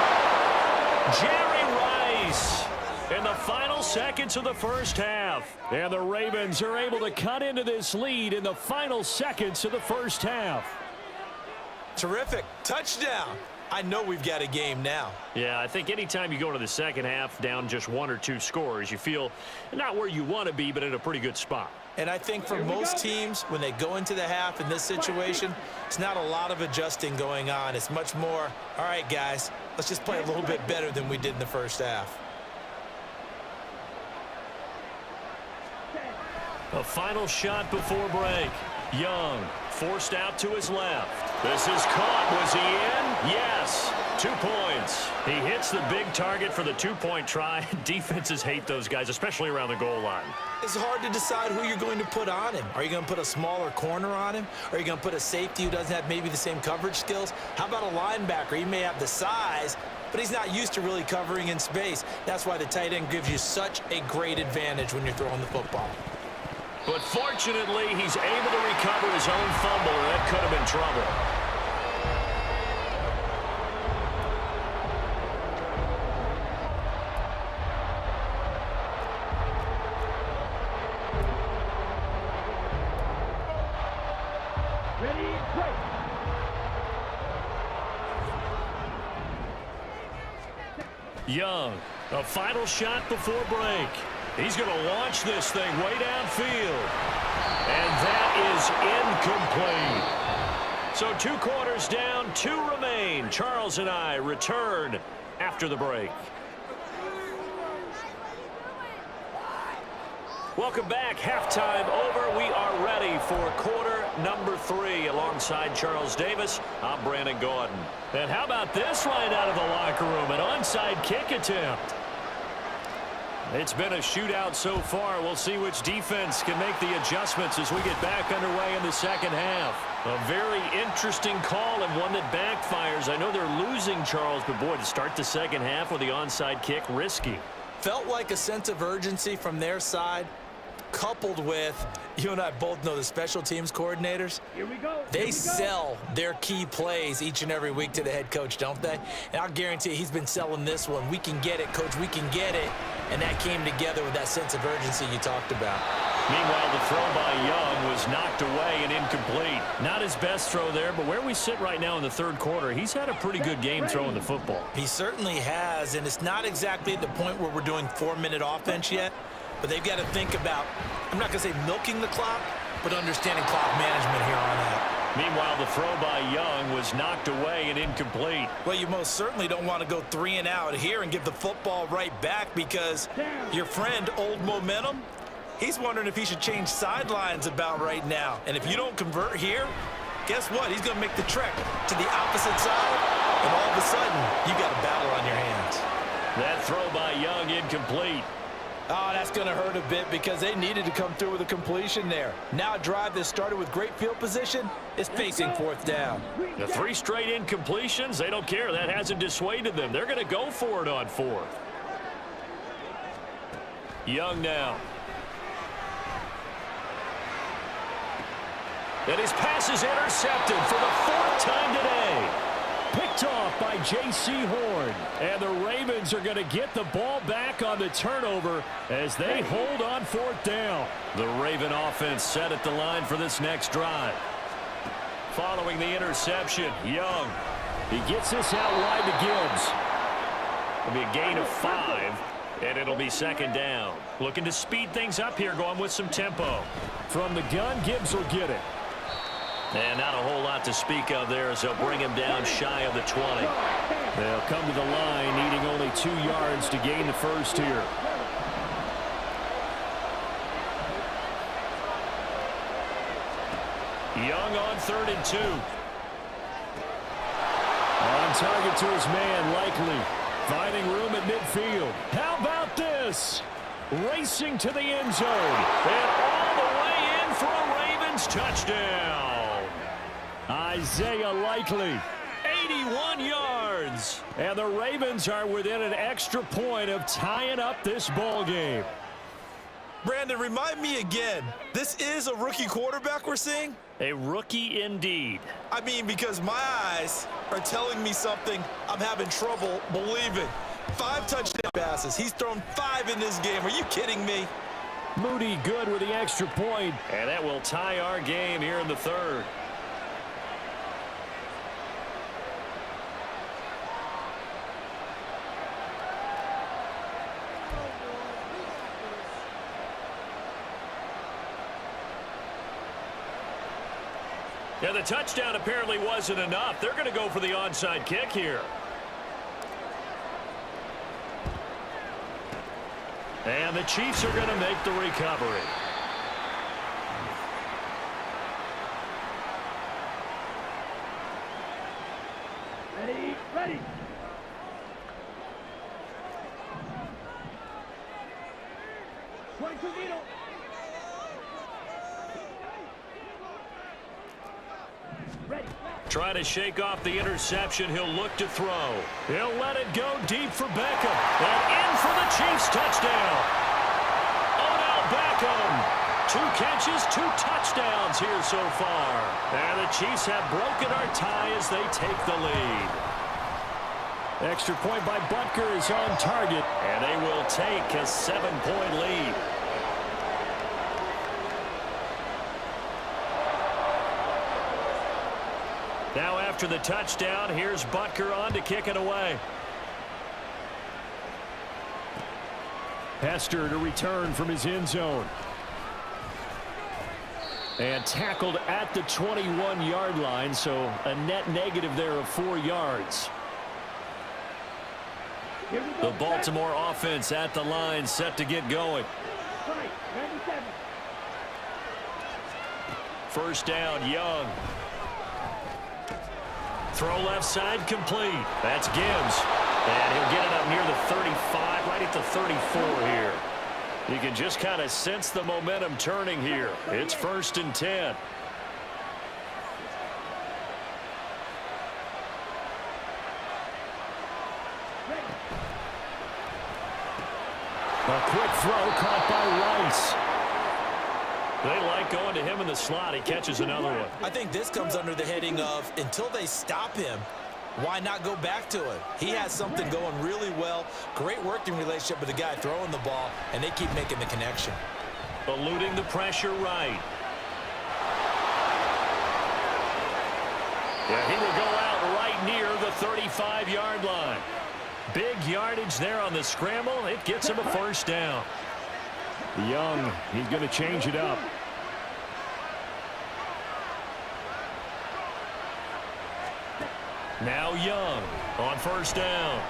Jerry Rice in the final seconds of the first half. And the Ravens are able to cut into this lead in the final seconds of the first half. Terrific. Touchdown. I know we've got a game now. Yeah, I think anytime you go into the second half down just 1 or 2 scores, you feel not where you want to be, but in a pretty good spot. And I think for most teams, when they go into the half in this situation, it's not a lot of adjusting going on. It's much more, all right, guys, let's just play a little bit better than we did in the first half. A final shot before break. Young forced out to his left. This is caught. Was he in? Yes. 2 points. He hits the big target for the 2-point try. Defenses hate those guys, especially around the goal line. It's hard to decide who you're going to put on him. Are you going to put a smaller corner on him? Are you going to put a safety who doesn't have maybe the same coverage skills? How about a linebacker? He may have the size, but he's not used to really covering in space. That's why the tight end gives you such a great advantage when you're throwing the football. But fortunately, he's able to recover his own fumble, or that could have been trouble. Ready, play. Young, a final shot before break. He's going to launch this thing way downfield. And that is incomplete. So 2 quarters down, 2 remain. Charles and I return after the break. Welcome back. Halftime over. We are ready for quarter number 3. Alongside Charles Davis, I'm Brandon Gaudin. And how about this right out of the locker room? An onside kick attempt. It's been a shootout so far. We'll see which defense can make the adjustments as we get back underway in the second half. A very interesting call and one that backfires. I know they're losing, Charles, but boy, to start the second half with the onside kick, risky. Felt like a sense of urgency from their side, coupled with, you and I both know the special teams coordinators. Here we go. They sell their key plays each and every week to the head coach, don't they? And I'll guarantee you he's been selling this one. We can get it, coach. We can get it. And that came together with that sense of urgency you talked about. Meanwhile, the throw by Young was knocked away and incomplete. Not his best throw there, but where we sit right now in the third quarter, he's had a pretty good game throwing the football. He certainly has, and it's not exactly at the point where we're doing 4-minute offense yet. But they've got to think about, I'm not going to say milking the clock, but understanding clock management here on out. Meanwhile, the throw by Young was knocked away and incomplete. Well, you most certainly don't want to go 3 and out here and give the football right back because your friend, Old Momentum, he's wondering if he should change sidelines about right now. And if you don't convert here, guess what? He's going to make the trek to the opposite side, and all of a sudden, you got a battle on your hands. That throw by Young incomplete. Oh, that's going to hurt a bit because they needed to come through with a completion there. Now a drive that started with great field position is facing 4th down. The 3 straight incompletions, they don't care. That hasn't dissuaded them. They're going to go for it on 4th. Young now. And his pass is intercepted for the 4th time today. Picked off by J.C. Horn. And the Ravens are going to get the ball back on the turnover as they hold on 4th down. The Raven offense set at the line for this next drive. Following the interception, Young. He gets this out wide to Gibbs. It'll be a gain of 5, and it'll be 2nd down. Looking to speed things up here, going with some tempo. From the gun, Gibbs will get it. And not a whole lot to speak of there as they'll bring him down shy of the 20. They'll come to the line needing only 2 yards to gain the first here. Young on 3rd and 2. On target to his man, Likely. Finding room at midfield. How about this? Racing to the end zone. And all the way in for a Ravens touchdown. Isaiah Likely, 81 yards. And the Ravens are within an extra point of tying up this ball game. Brandon, remind me again, this is a rookie quarterback we're seeing? A rookie indeed. I mean, because my eyes are telling me something I'm having trouble believing. 5 touchdown passes. He's thrown 5 in this game. Are you kidding me? Moody good with the extra point. And that will tie our game here in the 3rd. Yeah, the touchdown apparently wasn't enough. They're going to go for the onside kick here. And the Chiefs are going to make the recovery. Ready, ready. Trying to shake off the interception. He'll look to throw. He'll let it go deep for Beckham. And in for the Chiefs touchdown. Odell Beckham. 2 catches, 2 touchdowns here so far. And the Chiefs have broken our tie as they take the lead. Extra point by Butker is on target. And they will take a 7-point lead. Now after the touchdown, here's Butker on to kick it away. Hester to return from his end zone. And tackled at the 21-yard line, so a net negative there of 4 yards. The Baltimore offense at the line, set to get going. First down, Young. Throw left side, complete. That's Gibbs. And he'll get it up near the 35, right at the 34 here. You can just kind of sense the momentum turning here. It's 1st and 10. A quick throw caught by Rice. They like going to him in the slot. He catches another one. I think this comes under the heading of until they stop him, why not go back to it? He has something going really well. Great working relationship with the guy throwing the ball, and they keep making the connection. Eluding the pressure right. Yeah, he will go out right near the 35-yard line. Big yardage there on the scramble. It gets him a first down. Young, he's going to change it up. Now Young on first down.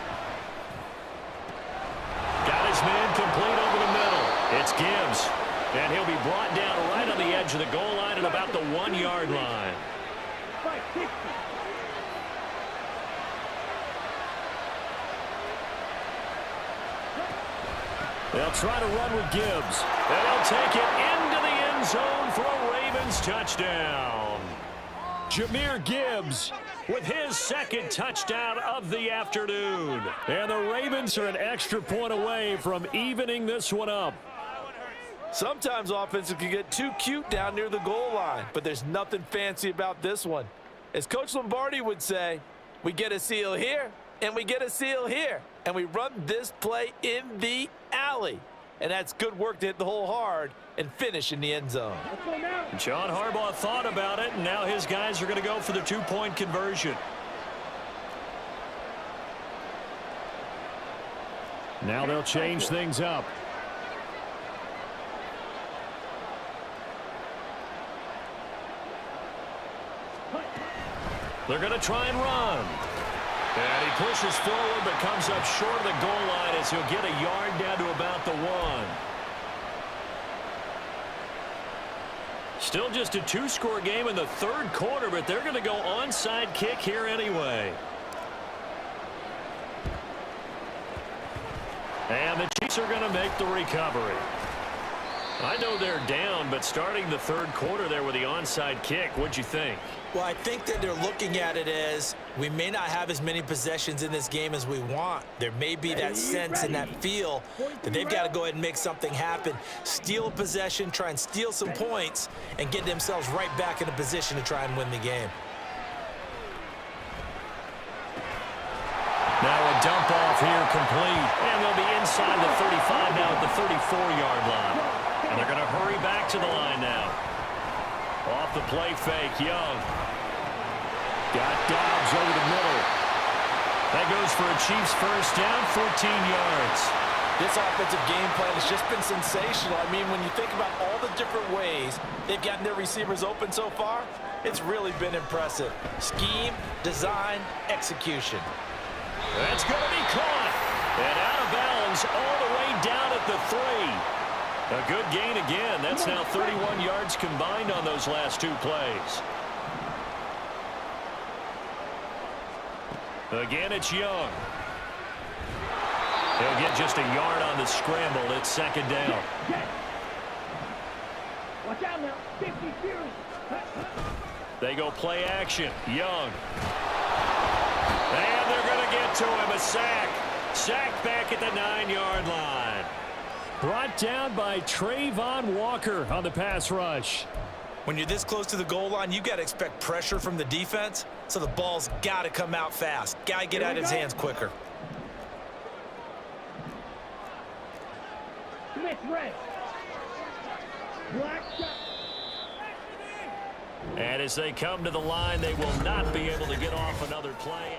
Got his man complete over the middle. It's Gibbs. And he'll be brought down right on the edge of the goal line at about the 1-yard line. They'll try to run with Gibbs. And they'll take it into the end zone for a Ravens touchdown. Jahmyr Gibbs With his 2nd touchdown of the afternoon. And the Ravens are an extra point away from evening this one up. Sometimes offenses can get too cute down near the goal line, but there's nothing fancy about this one. As Coach Lombardi would say, we get a seal here, and we get a seal here, and we run this play in the alley. And that's good work to hit the hole hard and finish in the end zone. John Harbaugh thought about it, and now his guys are going to go for the 2-point conversion. Now they'll change things up. They're going to try and run. And he pushes forward but comes up short of the goal line as he'll get a yard down to about the 1. Still just a 2-score game in the 3rd quarter, but they're going to go onside kick here anyway. And the Chiefs are going to make the recovery. I know they're down, but starting the 3rd quarter there with the onside kick, what'd you think? Well, I think that they're looking at it as we may not have as many possessions in this game as we want. There may be that sense and that feel that they've got to go ahead and make something happen. Steal a possession, try and steal some points, and get themselves right back in a position to try and win the game. Now a dump off here complete. And they'll be inside the 35 now at the 34-yard line. And they're going to hurry back to the line now. Off the play fake, Young. Got Dobbs over the middle. That goes for a Chiefs first down, 14 yards. This offensive game plan has just been sensational. I mean, when you think about all the different ways they've gotten their receivers open so far, it's really been impressive. Scheme, design, execution. That's going to be caught. And out of bounds all the way down at the 3. A good gain again. That's now 31 yards combined on those last 2 plays. Again, it's Young. He'll get just a yard on the scramble. It's 2nd down. Watch out now. 50 series. They go play action. Young. And they're going to get to him. A sack. Sacked back at the 9-yard line. Brought down by Trayvon Walker on the pass rush. When you're this close to the goal line, you got to expect pressure from the defense, so the ball's got to come out fast. Got to get out of his hands quicker. Smith red. Black shot. And as they come to the line, they will not be able to get off another play.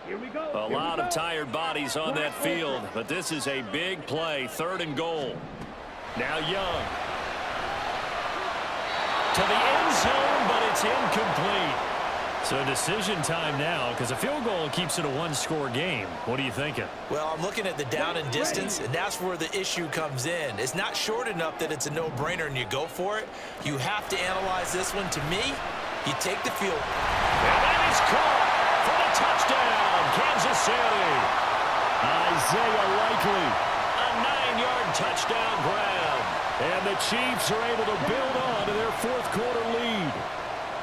Here we go. A lot of tired bodies on that field, but this is a big play, 3rd and goal. Now Young. To the end zone, but it's incomplete. So decision time now, because a field goal keeps it a 1-score game. What are you thinking? Well, I'm looking at the down and distance, and that's where the issue comes in. It's not short enough that it's a no-brainer and you go for it. You have to analyze this one. To me, you take the field. And that is caught for the touchdown, Kansas City. Isaiah Likely. A 9-yard touchdown grab. And the Chiefs are able to build on to their 4th quarter lead.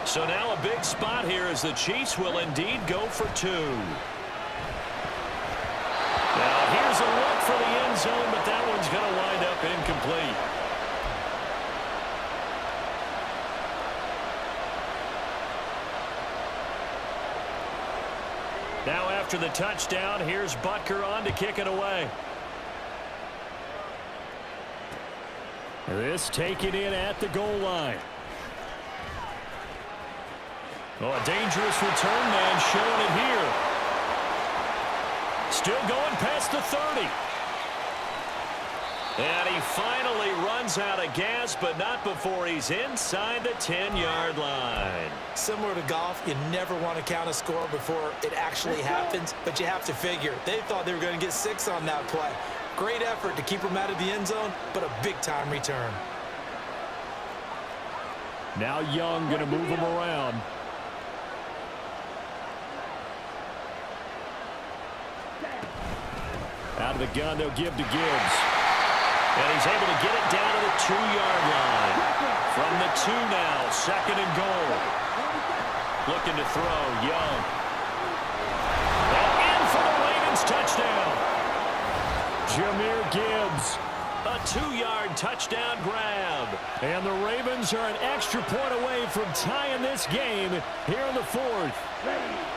So now a big spot here as the Chiefs will indeed go for 2. Now here's a look for the end zone, but that one's going to wind up incomplete. Now after the touchdown, here's Butker on to kick it away. This taken in at the goal line. Oh, a dangerous return man showing it here. Still going past the 30. And he finally runs out of gas, but not before he's inside the 10-yard line. Similar to golf, you never want to count a score before it actually happens, but you have to figure. They thought they were going to get 6 on that play. Great effort to keep them out of the end zone, but a big-time return. Now Young going to move him around. Out of the gun, they'll give to Gibbs. And he's able to get it down to the 2-yard line. From the 2 now, 2nd and goal. Looking to throw, Young. And in for the Ravens touchdown. Jahmyr Gibbs. A 2-yard touchdown grab. And the Ravens are an extra point away from tying this game here in the 4th.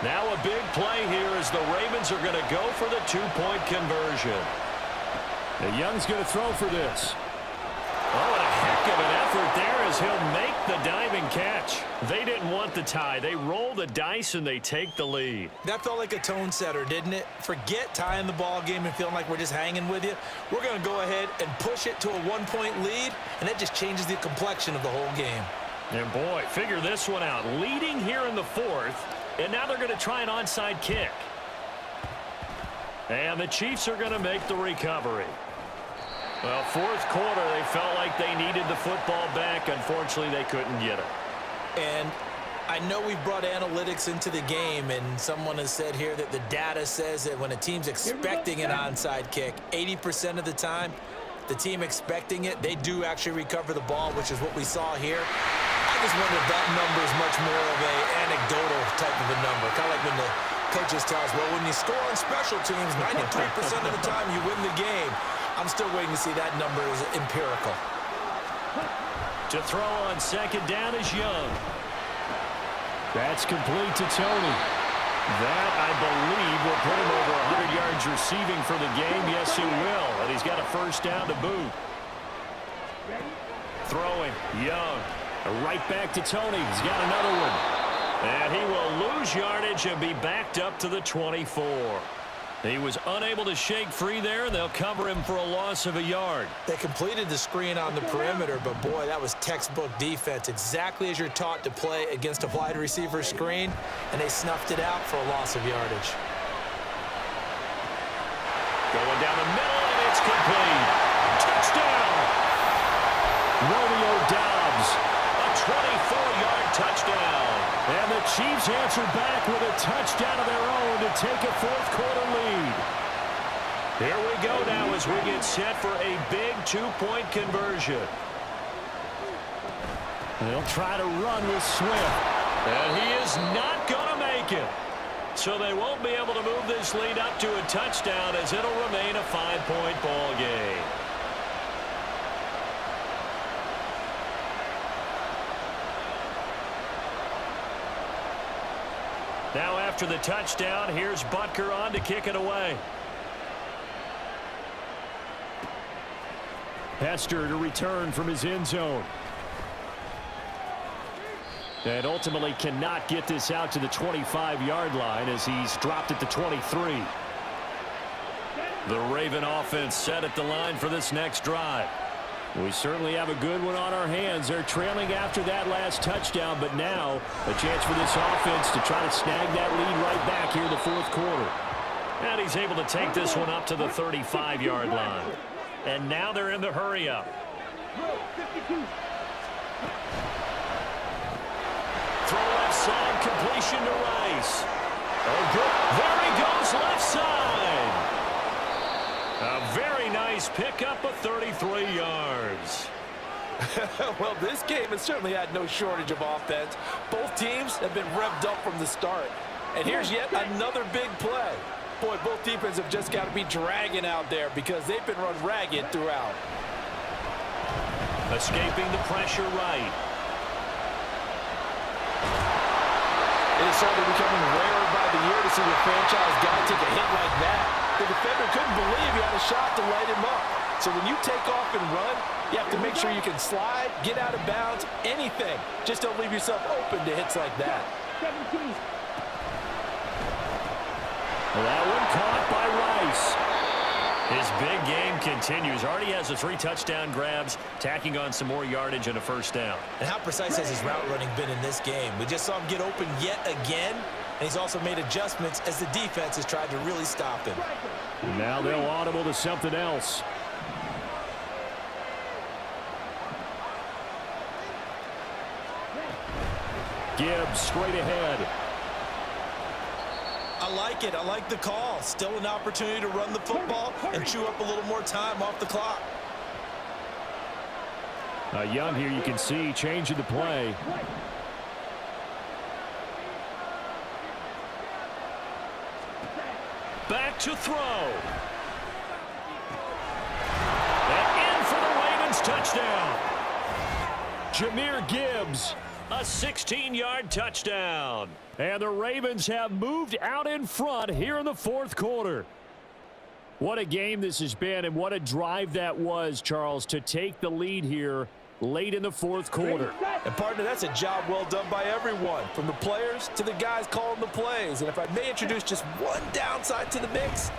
Now a big play here as the Ravens are going to go for the 2-point conversion. And Young's going to throw for this. Oh, and a heck of an effort there as he'll make the diving catch. They didn't want the tie. They roll the dice and they take the lead. That felt like a tone setter, didn't it? Forget tying the ball game and feeling like we're just hanging with you. We're going to go ahead and push it to a 1-point lead, and that just changes the complexion of the whole game. And boy, figure this one out. Leading here in the 4th, and now they're going to try an onside kick. And the Chiefs are going to make the recovery. Well, 4th quarter, they felt like they needed the football back. Unfortunately, they couldn't get it. And I know we've brought analytics into the game, and someone has said here that the data says that when a team's expecting an onside kick, 80% of the time, the team expecting it, they do actually recover the ball, which is what we saw here. I just wonder if that number is much more of an anecdotal type of a number. Kind of like when the coaches tell us, well, when you score on special teams, 93% of the time you win the game. I'm still waiting to see that number is empirical. To throw on 2nd down is Young. That's complete to Tony. That, I believe, will put him over 100 yards receiving for the game. Yes, he will. And he's got a 1st down to boot. Throwing, Young. Right back to Tony. He's got another one. And he will lose yardage and be backed up to the 24. He was unable to shake free there, and they'll cover him for a loss of a yard. They completed the screen on the perimeter, but boy, that was textbook defense. Exactly as you're taught to play against a wide receiver screen, and they snuffed it out for a loss of yardage. Going down the middle, and it's complete. Touchdown! Romeo Doubs. A 24-yard touchdown. And the Chiefs answer back with a touchdown of their own to take a 4th quarter lead. Here we go now as we get set for a big 2-point conversion. They'll try to run with Swift. And he is not going to make it. So they won't be able to move this lead up to a touchdown as it'll remain a 5-point ball game. Now after the touchdown, here's Butker on to kick it away. Hester to return from his end zone. And ultimately cannot get this out to the 25-yard line as he's dropped it to 23. The Raven offense set at the line for this next drive. We certainly have a good one on our hands. They're trailing after that last touchdown, but now a chance for this offense to try to snag that lead right back here in the fourth quarter. And he's able to take this one up to the 35-yard line. And now they're in the hurry-up. Throw left side, completion to Rice. Oh, good. There he goes, left side. A very nice pickup of 33 yards. Well, this game has certainly had no shortage of offense. Both teams have been revved up from the start. And here's yet another big play. Boy, both defenses have just got to be dragging out there because they've been run ragged throughout. Escaping the pressure right. It is certainly becoming rarer by the year to see the franchise guy take a hit like that. The defender couldn't believe he had a shot to light him up. So when you take off and run, you have to make sure you can slide, get out of bounds, anything. Just don't leave yourself open to hits like that. 17. Well, that one caught by Rice. His big game continues. Already has the 3 touchdown grabs, tacking on some more yardage and a first down. And how precise has his route running been in this game? We just saw him get open yet again, and he's also made adjustments as the defense has tried to really stop him. Now they'll audible to something else. Gibbs straight ahead. I like it. I like the call. Still an opportunity to run the football and chew up a little more time off the clock. Young here, you can see, changing the play. Back to throw. And in for the Ravens touchdown. Jahmyr Gibbs. A 16-yard touchdown. And the Ravens have moved out in front here in the fourth quarter. What a game this has been, and what a drive that was, Charles, to take the lead here late in the fourth quarter. And, partner, that's a job well done by everyone, from the players to the guys calling the plays. And if I may introduce just one downside to the mix,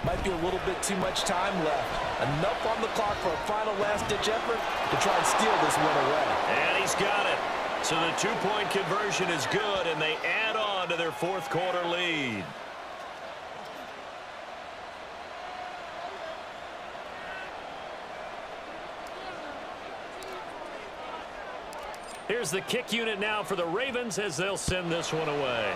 might be a little bit too much time left. Enough on the clock for a final last-ditch effort to try and steal this one away. And he's got it. So the 2-point conversion is good, and they add on to their fourth quarter lead. Here's the kick unit now for the Ravens as they'll send this one away.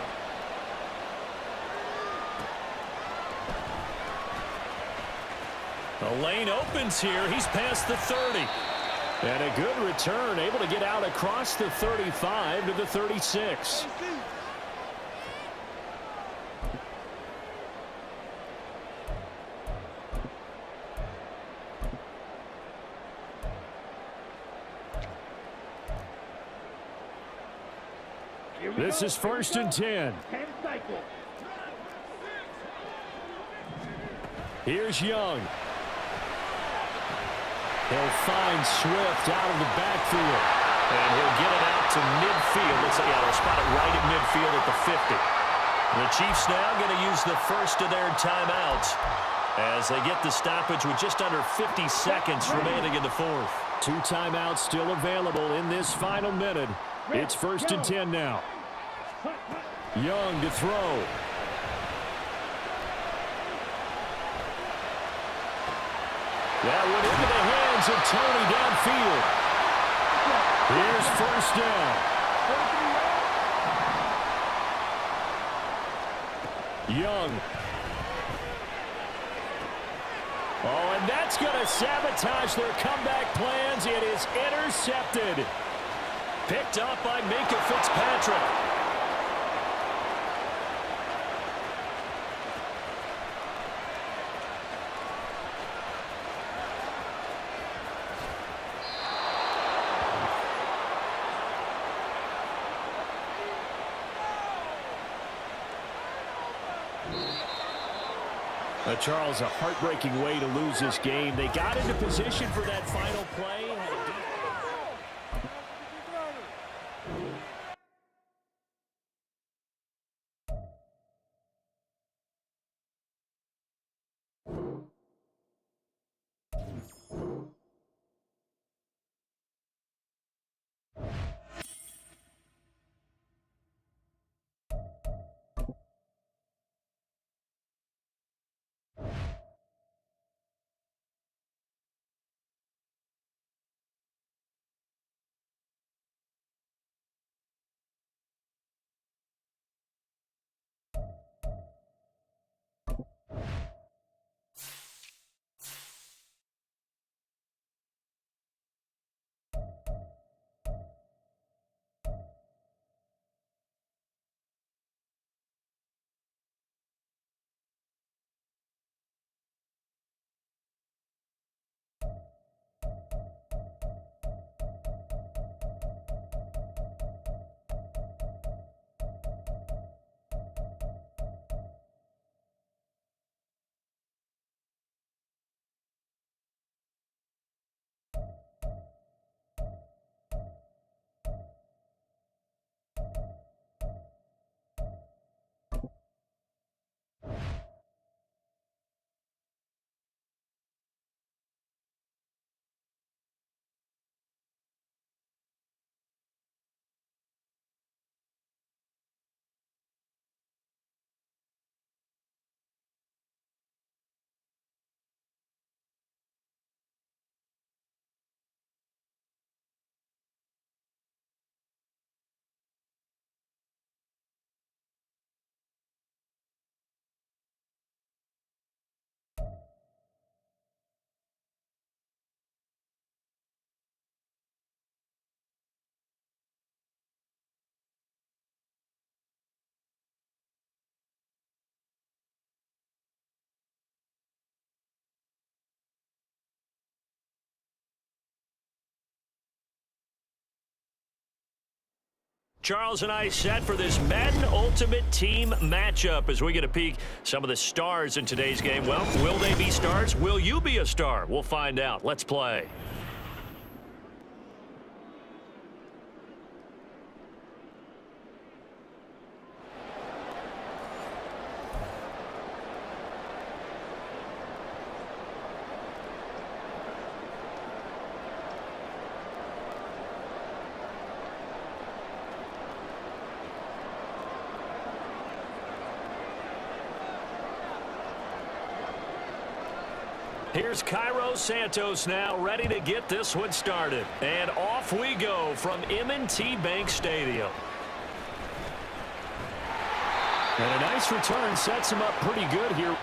The lane opens here. He's past the 30. And a good return, able to get out across the 35 to the 36. This is 1st and 10. 10 cycles. Here's Young. He'll find Swift out of the backfield. And he'll get it out to midfield. Looks like they'll spot it right at midfield at the 50. The Chiefs now going to use the first of their timeouts as they get the stoppage with just under 50 seconds remaining in the fourth. 2 timeouts still available in this final minute. It's 1st and 10 now. Young to throw. That went into the hands of Tony downfield. Here's 1st down. Young. Oh, and that's going to sabotage their comeback plans. It is intercepted. Picked up by Minka Fitzpatrick. Charles, a heartbreaking way to lose this game. They got into position for that final play. Charles and I set for this Madden Ultimate Team matchup as we get a peek some of the stars in today's game. Well, will they be stars? Will you be a star? We'll find out. Let's play. Here's Cairo Santos now ready to get this one started. And off we go from M&T Bank Stadium. And a nice return sets him up pretty good here.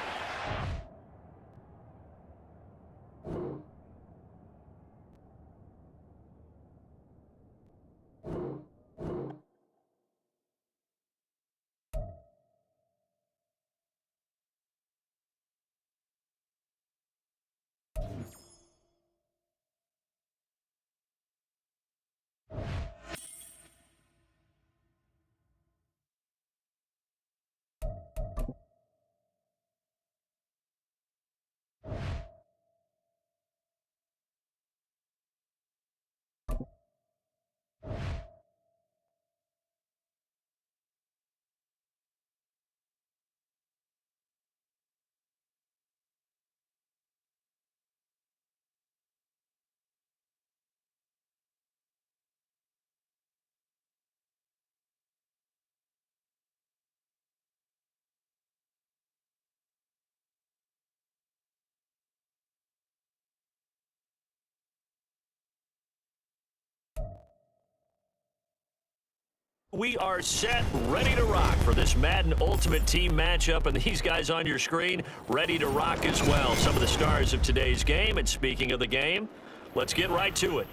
We are set, ready to rock for this Madden Ultimate Team matchup, and these guys on your screen ready to rock as well. Some of the stars of today's game, and speaking of the game, let's get right to it.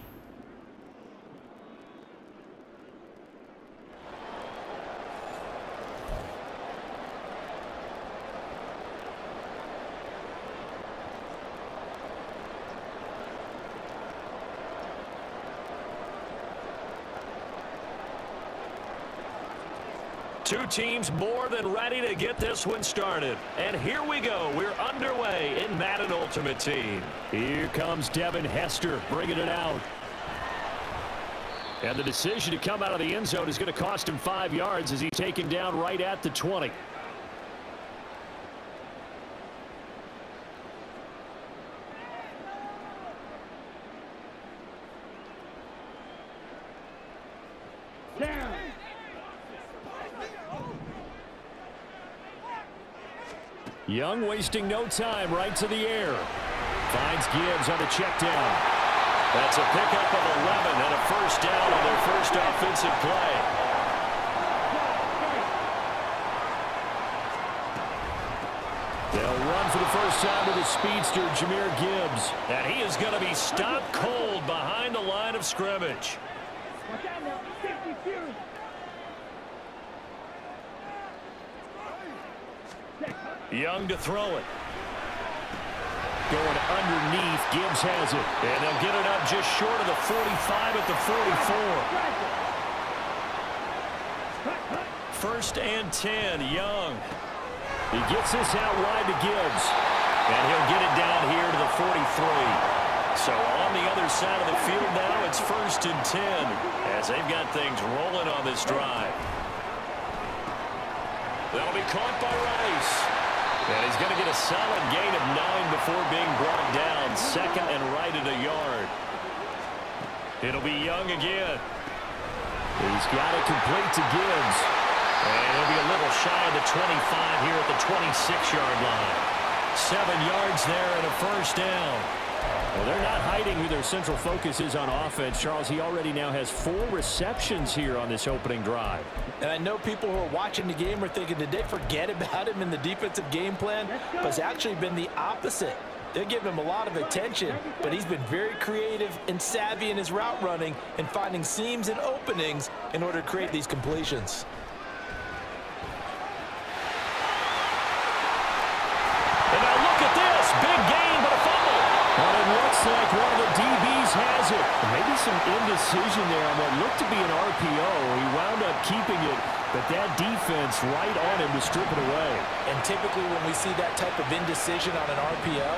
Two teams more than ready to get this one started. And here we go. We're underway in Madden Ultimate Team. Here comes Devin Hester bringing it out. And the decision to come out of the end zone is going to cost him 5 yards as he's taken down right at the 20. Down. Young wasting no time, right to the air. Finds Gibbs on the check down. That's a pickup of 11 and a first down on their first offensive play. They'll run for the first time with the speedster, Jahmyr Gibbs. And he is going to be stopped cold behind the line of scrimmage. Watch out now. 50 series. Young to throw it. Going underneath, Gibbs has it. And they'll get it up just short of the 45 at the 44. First and 10, Young. He gets this out wide to Gibbs. And he'll get it down here to the 43. So on the other side of the field now, it's first and 10 as they've got things rolling on this drive. That'll be caught by Rice. And he's going to get a solid gain of 9 before being brought down. Second and right at a yard. It'll be Young again. He's got it complete to Gibbs. And he'll be a little shy of the 25 here at the 26-yard line. 7 yards there and a first down. Well, they're not hiding who their central focus is on offense. Charles, he already now has 4 receptions here on this opening drive. And I know people who are watching the game are thinking, did they forget about him in the defensive game plan? But it's actually been the opposite. They're giving him a lot of attention, but he's been very creative and savvy in his route running and finding seams and openings in order to create these completions. And now look at this. Big gain, but a fumble. But it looks like one of the DBs has throws it. Maybe some indecision there on what looked to be an RPO. He wound up keeping it, but that defense right on him to strip it away. And typically when we see that type of indecision on an RPO,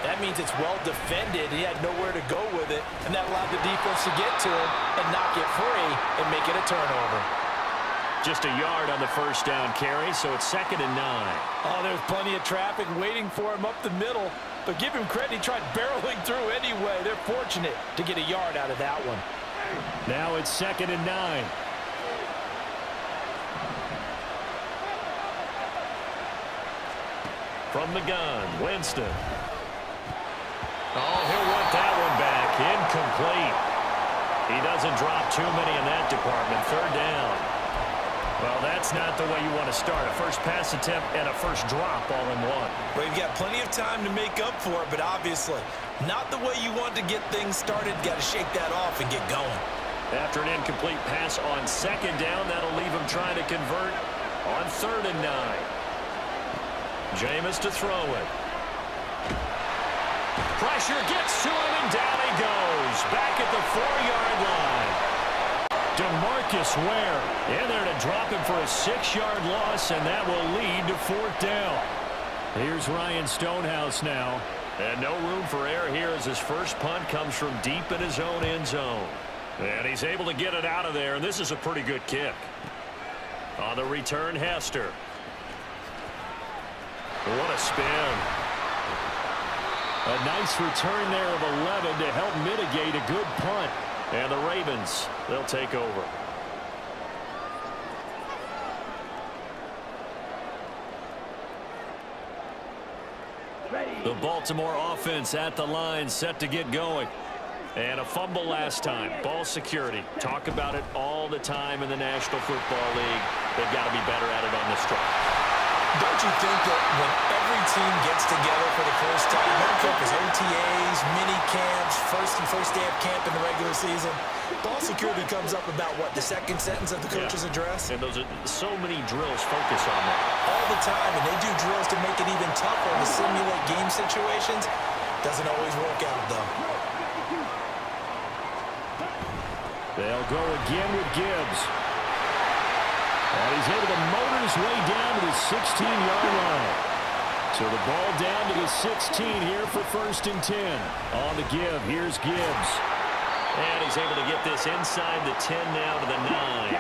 that means it's well defended. He had nowhere to go with it, and that allowed the defense to get to him and knock it free and make it a turnover. Just a yard on the first down carry, so it's 2nd and 9. Oh, there's plenty of traffic waiting for him up the middle. But give him credit, he tried barreling through anyway. They're fortunate to get a yard out of that one. Now it's 2nd and 9. From the gun, Winston. Oh, he'll want that one back. Incomplete. He doesn't drop too many in that department. 3rd down. Well, that's not the way you want to start. A first pass attempt and a first drop all in one. Well, you've got plenty of time to make up for it, but obviously not the way you want to get things started. Got to shake that off and get going. After an incomplete pass on 2nd down, that'll leave him trying to convert on 3rd and 9. Jameis to throw it. Pressure gets to him, and down he goes. Back at the 4-yard line. DeMarcus Ware in there to drop him for a 6-yard loss, and that will lead to 4th down. Here's Ryan Stonehouse now. And no room for error here as his first punt comes from deep in his own end zone. And he's able to get it out of there, and this is a pretty good kick. On the return, Hester. What a spin. A nice return there of 11 to help mitigate a good punt. And the Ravens, they'll take over. The Baltimore offense at the line, set to get going. And a fumble last time. Ball security. Talk about it all the time in the National Football League. They've got to be better at it on this drive. Don't you think that when every team gets together for the first time, no matter if it's OTAs, mini camps, first day of camp in the regular season, ball security comes up about, what, the second sentence of the coach's address? And those are so many drills focus on that. All the time, and they do drills to make it even tougher to simulate game situations. Doesn't always work out, though. They'll go again with Gibbs. And he's able to motor his way down to the 16-yard line. So the ball down to the 16 here for 1st and 10. On the give, here's Gibbs. And he's able to get this inside the 10 now to the 9.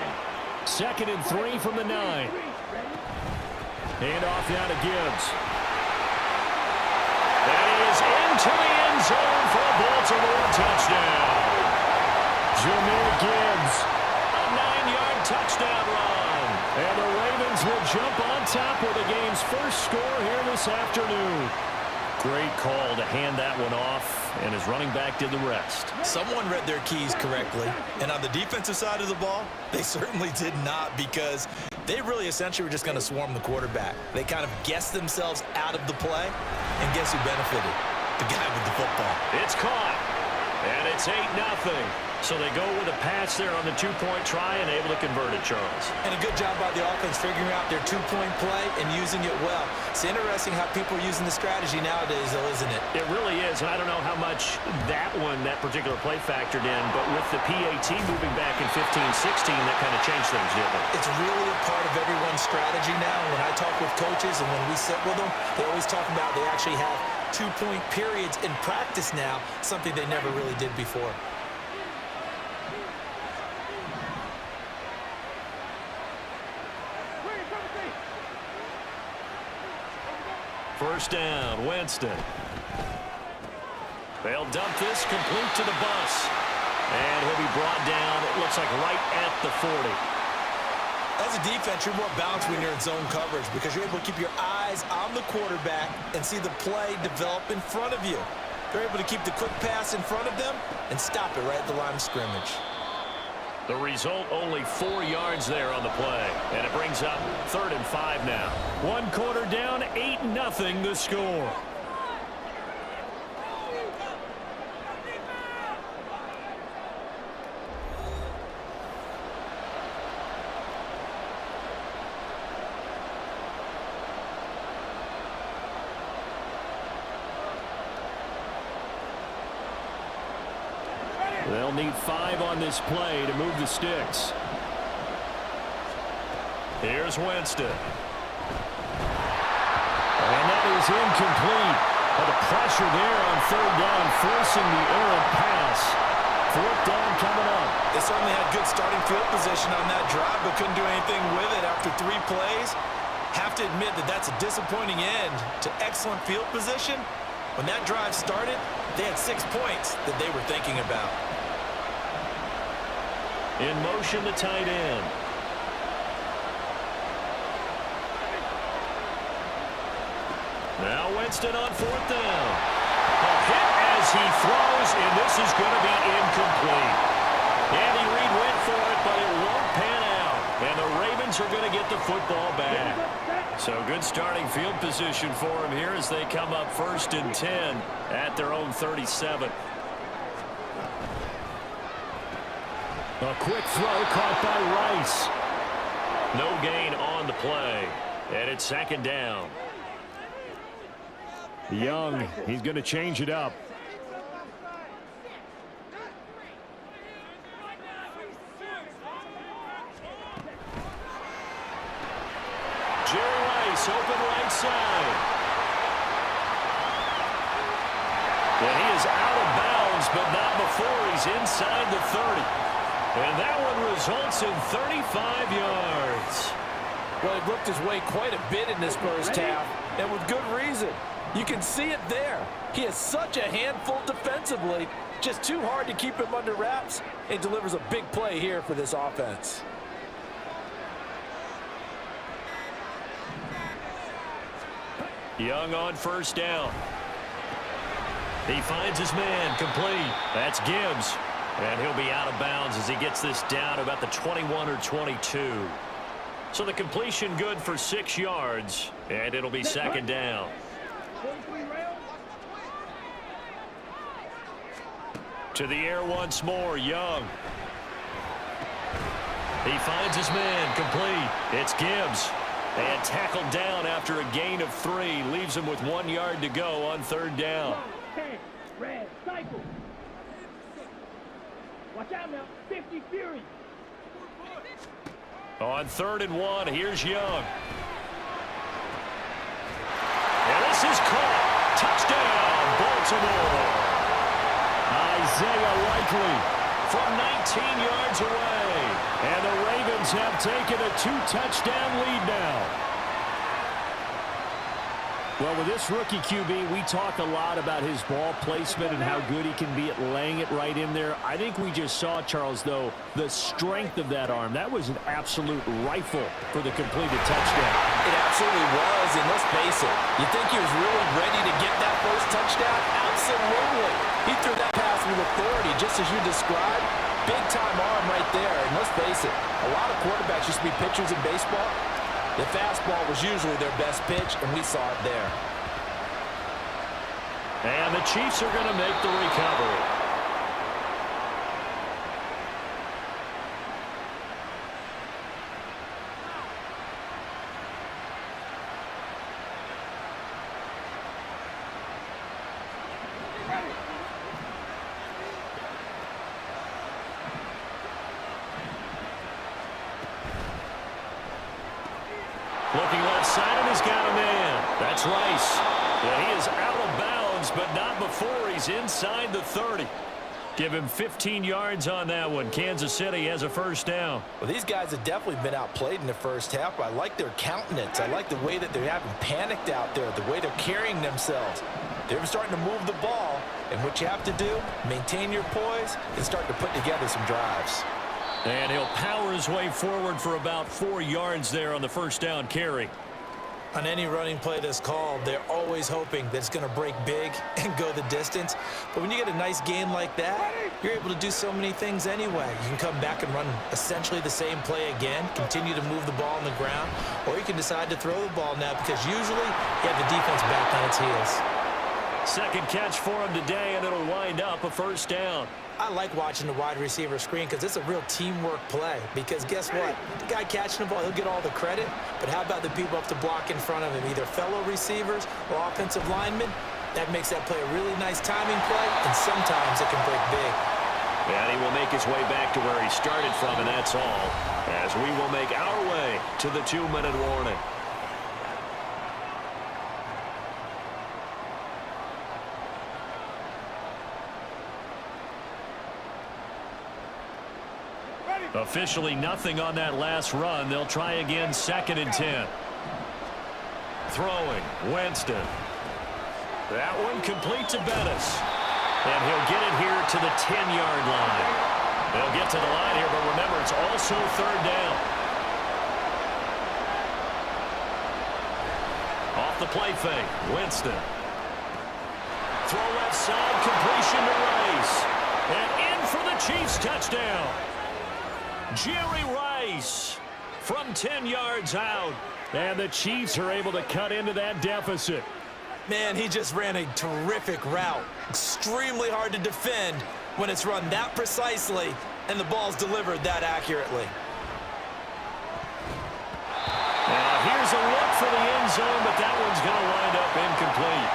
2nd and 3 from the 9. Hand off now to Gibbs. That is into the end zone for a Baltimore touchdown. Jahmyr Gibbs. A 9-yard touchdown run. And the Ravens will jump on top with the game's first score here this afternoon. Great call to hand that one off, and his running back did the rest. Someone read their keys correctly, and on the defensive side of the ball, they certainly did not, because they really essentially were just going to swarm the quarterback. They kind of guessed themselves out of the play, and guess who benefited? The guy with the football. It's caught, and it's 8-0. So they go with a pass there on the 2-point try and able to convert it, Charles. And a good job by the offense figuring out their 2-point play and using it well. It's interesting how people are using the strategy nowadays, though, isn't it? It really is, and I don't know how much that particular play factored in, but with the PAT moving back in 15-16, that kind of changed things, didn't it? It's really a part of everyone's strategy now. When I talk with coaches and when we sit with them, they always talk about they actually have 2-point periods in practice now, something they never really did before. First down, Winston. They'll dump this complete to the bus. And he'll be brought down, it looks like right at the 40. As a defense, you're more balanced when you're in zone coverage because you're able to keep your eyes on the quarterback and see the play develop in front of you. They're able to keep the quick pass in front of them and stop it right at the line of scrimmage. The result, only 4 yards there on the play. And it brings up 3rd and 5 now. 1 quarter down, 8-0 the score. They'll need 5 on this play to move the sticks. Here's Winston. And that is incomplete. But the pressure there on 3rd down, forcing the errant pass. 4th down coming up. They certainly had good starting field position on that drive, but couldn't do anything with it after 3 plays. Have to admit that that's a disappointing end to excellent field position. When that drive started, they had 6 points that they were thinking about. In motion, the tight end. Now Winston on 4th down. A hit as he throws, and this is going to be incomplete. Andy Reid went for it, but it won't pan out. And the Ravens are going to get the football back. So good starting field position for him here as they come up 1st and 10 at their own 37. A quick throw caught by Rice. No gain on the play. And it's 2nd down. Young, he's going to change it up. Jerry Rice, open right side. And he is out of bounds, but not before he's inside the 30. And that one results in 35 yards. Well, he worked his way quite a bit in this first half, and with good reason. You can see it there. He is such a handful defensively. Just too hard to keep him under wraps, and delivers a big play here for this offense. Young on 1st down. He finds his man, complete. That's Gibbs. And he'll be out of bounds as he gets this down about the 21 or 22. So the completion good for 6 yards, and it'll be 2nd down. To the air once more, Young. He finds his man, complete. It's Gibbs. And tackled down after a gain of 3. Leaves him with 1 yard to go on 3rd down. Red, cycle. Watch out now, 50 Fury. On 3rd and 1, here's Young. And this is caught. Touchdown, Baltimore. Isaiah Likely from 19 yards away. And the Ravens have taken a 2-touchdown lead now. Well, with this rookie QB, we talk a lot about his ball placement and how good he can be at laying it right in there. I think we just saw, Charles, though, the strength of that arm. That was an absolute rifle for the completed touchdown. It absolutely was, and let's face it, you think he was really ready to get that first touchdown? Absolutely. He threw that pass with authority, just as you described. Big-time arm right there, and let's face it, a lot of quarterbacks used to be pitchers in baseball. The fastball was usually their best pitch, and we saw it there. And the Chiefs are going to make the recovery. Looking left side, and he's got a man. That's Rice. Yeah, he is out of bounds, but not before he's inside the 30. Give him 15 yards on that one. Kansas City has a 1st down. Well, these guys have definitely been outplayed in the first half. I like their countenance. I like the way that they haven't panicked out there, the way they're carrying themselves. They're starting to move the ball, and what you have to do, maintain your poise and start to put together some drives. And he'll power his way forward for about 4 yards there on the 1st down carry. On any running play that's called, they're always hoping that it's going to break big and go the distance. But when you get a nice gain like that, you're able to do so many things anyway. You can come back and run essentially the same play again, continue to move the ball on the ground, or you can decide to throw the ball now because usually you have the defense back on its heels. Second catch for him today, and it'll wind up a 1st down. I like watching the wide receiver screen because it's a real teamwork play. Because guess what? The guy catching the ball, he'll get all the credit. But how about the people up to block in front of him, either fellow receivers or offensive linemen? That makes that play a really nice timing play, and sometimes it can break big. And he will make his way back to where he started from, and that's all, as we will make our way to the 2-minute warning. Officially nothing on that last run. They'll try again, 2nd and 10. Throwing, Winston. That one complete to Bettis. And he'll get it here to the 10-yard line. They'll get to the line here, but remember, it's also 3rd down. Off the play fake, Winston. Throw left side, completion to Rice. And in for the Chiefs touchdown. Jerry Rice from 10 yards out. And the Chiefs are able to cut into that deficit. Man, he just ran a terrific route. Extremely hard to defend when it's run that precisely and the ball's delivered that accurately. Now here's a look for the end zone, but that one's going to wind up incomplete.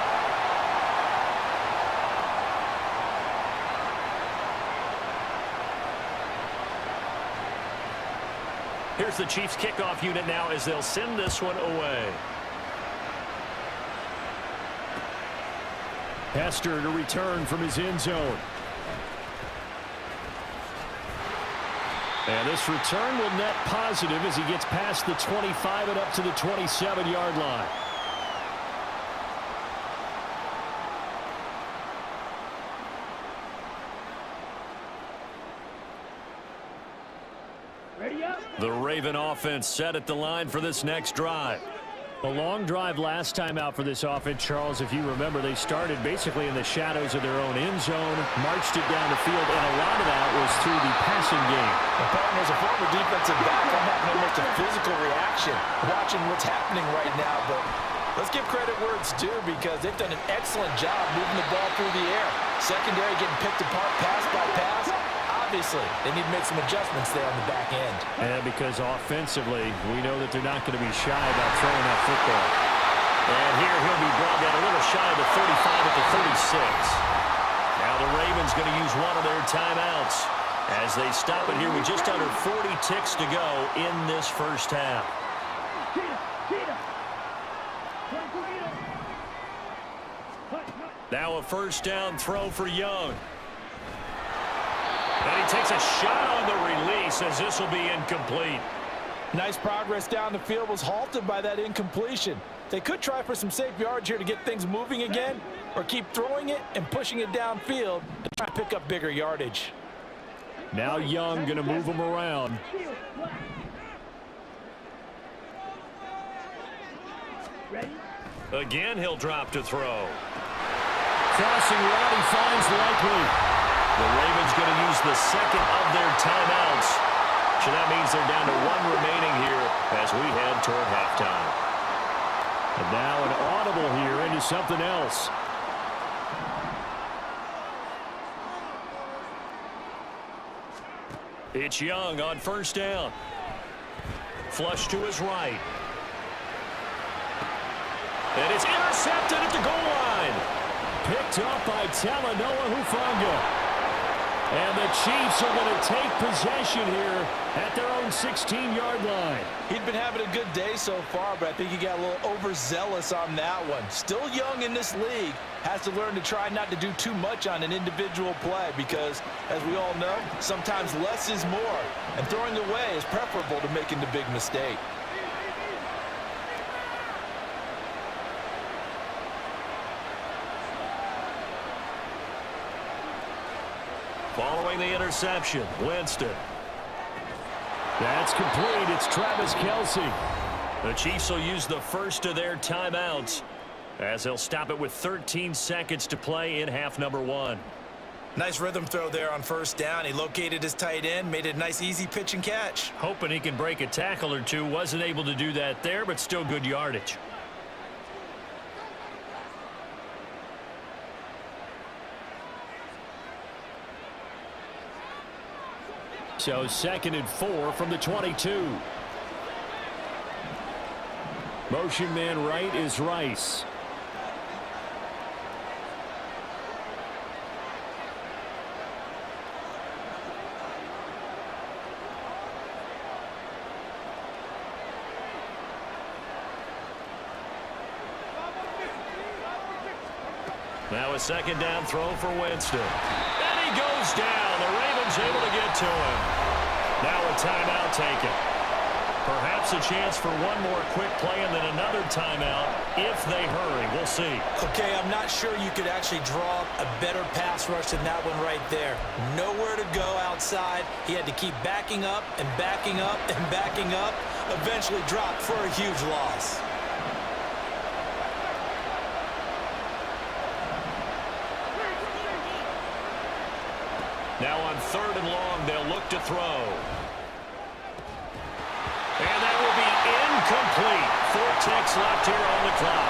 Here's the Chiefs kickoff unit now as they'll send this one away. Hester to return from his end zone. And this return will net positive as he gets past the 25 and up to the 27-yard line. Ready up? The Raven offense set at the line for this next drive. A long drive last time out for this offense, Charles. If you remember, they started basically in the shadows of their own end zone, marched it down the field, and a lot of that was through the passing game. The partner is a former defensive back. I'm having almost a physical reaction watching what's happening right now. But let's give credit where it's due because they've done an excellent job moving the ball through the air. Secondary getting picked apart pass by pass. Obviously, they need to make some adjustments there on the back end. And because offensively, we know that they're not going to be shy about throwing that football. And here he'll be brought down a little shy of the 35 at the 36. Now the Ravens going to use one of their timeouts as they stop it here with just under 40 ticks to go in this first half. Now a first down throw for Young. And he takes a shot on the release as this will be incomplete. Nice progress down the field was halted by that incompletion. They could try for some safe yards here to get things moving again, or keep throwing it and pushing it downfield to try to pick up bigger yardage. Now Young going to move him around. Again, he'll drop to throw. Crossing route, he finds Likely. The Ravens going to use the second of their timeouts. So that means they're down to one remaining here as we head toward halftime. And now an audible here into something else. It's Young on first down. Flush to his right. And it's intercepted at the goal line. Picked up by Talanoa Hufanga. And the Chiefs are going to take possession here at their own 16-yard line. He'd been having a good day so far, but I think he got a little overzealous on that one. Still young in this league. Has to learn to try not to do too much on an individual play because, as we all know, sometimes less is more. And throwing away is preferable to making the big mistake. Following the interception, Winston. That's complete. It's Travis Kelce. The Chiefs will use the first of their timeouts as they'll stop it with 13 seconds to play in half number one. Nice rhythm throw there on first down. He located his tight end, made it a nice easy pitch and catch. Hoping he can break a tackle or two. Wasn't able to do that there, but still good yardage. So 2nd and 4 from the 22. Motion man right is Rice. Now a second down throw for Winston. And he goes down. The Ravens able to get to him. Now a timeout taken. Perhaps a chance for one more quick play and then another timeout if they hurry. We'll see. Okay, I'm not sure you could actually draw a better pass rush than that one right there. Nowhere to go outside. He had to keep backing up and backing up and backing up. Eventually dropped for a huge loss. Now on 3rd and long, they'll look to throw. And that will be incomplete. 4 ticks left here on the clock.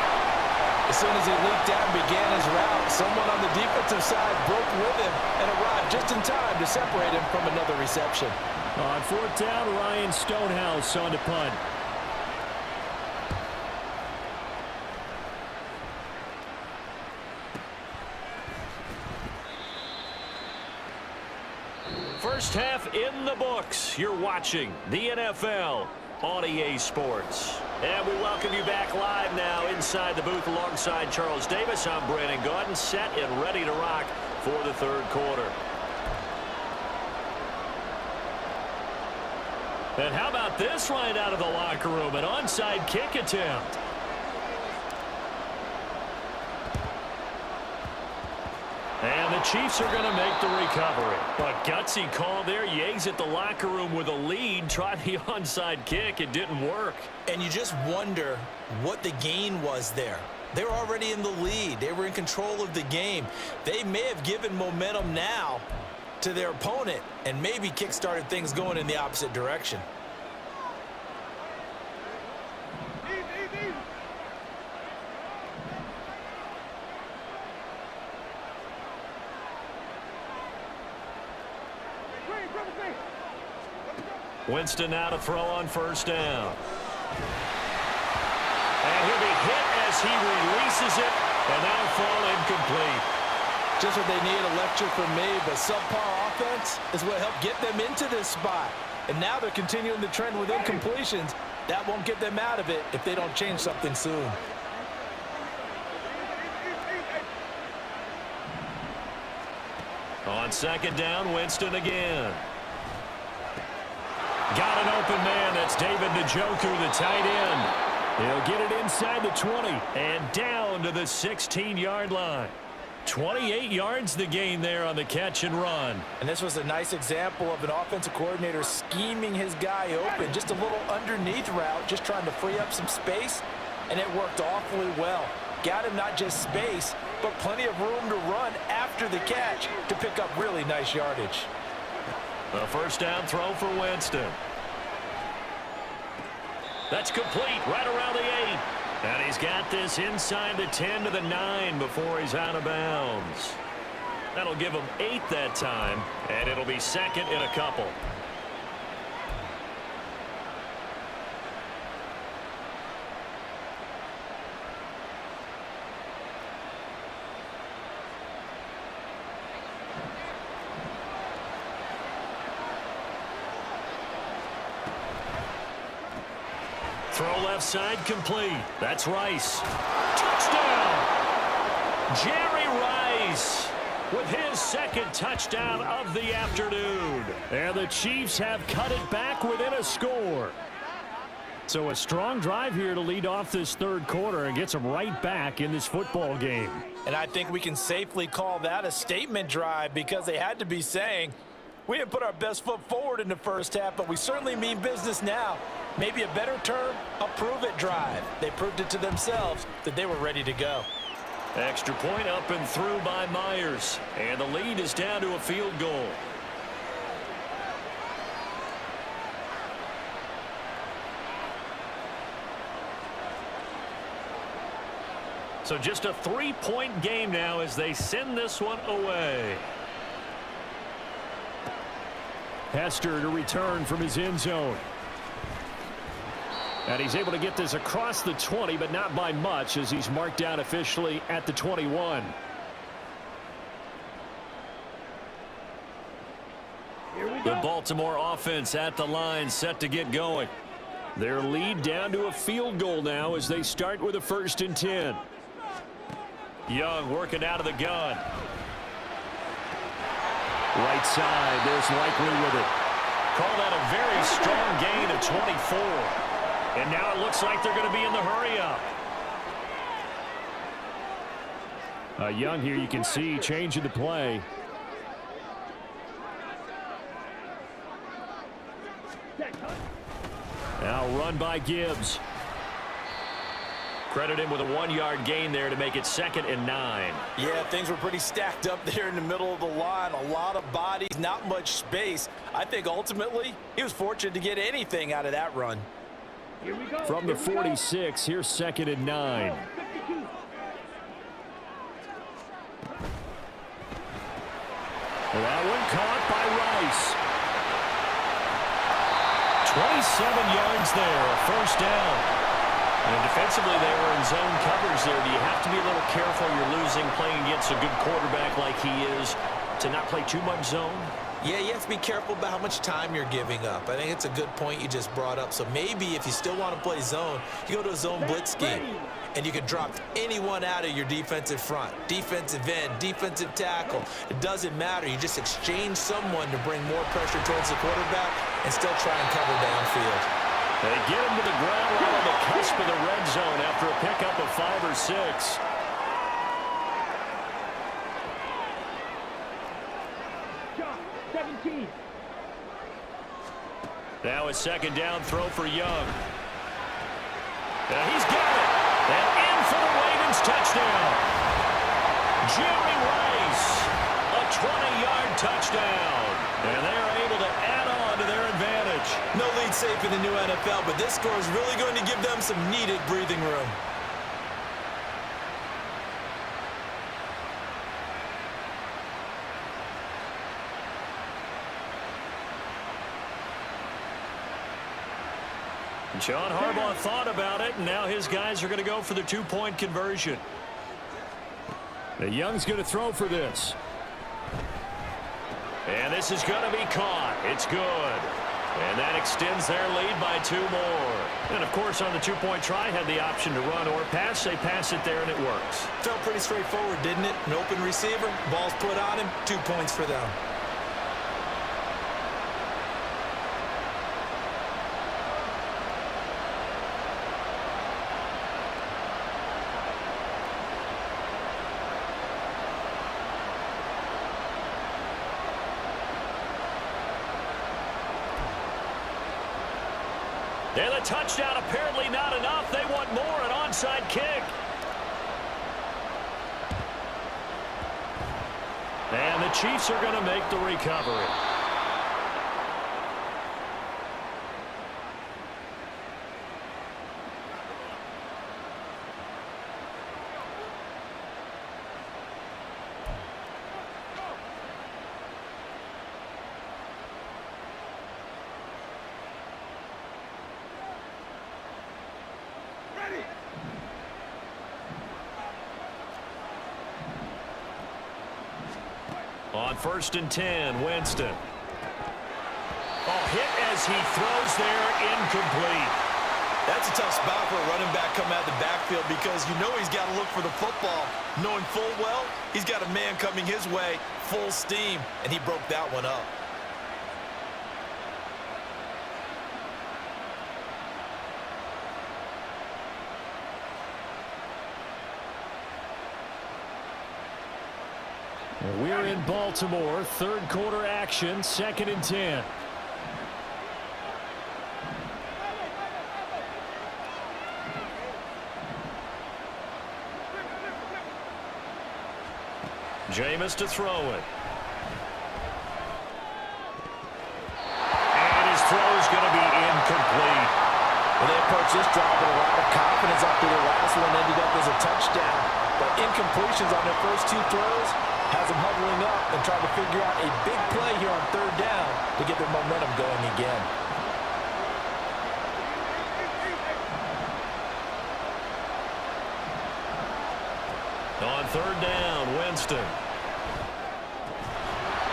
As soon as he leaped out and began his route, someone on the defensive side broke with him and arrived just in time to separate him from another reception. On 4th down, Ryan Stonehouse on to punt. First half in the books. You're watching the NFL on EA Sports. And we welcome you back live now inside the booth alongside Charles Davis. I'm Brandon Gaudin, set and ready to rock for the 3rd quarter. And how about this right out of the locker room? An onside kick attempt. And the Chiefs are going to make the recovery. But gutsy call there. Yates at the locker room with a lead. Tried the onside kick. It didn't work. And you just wonder what the gain was there. They were already in the lead. They were in control of the game. They may have given momentum now to their opponent and maybe kick-started things going in the opposite direction. Winston now to throw on 1st down. And he'll be hit as he releases it, and that'll fall incomplete. Just what they need, a lecture from me, but subpar offense is what helped get them into this spot. And now they're continuing the trend with incompletions. That won't get them out of it if they don't change something soon. On 2nd down, Winston again. Got an open man. That's David Njoku, the tight end. He'll get it inside the 20 and down to the 16-yard line. 28 yards the gain there on the catch and run. And this was a nice example of an offensive coordinator scheming his guy open. Just a little underneath route, just trying to free up some space, and it worked awfully well. Got him not just space, but plenty of room to run after the catch to pick up really nice yardage. A 1st down throw for Winston. That's complete right around the 8. And he's got this inside the 10 to the 9 before he's out of bounds. That'll give him 8 that time, and it'll be 2nd and a couple. Throw left side complete. That's Rice. Touchdown! Jerry Rice with his 2nd touchdown of the afternoon. And the Chiefs have cut it back within a score. So a strong drive here to lead off this 3rd quarter and gets them right back in this football game. And I think we can safely call that a statement drive because they had to be saying, we didn't put our best foot forward in the 1st half, but we certainly mean business now. Maybe a better term, a prove-it drive. They proved it to themselves that they were ready to go. Extra point up and through by Myers. And the lead is down to a field goal. So just a 3-point game now as they send this one away. Hester to return from his end zone. And he's able to get this across the 20, but not by much as he's marked down officially at the 21. The Baltimore offense at the line set to get going. Their lead down to a field goal now as they start with a 1st and 10. Young working out of the gun. Right side, there's Likely with it. Call that a very strong gain of 24. And now it looks like they're going to be in the hurry-up. Young here, you can see, changing the play. Now run by Gibbs. Credit him with a 1-yard gain there to make it 2nd and 9. Yeah, things were pretty stacked up there in the middle of the line. A lot of bodies, not much space. I think ultimately he was fortunate to get anything out of that run. Here we go. From the 46, here's 2nd and 9. 52. That one caught by Rice. 27 yards there, a first down. And defensively, they were in zone coverage there. Do you have to be a little careful? You're losing, playing against a good quarterback like he is, to not play too much zone? Yeah, you have to be careful about how much time you're giving up. I think it's a good point you just brought up. So maybe if you still want to play zone, you go to a zone blitz scheme, and you can drop anyone out of your defensive front, defensive end, defensive tackle. It doesn't matter. You just exchange someone to bring more pressure towards the quarterback and still try and cover downfield. They get him to the ground right on the cusp of the red zone after a pickup of 5 or 6. Shot, 17. Now a 2nd down throw for Young. He's got it. And in for the Ravens touchdown. Jerry Rice, a 20-yard touchdown. And they're able to add on to their advantage. No lead safe in the new NFL, but this score is really going to give them some needed breathing room. John Harbaugh thought about it, and now his guys are going to go for the 2-point conversion. The Young's going to throw for this. And this is going to be caught. It's good. And that extends their lead by 2 more. And, of course, on the 2-point try, had the option to run or pass. They pass it there, and it works. Felt pretty straightforward, didn't it? An open receiver, ball's put on him, 2 points for them. And the touchdown apparently not enough. They want more, an onside kick. And the Chiefs are going to make the recovery. On 1st and 10, Winston. Hit as he throws there, incomplete. That's a tough spot for a running back coming out of the backfield because you know he's got to look for the football, knowing full well he's got a man coming his way, full steam, and he broke that one up. We're in Baltimore, 3rd quarter action, 2nd and 10. Jameis to throw it. And his throw is going to be incomplete. Well, they approached this drive with a lot of confidence after the last one ended up as a touchdown. But incompletions on their first 2 throws has them huddling up and trying to figure out a big play here on 3rd down to get their momentum going again. On 3rd down, Winston.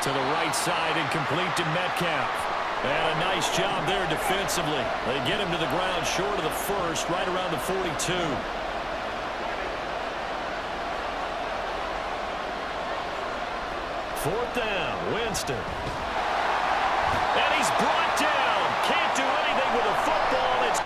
To the right side and complete to Metcalf. And a nice job there defensively. They get him to the ground short of the 1st, right around the 42. 4th down. Winston. And he's brought down. Can't do anything with a football. It's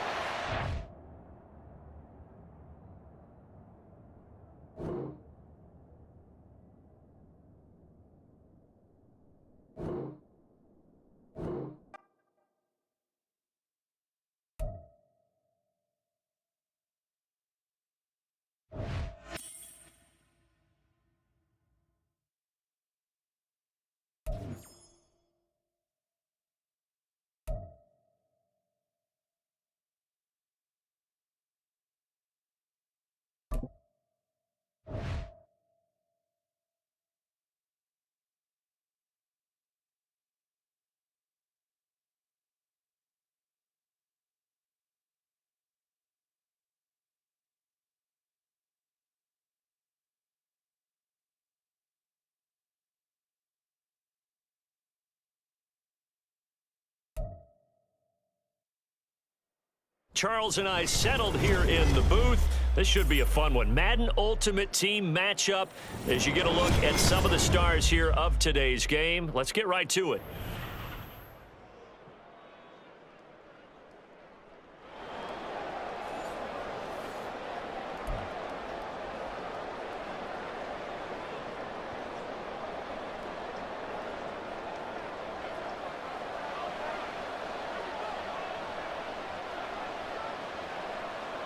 Charles and I settled here in the booth. This should be a fun one. Madden Ultimate Team matchup as you get a look at some of the stars here of today's game. Let's get right to it.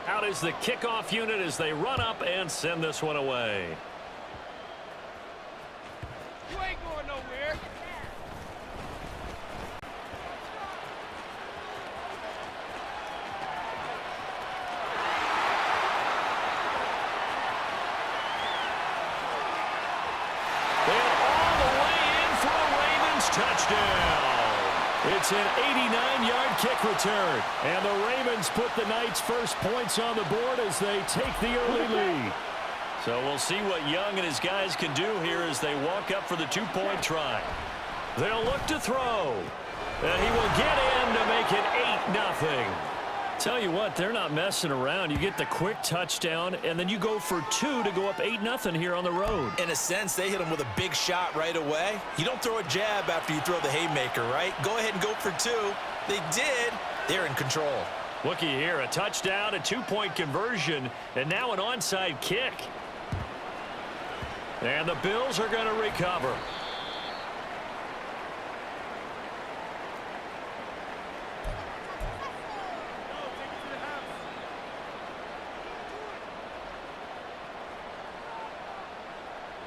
Out is the kickoff unit as they run up and send this one away. You ain't going nowhere. And all the way in for a Ravens touchdown. It's an 89-yard kick return. And the Ravens put the Knights' first points on the board as they take the early lead. So we'll see what Young and his guys can do here as they walk up for the two-point try. They'll look to throw. And he will get in to make it 8-0. Tell you what, they're not messing around. You get the quick touchdown, and then you go for 2 to go up 8-0 here on the road. In a sense, they hit him with a big shot right away. You don't throw a jab after you throw the haymaker, right? Go ahead and go for 2. They did. They're in control. Looky here, a touchdown, a 2-point conversion, and now an onside kick. And the Bills are going to recover.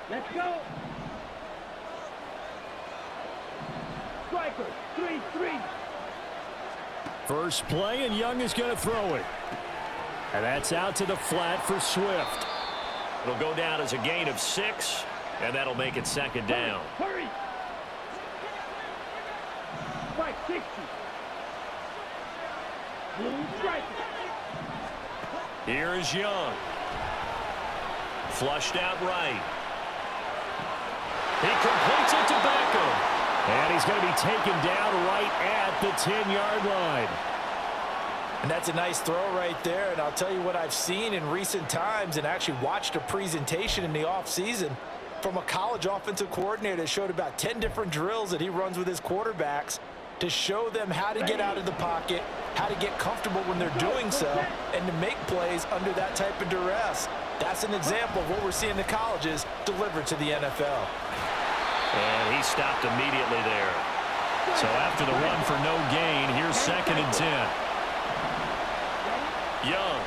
Let's go. Striker, 3-3. First play, and Young is going to throw it. And that's out to the flat for Swift. It'll go down as a gain of 6, and that'll make it 2nd down. Hurry. 560. Blue striker. Here is Young. Flushed out right. He completes it to Beckham. And he's going to be taken down right at the 10-yard line. And that's a nice throw right there. And I'll tell you what I've seen in recent times and actually watched a presentation in the offseason from a college offensive coordinator that showed about 10 different drills that he runs with his quarterbacks to show them how to get out of the pocket, how to get comfortable when they're doing so, and to make plays under that type of duress. That's an example of what we're seeing the colleges deliver to the NFL. And he stopped immediately there. So after the run for no gain, here's 2nd and 10. Young.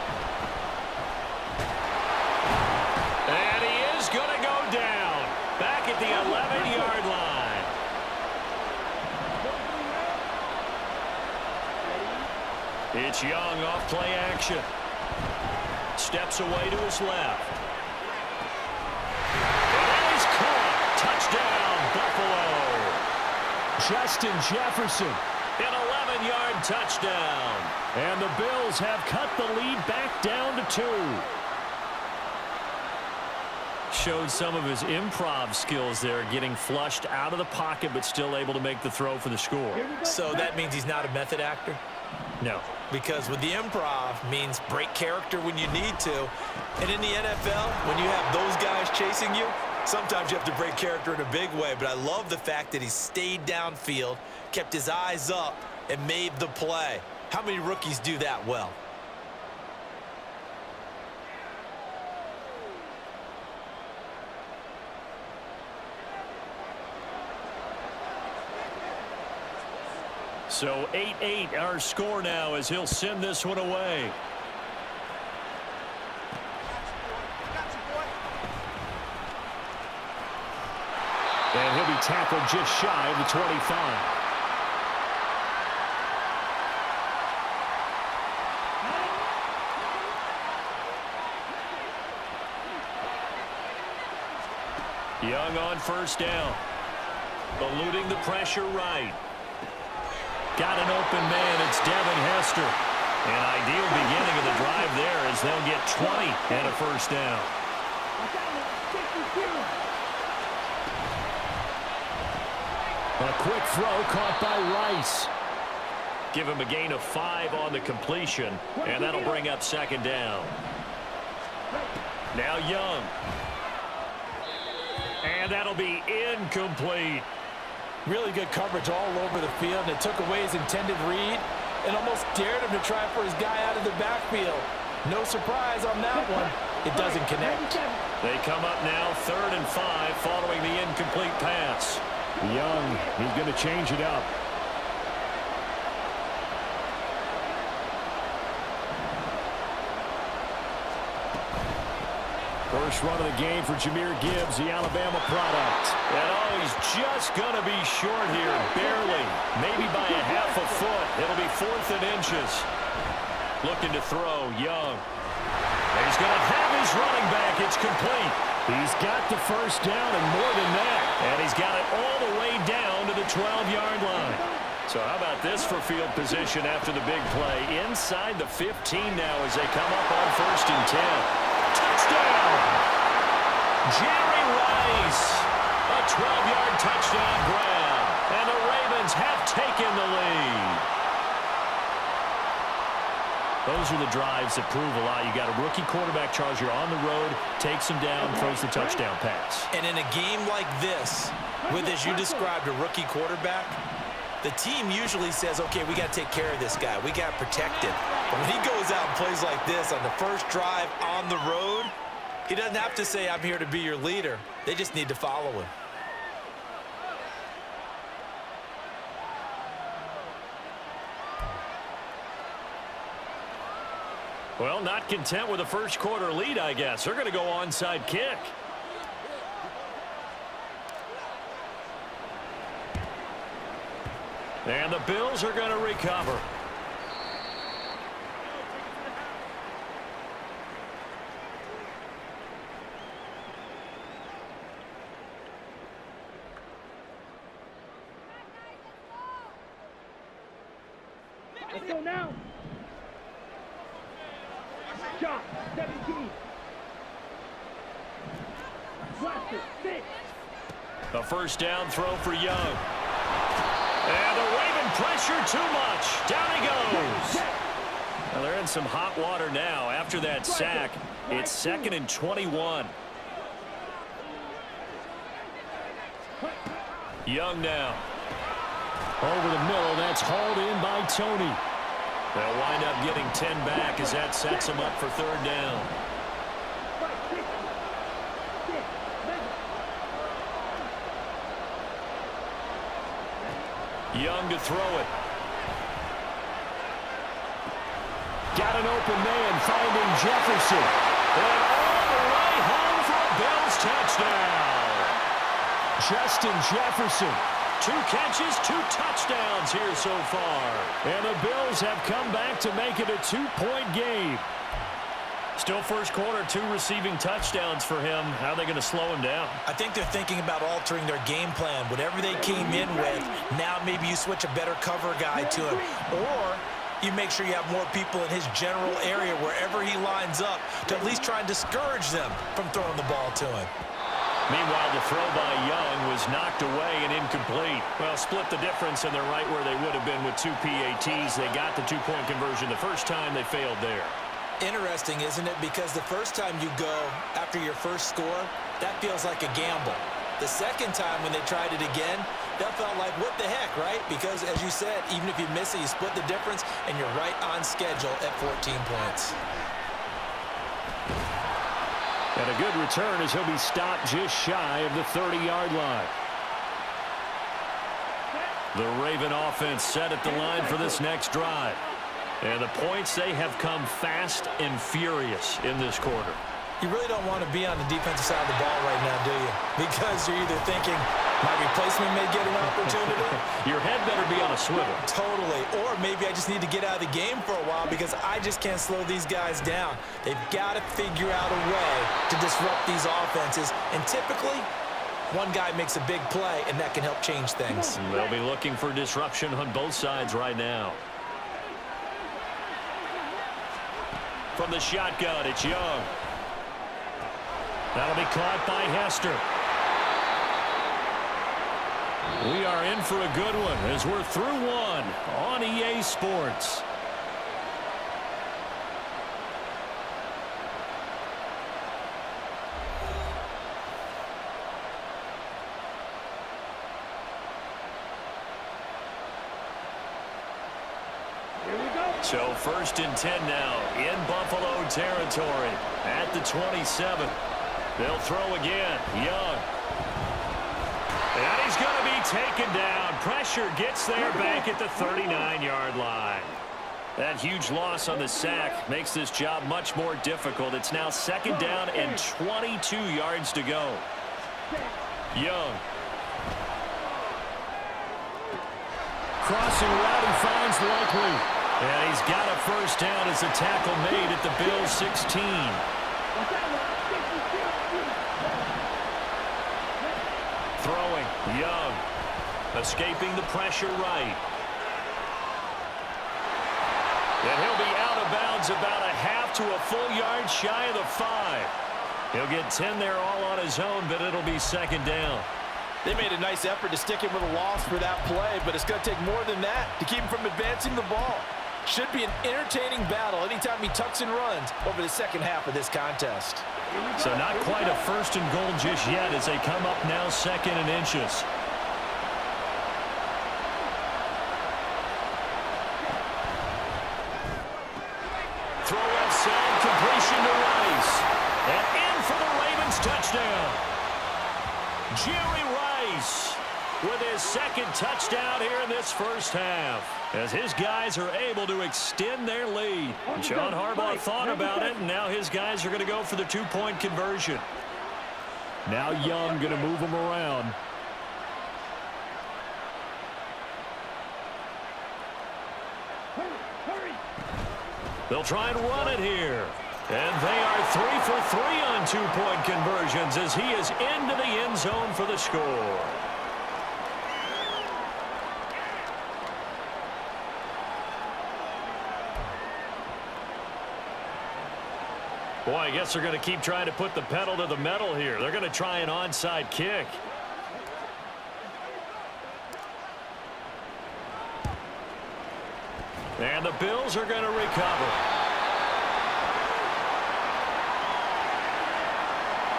And he is going to go down. Back at the 11-yard line. It's Young off play action. Steps away to his left. And he's caught. Touchdown, Buffalo. Justin Jefferson. An 11-yard touchdown. And the Bills have cut the lead back down to 2. Showed some of his improv skills there, getting flushed out of the pocket but still able to make the throw for the score. So that means he's not a method actor? No. Because with the improv means break character when you need to. And in the NFL, when you have those guys chasing you, Sometimes you have to break character in a big way, but I love the fact that he stayed downfield, kept his eyes up, and made the play. How many rookies do that well? So 8-8 our score now as he'll send this one away. And he'll be tackled just shy of the 25. Young on first down. Eluding the pressure right. Got an open man. It's Devin Hester. An ideal beginning of the drive there as they'll get 20 and a first down. A quick throw caught by Rice. Give him a gain of 5 on the completion, and that'll bring up second down. Now Young. And that'll be incomplete. Really good coverage all over the field, and it took away his intended read and almost dared him to try for his guy out of the backfield. No surprise on that one. It doesn't connect. They come up now 3rd and 5 following the incomplete pass. Young, he's going to change it up. First run of the game for Jahmyr Gibbs, the Alabama product. And oh, he's just going to be short here, barely. Maybe by a half a foot. It'll be 4th and inches. Looking to throw, Young. And he's going to have his running back. It's complete. He's got the first down and more than that. And he's got it all the way down to the 12-yard line. So how about this for field position after the big play? Inside the 15 now as they come up on 1st and 10. Touchdown! Jerry Rice. A 12-yard touchdown grab. And the Ravens have taken the lead. Those are the drives that prove a lot. You got a rookie quarterback charge. You're on the road, takes him down, throws the touchdown pass. And in a game like this, with, as you described, a rookie quarterback, the team usually says, okay, we got to take care of this guy. We got to protect him. But when he goes out and plays like this on the first drive on the road, he doesn't have to say, I'm here to be your leader. They just need to follow him. Well, not content with a first quarter lead, I guess. They're going to go onside kick. And the Bills are going to recover. Let's go now. Shot, 17. Watch it, 6. A first down throw for Young. And the Raven pressure too much. Down he goes. Well, they're in some hot water now. After that sack, it's 2nd and 21. Young now. Over the middle, that's hauled in by Tony. They'll wind up getting 10 back as that sets them up for 3rd down. Young to throw it. Got an open man finding Jefferson. And all the way home for a Bills touchdown. Justin Jefferson. 2 catches, 2 touchdowns here so far. And the Bills have come back to make it a 2-point game. Still first quarter, 2 receiving touchdowns for him. How are they going to slow him down? I think they're thinking about altering their game plan. Whatever they came in with, now maybe you switch a better cover guy to him. Or you make sure you have more people in his general area wherever he lines up to at least try and discourage them from throwing the ball to him. Meanwhile, the throw by Young was knocked away and incomplete. Well, split the difference, and they're right where they would have been with 2 PATs. They got the 2-point conversion the first time. They failed there. Interesting, isn't it? Because the first time you go after your first score, that feels like a gamble. The second time when they tried it again, that felt like, what the heck, right? Because, as you said, even if you miss it, you split the difference, and you're right on schedule at 14 points. And a good return as he'll be stopped just shy of the 30-yard line. The Raven offense set at the line for this next drive. And the points, they have come fast and furious in this quarter. You really don't want to be on the defensive side of the ball right now, do you? Because you're either thinking, my replacement may get an opportunity. Your head better be on a swivel. Totally. Or maybe I just need to get out of the game for a while because I just can't slow these guys down. They've got to figure out a way to disrupt these offenses. And typically, one guy makes a big play, and that can help change things. They'll be looking for disruption on both sides right now. From the shotgun, it's Young. That'll be caught by Hester. We are in for a good one as we're through one on EA Sports. So 1st and 10 now in Buffalo territory at the 27. They'll throw again. Young. And he's going to be taken down. Pressure gets there back at the 39-yard line. That huge loss on the sack makes this job much more difficult. It's now 2nd down and 22 yards to go. Young. Crossing route, he finds Likely. And he's got a first down as a tackle made at the Bills' 16. Throwing, Young. Escaping the pressure right. And he'll be out of bounds about a half to a full yard shy of the 5. He'll get 10 there all on his own, but it'll be 2nd down. They made a nice effort to stick him with a loss for that play, but it's going to take more than that to keep him from advancing the ball. Should be an entertaining battle anytime he tucks and runs over the second half of this contest. So not quite a 1st and goal just yet as they come up now 2nd and inches. Throw outside, completion to Rice. And in for the Ravens touchdown. Jerry Rice with his 2nd touchdown here in this first half, as his guys are able to extend their lead. John Harbaugh thought about it, and now his guys are going to go for the 2-point conversion. Now Young going to move them around. They'll try and run it here. And they are 3 for 3 on 2-point conversions as he is into the end zone for the score. Boy, I guess they're going to keep trying to put the pedal to the metal here. They're going to try an onside kick. And the Bills are going to recover.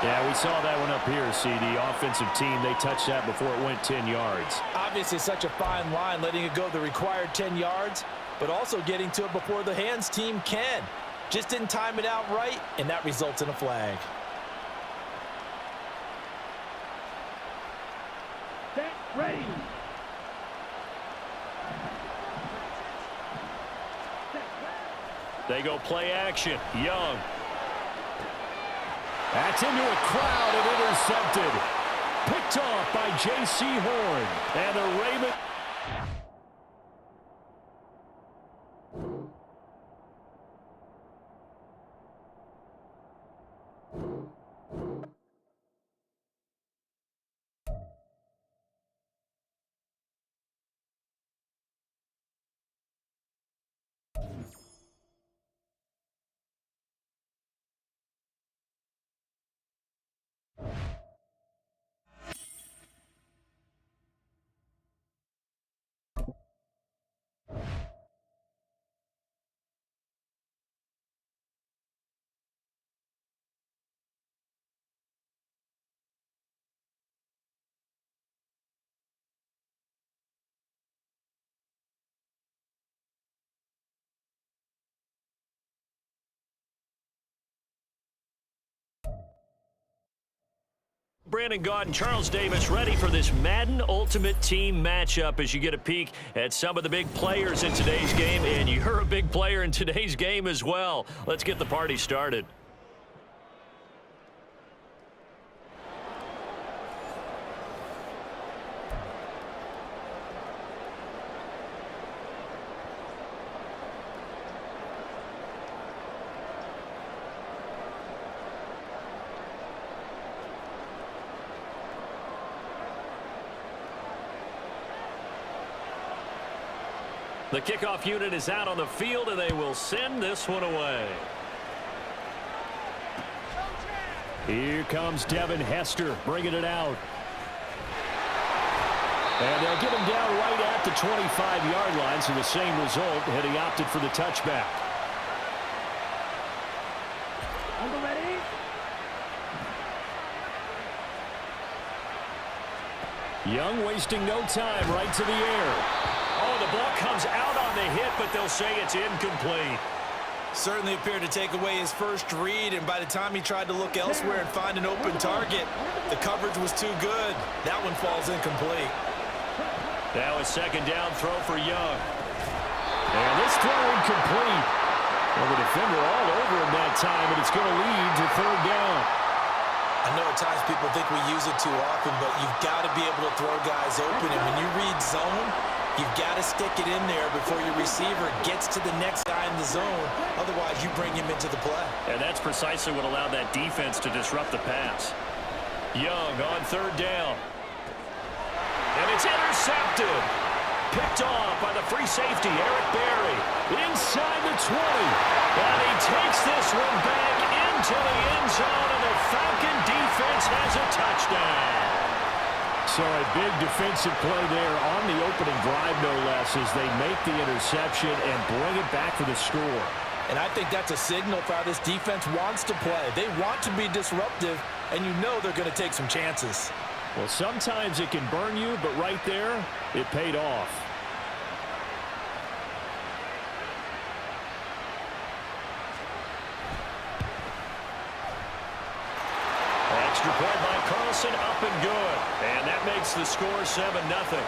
Yeah, we saw that one up here, CD. Offensive team, they touched that before it went 10 yards. Obviously, such a fine line, letting it go the required 10 yards, but also getting to it before the hands team can. Just didn't time it out right, and that results in a flag. Set, ready. They go play action. Young. That's into a crowd and intercepted. Picked off by J.C. Horn. And the Ravens Brandon Gaud and Charles Davis ready for this Madden Ultimate Team matchup as you get a peek at some of the big players in today's game, and you're a big player in today's game as well. Let's get the party started. The kickoff unit is out on the field, and they will send this one away. Here comes Devin Hester bringing it out. And they'll get him down right at the 25-yard line, so the same result had he opted for the touchback. On the ready. Young wasting no time, right to the air. Oh, the ball comes out on the hit, but they'll say it's incomplete. Certainly appeared to take away his first read, and by the time he tried to look elsewhere and find an open target, the coverage was too good. That one falls incomplete. Now a second down throw for Young. And this throw incomplete. Well, the defender all over him that time, and it's going to lead to third down. I know at times people think we use it too often, but you've got to be able to throw guys open. And when you read zone, you've got to stick it in there before your receiver gets to the next guy in the zone. Otherwise, you bring him into the play. And that's precisely what allowed that defense to disrupt the pass. Young on third down. And it's intercepted. Picked off by the free safety, Eric Berry. Inside the 20. And he takes this one back into the end zone, and the Falcon defense has a touchdown. So a big defensive play there on the opening drive, no less, as they make the interception and bring it back for the score. And I think that's a signal for how this defense wants to play. They want to be disruptive, and you know they're going to take some chances. Well, sometimes it can burn you, but right there, it paid off. Extra point by Carlson, up and good. And that makes the score 7-0.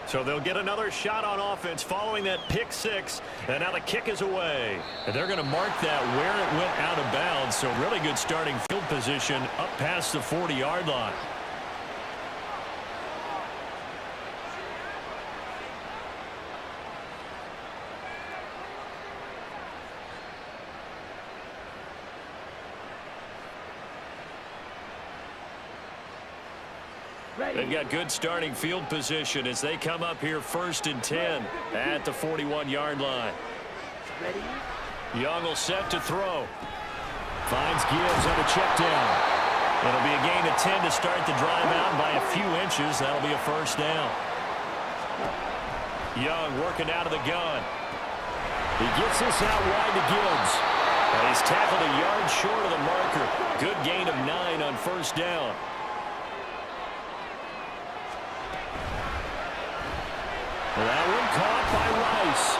So they'll get another shot on offense following that pick six. And now the kick is away. And they're going to mark that where it went out of bounds. So really good starting field position up past the 40-yard line. They've got good starting field position as they come up here 1st and 10 at the 41-yard line. Young will set to throw. Finds Gibbs on a check down. It'll be a gain of 10 to start the drive out by a few inches. That'll be a first down. Young working out of the gun. He gets this out wide to Gibbs. And he's tackled a yard short of the marker. Good gain of 9 on first down. That one caught by Rice.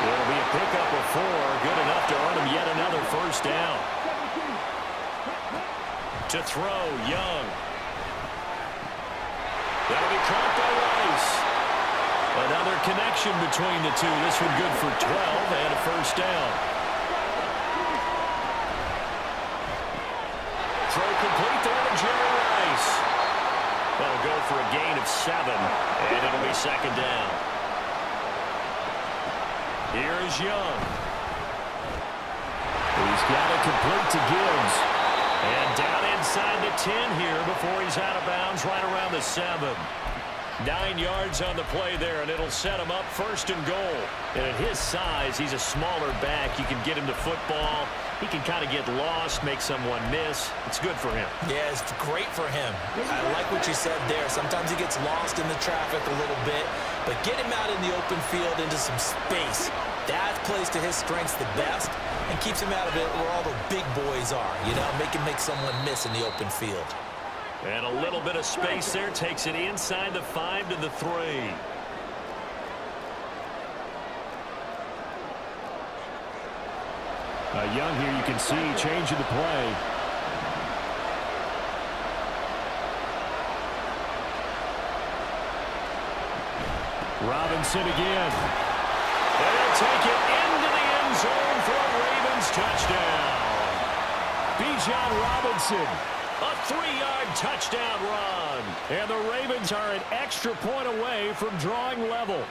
It'll be a pickup of 4. Good enough to earn him yet another first down. To throw, Young. That'll be caught by Rice. Another connection between the two. This one good for 12 and a first down. Throw complete there to Jerry Rice. That'll go for a gain of 7, and it'll be second down. Here is Young. He's got it complete to Gibbs. And down inside the 10 here before he's out of bounds right around the 7. 9 yards on the play there, and it'll set him up 1st and goal. And at his size, he's a smaller back. You can get him to football. He can kind of get lost, make someone miss. It's good for him. Yeah, it's great for him. I like what you said there. Sometimes he gets lost in the traffic a little bit, but get him out in the open field into some space. That plays to his strengths the best and keeps him out of it where all the big boys are, you know, make someone miss in the open field. And a little bit of space there takes it inside the 5 to the 3. Young here, you can see changing the play. Robinson again. They'll take it into the end zone for a Ravens touchdown. Bijan Robinson. A 3-yard touchdown run. And the Ravens are an extra point away from drawing level.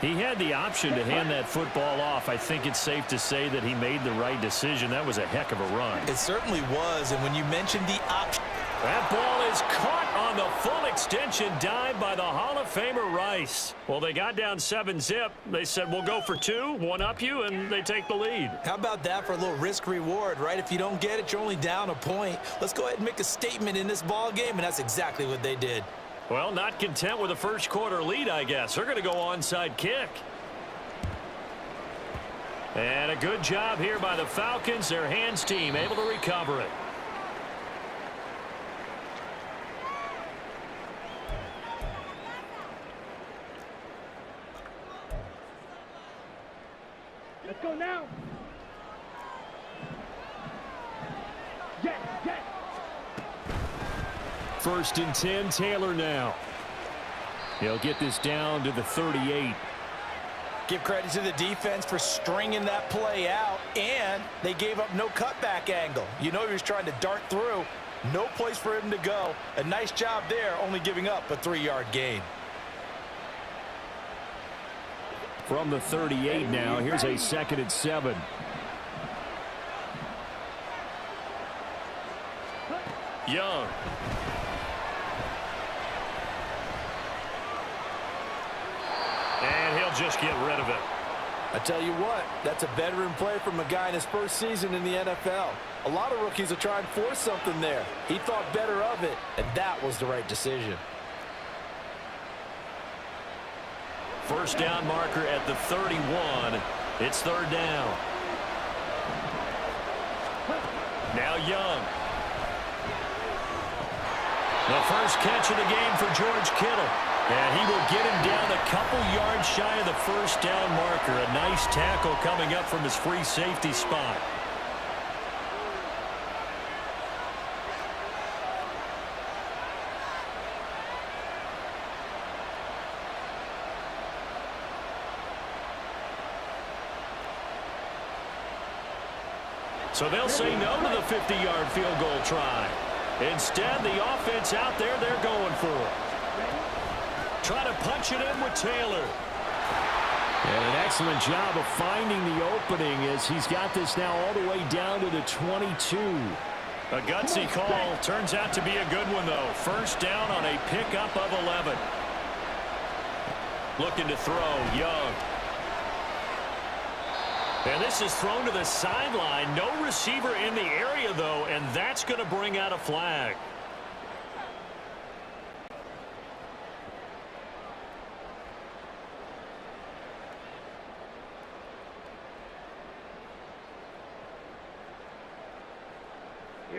He had the option to hand that football off. I think it's safe to say that he made the right decision. That was a heck of a run. It certainly was, and when you mentioned the option. That ball is caught on the full extension dive by the Hall of Famer Rice. Well, they got down 7-zip. They said, we'll go for 2, one up you, and they take the lead. How about that for a little risk-reward, right? If you don't get it, you're only down a point. Let's go ahead and make a statement in this ball game, and that's exactly what they did. Well, not content with a first quarter lead, I guess. They're going to go onside kick. And a good job here by the Falcons. Their hands team able to recover it. Let's go now. Get. 1st and 10, Taylor now. He'll get this down to the 38. Give credit to the defense for stringing that play out, and they gave up no cutback angle. You know he was trying to dart through. No place for him to go. A nice job there, only giving up a 3-yard gain. From the 38 now, here's a 2nd and 7. Young. And he'll just get rid of it. I tell you what, that's a veteran play from a guy in his first season in the NFL. A lot of rookies will try and force something there. He thought better of it, and that was the right decision. First down marker at the 31. It's 3rd down. Now Young. The first catch of the game for George Kittle. And he will get him down a couple yards shy of the first down marker. A nice tackle coming up from his free safety spot. So they'll say no to the 50-yard field goal try. Instead, the offense out there, they're going for it. Try to punch it in with Taylor. And an excellent job of finding the opening as he's got this now all the way down to the 22. A gutsy call. Turns out to be a good one, though. First down on a pickup of 11. Looking to throw, Young. And this is thrown to the sideline. No receiver in the area, though, and that's going to bring out a flag.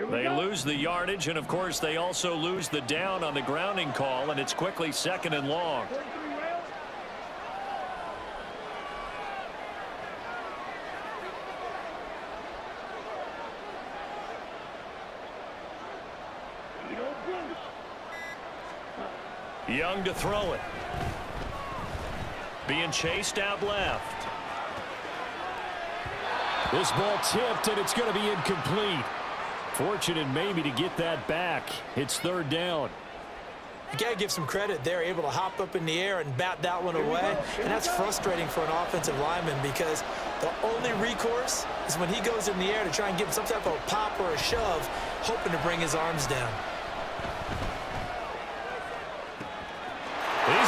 They lose the yardage, and, of course, they also lose the down on the grounding call, and it's quickly 2nd and long. Young to throw it. Being chased out left. This ball tipped, and it's going to be incomplete. Fortunate maybe to get that back. It's 3rd down. You got to give some credit. They're able to hop up in the air and bat that one away. And that's frustrating for an offensive lineman because the only recourse is when he goes in the air to try and give some type of a pop or a shove, hoping to bring his arms down. He's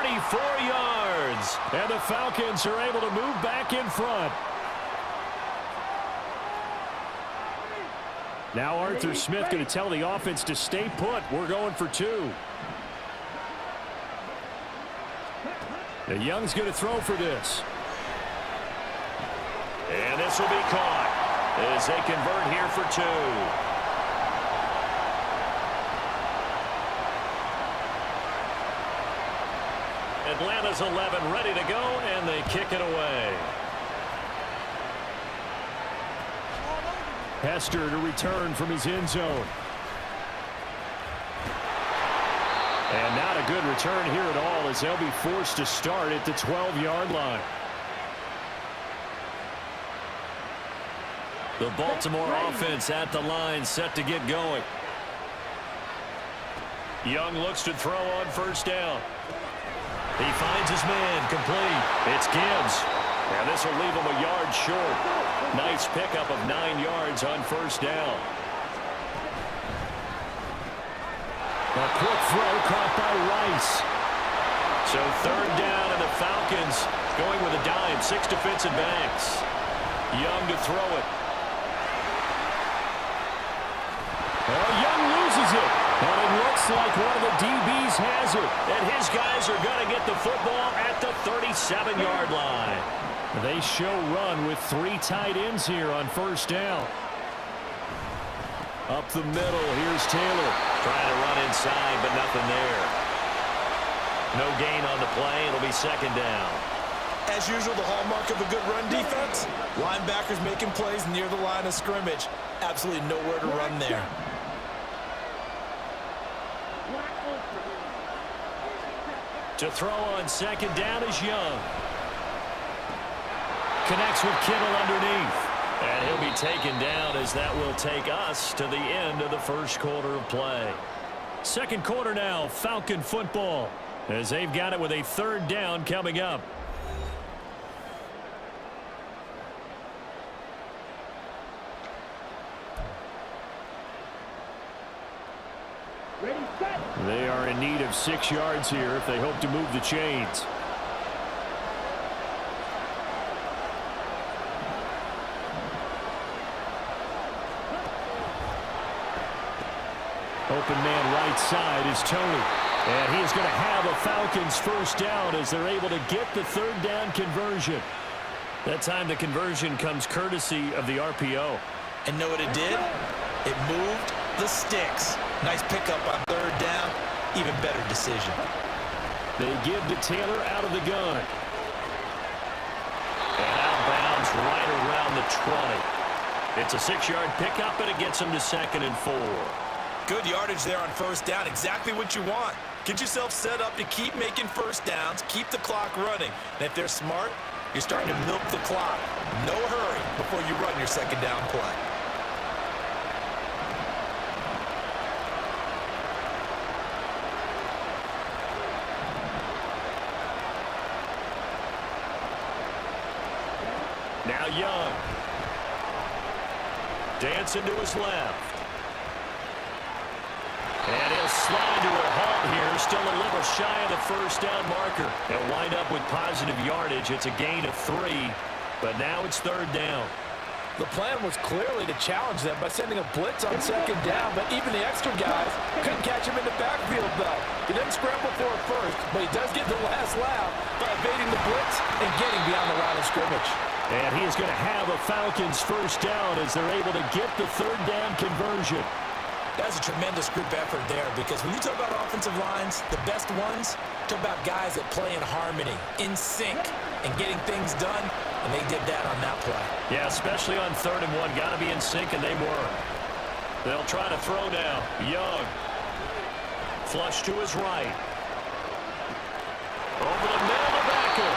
34 yards. And the Falcons are able to move back in front. Now Arthur Smith going to tell the offense to stay put. We're going for 2. The Young's going to throw for this. And this will be caught as they convert here for 2. Atlanta's 11 ready to go, and they kick it away. Hester to return from his end zone. And not a good return here at all as they'll be forced to start at the 12-yard line. The Baltimore offense at the line, set to get going. Young looks to throw on first down. He finds his man, complete. It's Gibbs. And this will leave him a yard short. Nice pickup of 9 yards on first down. A quick throw caught by Rice. So third down, and the Falcons going with a dime. 6 defensive backs. Young to throw it. Young loses it. And it looks like one of the DBs has it. And his guys are going to get the football at the 37-yard line. They show run with 3 tight ends here on first down. Up the middle, here's Taylor. Trying to run inside, but nothing there. No gain on the play. It'll be second down. As usual, the hallmark of a good run defense, linebackers making plays near the line of scrimmage. Absolutely nowhere to run there. To throw on second down is Young. Connects with Kittle underneath. And he'll be taken down as that will take us to the end of the first quarter of play. Second quarter now, Falcon football, as they've got it with a third down coming up. Ready, set. They are in need of 6 yards here if they hope to move the chains. Open man right side is Tony. And he is going to have a Falcons first down as they're able to get the third down conversion. That time the conversion comes courtesy of the RPO. And know what it did? It moved the sticks. Nice pickup on third down. Even better decision. They give to Taylor out of the gun. And out of bounds right around the 20. It's a 6-yard pickup, and it gets them to 2nd and 4. Good yardage there on first down. Exactly what you want. Get yourself set up to keep making first downs, keep the clock running. And if they're smart, you're starting to milk the clock. No hurry before you run your second down play. Now Young. Dancing to his left. And he'll slide to a halt here. Still a little shy of the first down marker. They'll wind up with positive yardage. It's a gain of 3. But now it's third down. The plan was clearly to challenge them by sending a blitz on second down, but even the extra guys couldn't catch him in the backfield, though. He didn't scramble for it first, but he does get the last laugh by evading the blitz and getting beyond the line of scrimmage. And he is going to have a Falcons first down as they're able to get the third down conversion. That's a tremendous group effort there, because when you talk about offensive lines, the best ones, talk about guys that play in harmony, in sync, and getting things done, and they did that on that play. Yeah, especially on 3rd and 1. Got to be in sync, and they were. They'll try to throw now. Young. Flush to his right. Over the middle of the backer.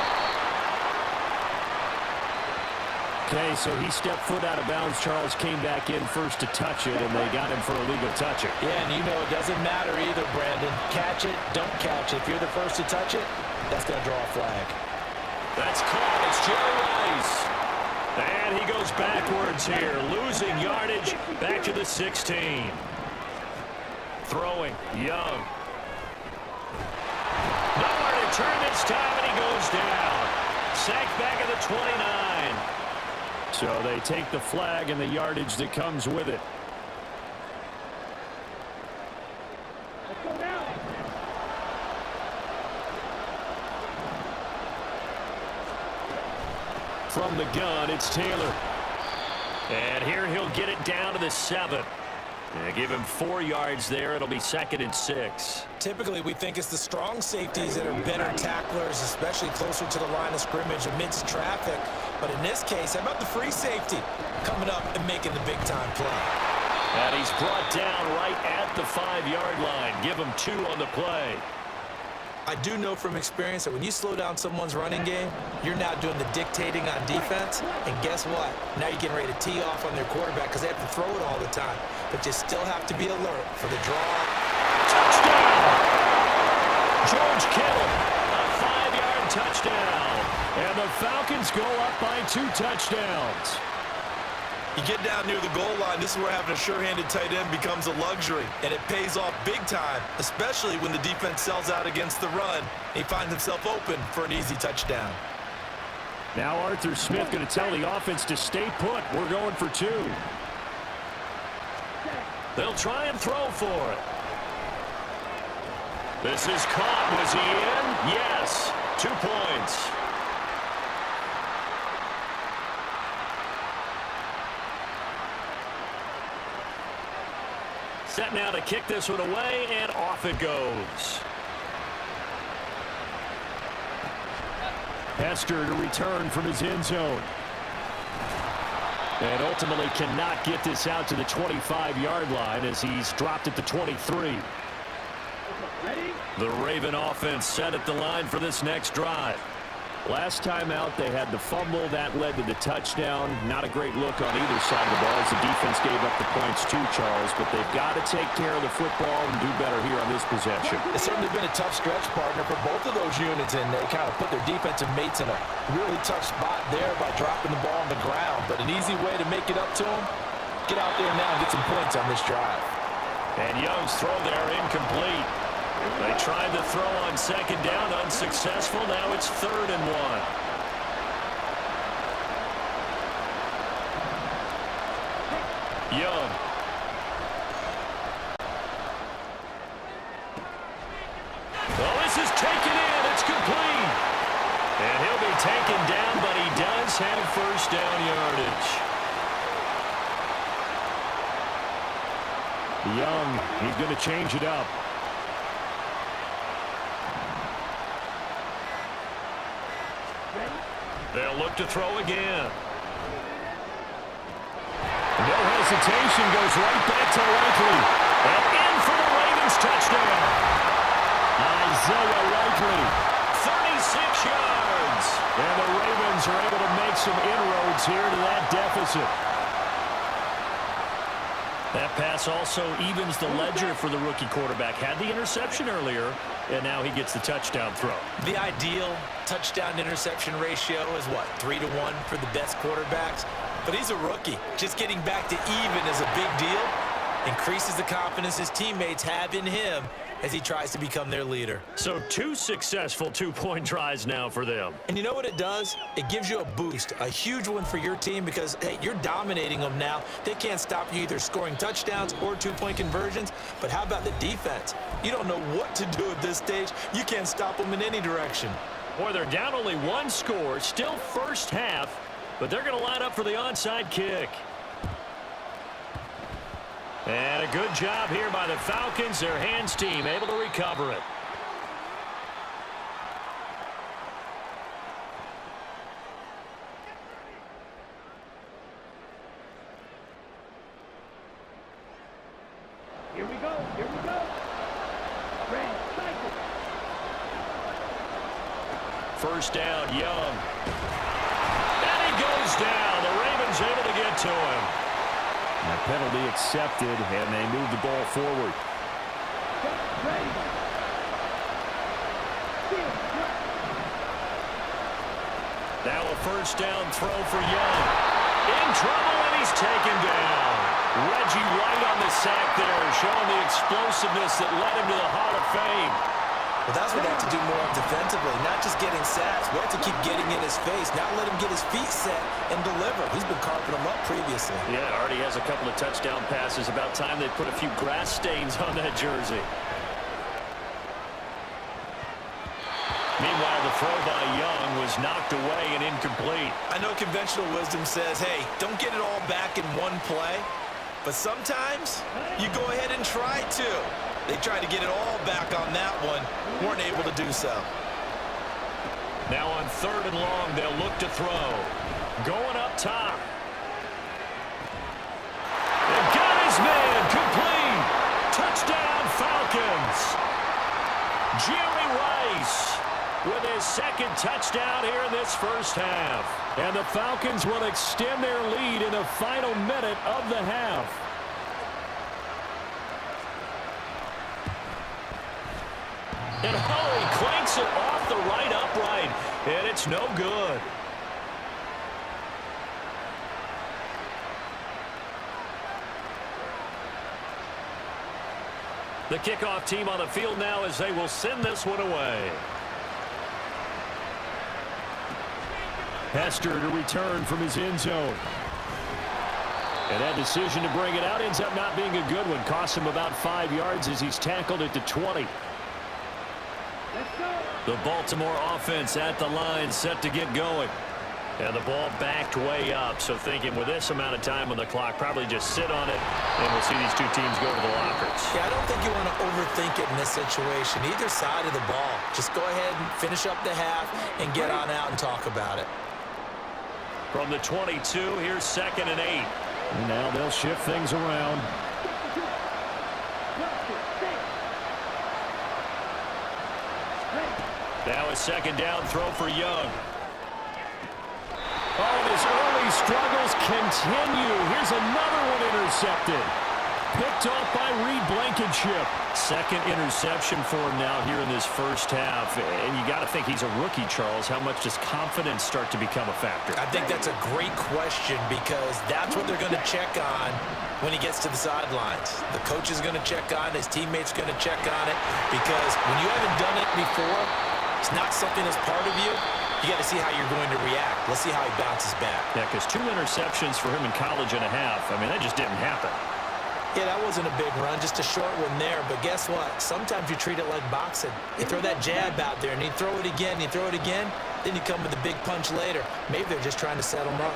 Okay, so he stepped foot out of bounds. Charles came back in first to touch it, and they got him for a legal toucher. Yeah, and you know it doesn't matter either, Brandon. Catch it, don't catch it. If you're the first to touch it, that's going to draw a flag. That's caught. It's Jerry Rice. And he goes backwards here, losing yardage back to the 16. Throwing, Young. Nowhere to return this time, and he goes down. Sacked back at the 29. So they take the flag and the yardage that comes with it. Let's go now. From the gun, it's Taylor. And here he'll get it down to the 7. Give him 4 yards there. It'll be 2nd and 6. Typically, we think it's the strong safeties that are better tacklers, especially closer to the line of scrimmage amidst traffic. But in this case, how about the free safety coming up and making the big-time play? And he's brought down right at the 5-yard line. Give him 2 on the play. I do know from experience that when you slow down someone's running game, you're now doing the dictating on defense. And guess what? Now you're getting ready to tee off on their quarterback because they have to throw it all the time. But you still have to be alert for the draw. Touchdown! George Kittle, a 5-yard touchdown. And the Falcons go up by 2 touchdowns. You get down near the goal line, this is where having a sure-handed tight end becomes a luxury, and it pays off big time, especially when the defense sells out against the run. He finds himself open for an easy touchdown. Now Arthur Smith going to tell the offense to stay put. We're going for 2. They'll try and throw for it. This is caught. Was he in? Yes. 2 points. Set now to kick this one away, and off it goes. Hester to return from his end zone. And ultimately cannot get this out to the 25-yard line as he's dropped at the 23. The Raven offense set at the line for this next drive. Last time out, they had the fumble. That led to the touchdown. Not a great look on either side of the ball as the defense gave up the points too, Charles. But they've got to take care of the football and do better here on this possession. It's certainly been a tough stretch, partner, for both of those units, and they kind of put their defensive mates in a really tough spot there by dropping the ball on the ground. But an easy way to make it up to them, get out there now and get some points on this drive. And Young's throw there incomplete. They tried to throw on 2nd down, unsuccessful. Now it's 3rd and 1. Young. Oh, this is taken in. It's complete. And he'll be taken down, but he does have 1st down yardage. Young, he's going to change it up. They'll look to throw again. No hesitation, goes right back to Likely. And in for the Ravens touchdown. Isaiah Likely. 36 yards. And the Ravens are able to make some inroads here to that deficit. That pass also evens the ledger for the rookie quarterback. Had the interception earlier, and now he gets the touchdown throw. The ideal touchdown-interception ratio is what, 3 to 1 for the best quarterbacks? But he's a rookie. Just getting back to even is a big deal. Increases the confidence his teammates have in him as he tries to become their leader. So 2 successful 2-point tries now for them. And you know what it does? It gives you a boost, a huge one for your team because, hey, you're dominating them now. They can't stop you either scoring touchdowns or 2-point conversions. But how about the defense? You don't know what to do at this stage. You can't stop them in any direction. Boy, they're down only 1 score, still first half, but they're going to line up for the onside kick. And a good job here by the Falcons, their hands team, able to recover it. Here we go. Here we go. Red cycle. 1st down, Young. And he goes down. The Ravens able to get to him. And a penalty accepted, and they move the ball forward. Ready. Now a 1st down throw for Young. In trouble, and he's taken down. Reggie White on the sack there, showing the explosiveness that led him to the Hall of Fame. Well, that's what they have to do more defensively, not just getting sacks. We have to keep getting in his face, not let him get his feet set and deliver. He's been carving them up previously. Yeah, already has a couple of touchdown passes. About time they put a few grass stains on that jersey. Meanwhile, the throw by Young was knocked away and incomplete. I know conventional wisdom says, hey, don't get it all back in one play. But sometimes you go ahead and try to. They tried to get it all back on that one. Weren't able to do so. Now on 3rd and long, they'll look to throw. Going up top. And got his man complete. Touchdown, Falcons. Jerry Rice with his 2nd touchdown here in this first half. And the Falcons will extend their lead in the final minute of the half. And Hoey clanks it off the right upright, and it's no good. The kickoff team on the field now as they will send this one away. Hester to return from his end zone. And that decision to bring it out ends up not being a good one. Costs him about 5 yards as he's tackled at the 20. The Baltimore offense at the line, set to get going. And the ball backed way up. So thinking with this amount of time on the clock, probably just sit on it, and we'll see these two teams go to the lockers. Yeah, I don't think you want to overthink it in this situation. Either side of the ball. Just go ahead and finish up the half and get on out and talk about it. From the 22, here's 2nd and 8. Now they'll shift things around. Now a 2nd down throw for Young. Oh, his early struggles continue. Here's another one intercepted. Picked off by Reed Blankenship. 2nd interception for him now here in this first half. And you got to think he's a rookie, Charles. How much does confidence start to become a factor? I think that's a great question because that's what they're going to check on when he gets to the sidelines. The coach is going to check on it. His teammates going to check on it because when you haven't done it before, it's not something that's part of you. You got to see how you're going to react. Let's see how he bounces back. Yeah, because 2 interceptions for him in college and a half. I mean, that just didn't happen. Yeah, that wasn't a big run, just a short one there. But guess what? Sometimes you treat it like boxing. You throw that jab out there, and you throw it again, you throw it again, then you come with a big punch later. Maybe they're just trying to set him up.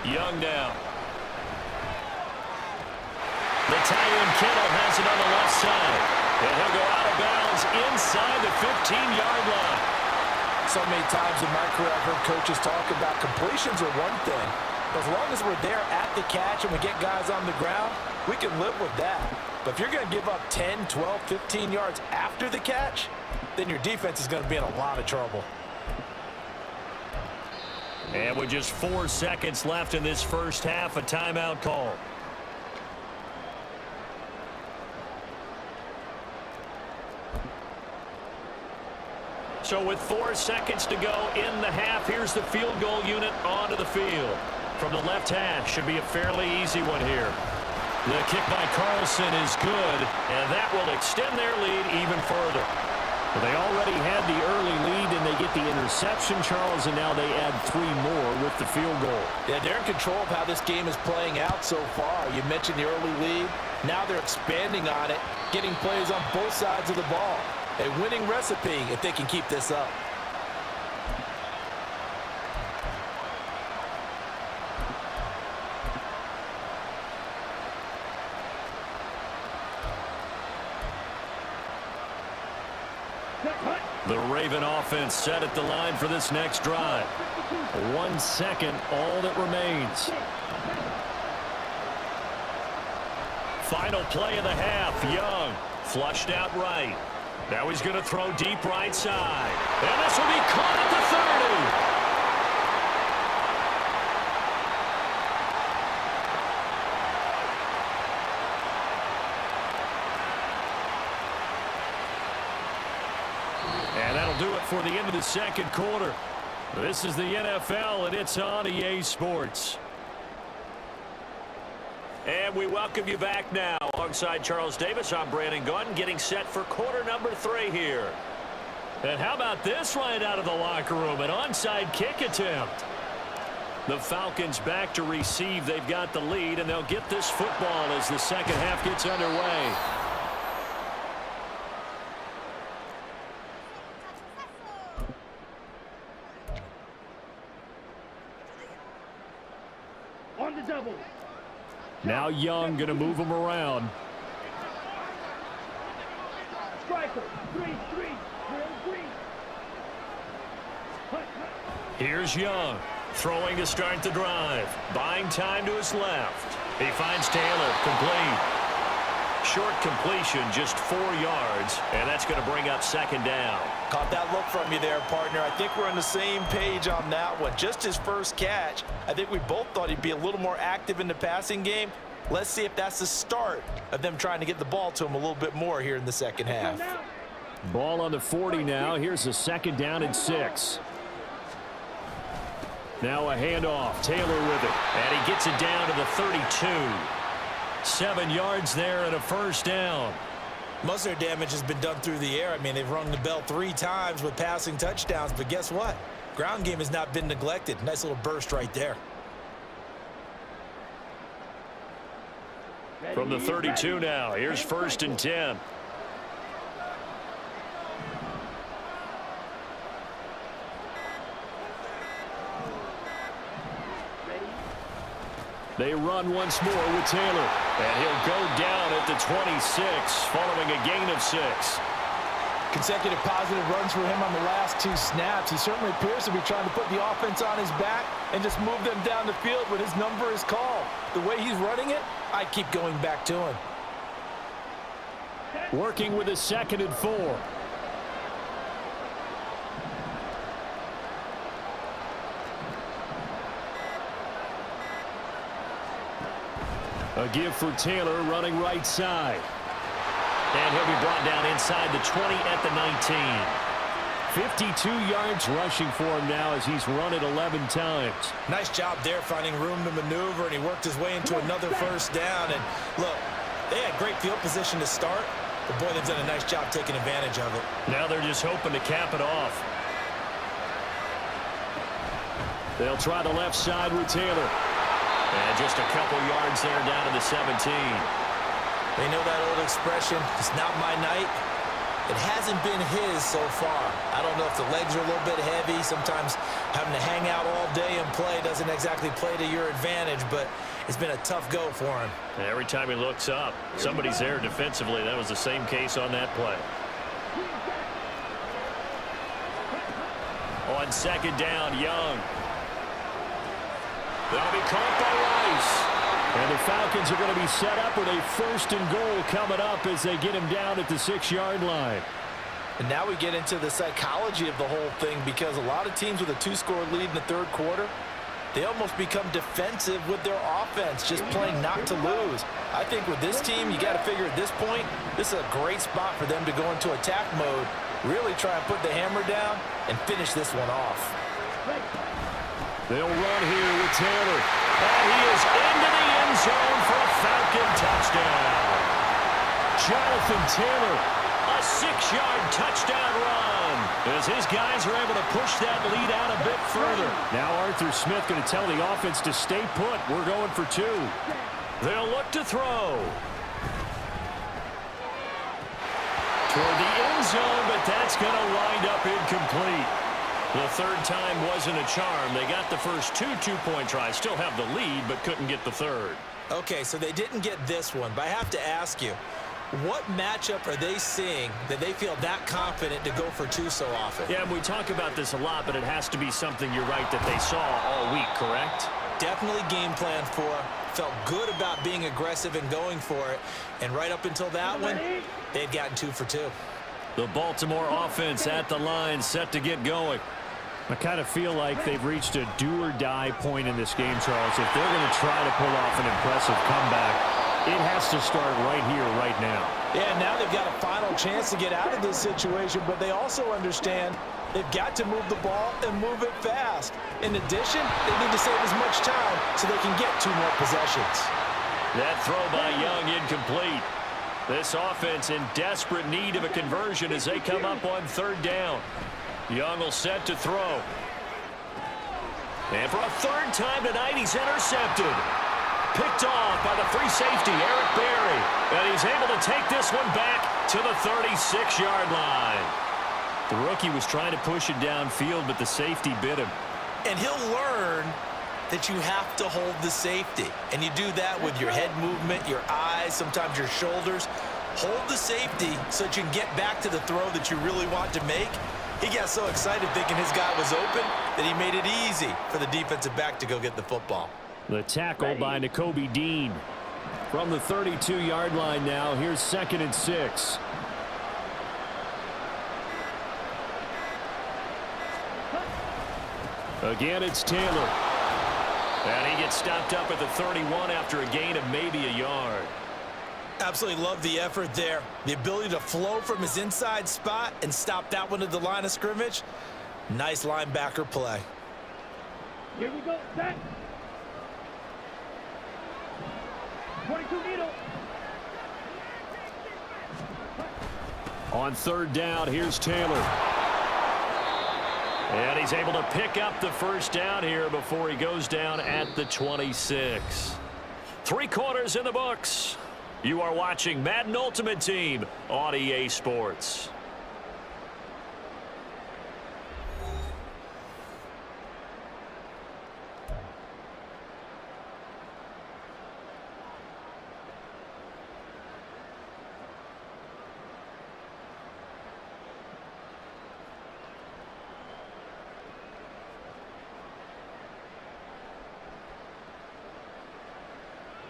Young down. The tight end Kittle has it on the left side. And he'll go out of bounds inside the 15-yard line. So many times in my career I've heard coaches talk about completions are one thing. As long as we're there at the catch and we get guys on the ground, we can live with that. But if you're going to give up 10, 12, 15 yards after the catch, then your defense is going to be in a lot of trouble. And with just 4 seconds left in this first half, a timeout call. So with 4 seconds to go in the half, here's the field goal unit onto the field. From the left hash, should be a fairly easy one here. The kick by Carlson is good, and that will extend their lead even further. Well, they already had the early lead, and they get the interception, Charles, and now they add 3 more with the field goal. Yeah, they're in control of how this game is playing out so far. You mentioned the early lead. Now they're expanding on it, getting plays on both sides of the ball. A winning recipe if they can keep this up. The Raven offense set at the line for this next drive. 1 second, all that remains. Final play of the half. Young flushed out right. Now he's going to throw deep right side. And this will be caught at the 30. And that'll do it for the end of the second quarter. This is the NFL, and it's on EA Sports. And we welcome you back now. Alongside Charles Davis, I'm Brandon Gunn, getting set for quarter number 3 here. And how about this right out of the locker room? An onside kick attempt. The Falcons back to receive. They've got the lead, and they'll get this football as the second half gets underway. On the double. Now Young going to move him around. Striker. 3-3. Here's Young, throwing to start the drive. Buying time to his left. He finds Taylor, complete. Short completion, just 4 yards, and that's going to bring up second down. Caught that look from you there, partner. I think we're on the same page on that one. Just his first catch. I think we both thought he'd be a little more active in the passing game. Let's see if that's the start of them trying to get the ball to him a little bit more here in the second half. Ball on the 40 now. Here's a second down and 6. Now a handoff. Taylor with it. And he gets it down to the 32. 7 yards there and a first down. Most of their damage has been done through the air. I mean, they've rung the bell 3 times with passing touchdowns, but guess what? Ground game has not been neglected. Nice little burst right there. From the 32 now, here's 1st and 10. They run once more with Taylor. And he'll go down at the 26 following a gain of 6. Consecutive positive runs for him on the last 2 snaps. He certainly appears to be trying to put the offense on his back and just move them down the field when his number is called. The way he's running it, I keep going back to him. Working with a 2nd and 4. A give for Taylor running right side. And he'll be brought down inside the 20 at the 19. 52 yards rushing for him now as he's run it 11 times. Nice job there finding room to maneuver, and he worked his way into another first down. And look, they had great field position to start, but boy, they've done a nice job taking advantage of it. Now they're just hoping to cap it off. They'll try the left side with Taylor. And just a couple yards there down to the 17. They know that old expression, it's not my night. It hasn't been his so far. I don't know if the legs are a little bit heavy. Sometimes having to hang out all day and play doesn't exactly play to your advantage, but it's been a tough go for him. And every time he looks up, somebody's there defensively. That was the same case on that play. On second down, Young. They'll be caught by Rice. And the Falcons are going to be set up with a 1st and goal coming up as they get him down at the 6-yard line. And now we get into the psychology of the whole thing, because a lot of teams with a 2-score lead in the 3rd quarter, they almost become defensive with their offense, just playing not to lose. I think with this team, you got to figure at this point, this is a great spot for them to go into attack mode, really try and put the hammer down and finish this one off. They'll run here with Taylor. And he is into the end zone for a Falcon touchdown. Jonathan Taylor, a 6-yard touchdown run as his guys are able to push that lead out a bit further. Now Arthur Smith going to tell the offense to stay put. We're going for 2. They'll look to throw. Toward the end zone, but that's going to wind up incomplete. The 3rd time wasn't a charm. They got the first 2 two-point tries. Still have the lead, but couldn't get the 3rd. Okay, so they didn't get this one, but I have to ask you, what matchup are they seeing that they feel that confident to go for 2 so often? Yeah, and we talk about this a lot, but it has to be something, you're right, that they saw all week, correct? Definitely game plan for. Felt good about being aggressive and going for it. And right up until that one, they'd gotten 2 for 2. The Baltimore offense at the line, set to get going. I kind of feel like they've reached a do-or-die point in this game, Charles. If they're going to try to pull off an impressive comeback, it has to start right here, right now. Yeah, now they've got a final chance to get out of this situation, but they also understand they've got to move the ball and move it fast. In addition, they need to save as much time so they can get 2 more possessions. That throw by Young incomplete. This offense in desperate need of a conversion as they come up on third down. Young will set to throw. And for a third time tonight, he's intercepted. Picked off by the free safety, Eric Berry. And he's able to take this one back to the 36-yard line. The rookie was trying to push it downfield, but the safety bit him. And he'll learn that you have to hold the safety. And you do that with your head movement, your eyes, sometimes your shoulders. Hold the safety so that you can get back to the throw that you really want to make. He got so excited thinking his guy was open that he made it easy for the defensive back to go get the football. The tackle by Nakobe Dean. From the 32-yard line now, here's 2nd and 6. Again, it's Taylor. And he gets stopped up at the 31 after a gain of maybe a yard. Absolutely love the effort there. The ability to flow from his inside spot and stop that one at the line of scrimmage. Nice linebacker play. Here we go, set. 22 needle. On third down, here's Taylor. And he's able to pick up the first down here before he goes down at the 26. 3 quarters in the books. You are watching Madden Ultimate Team on EA Sports.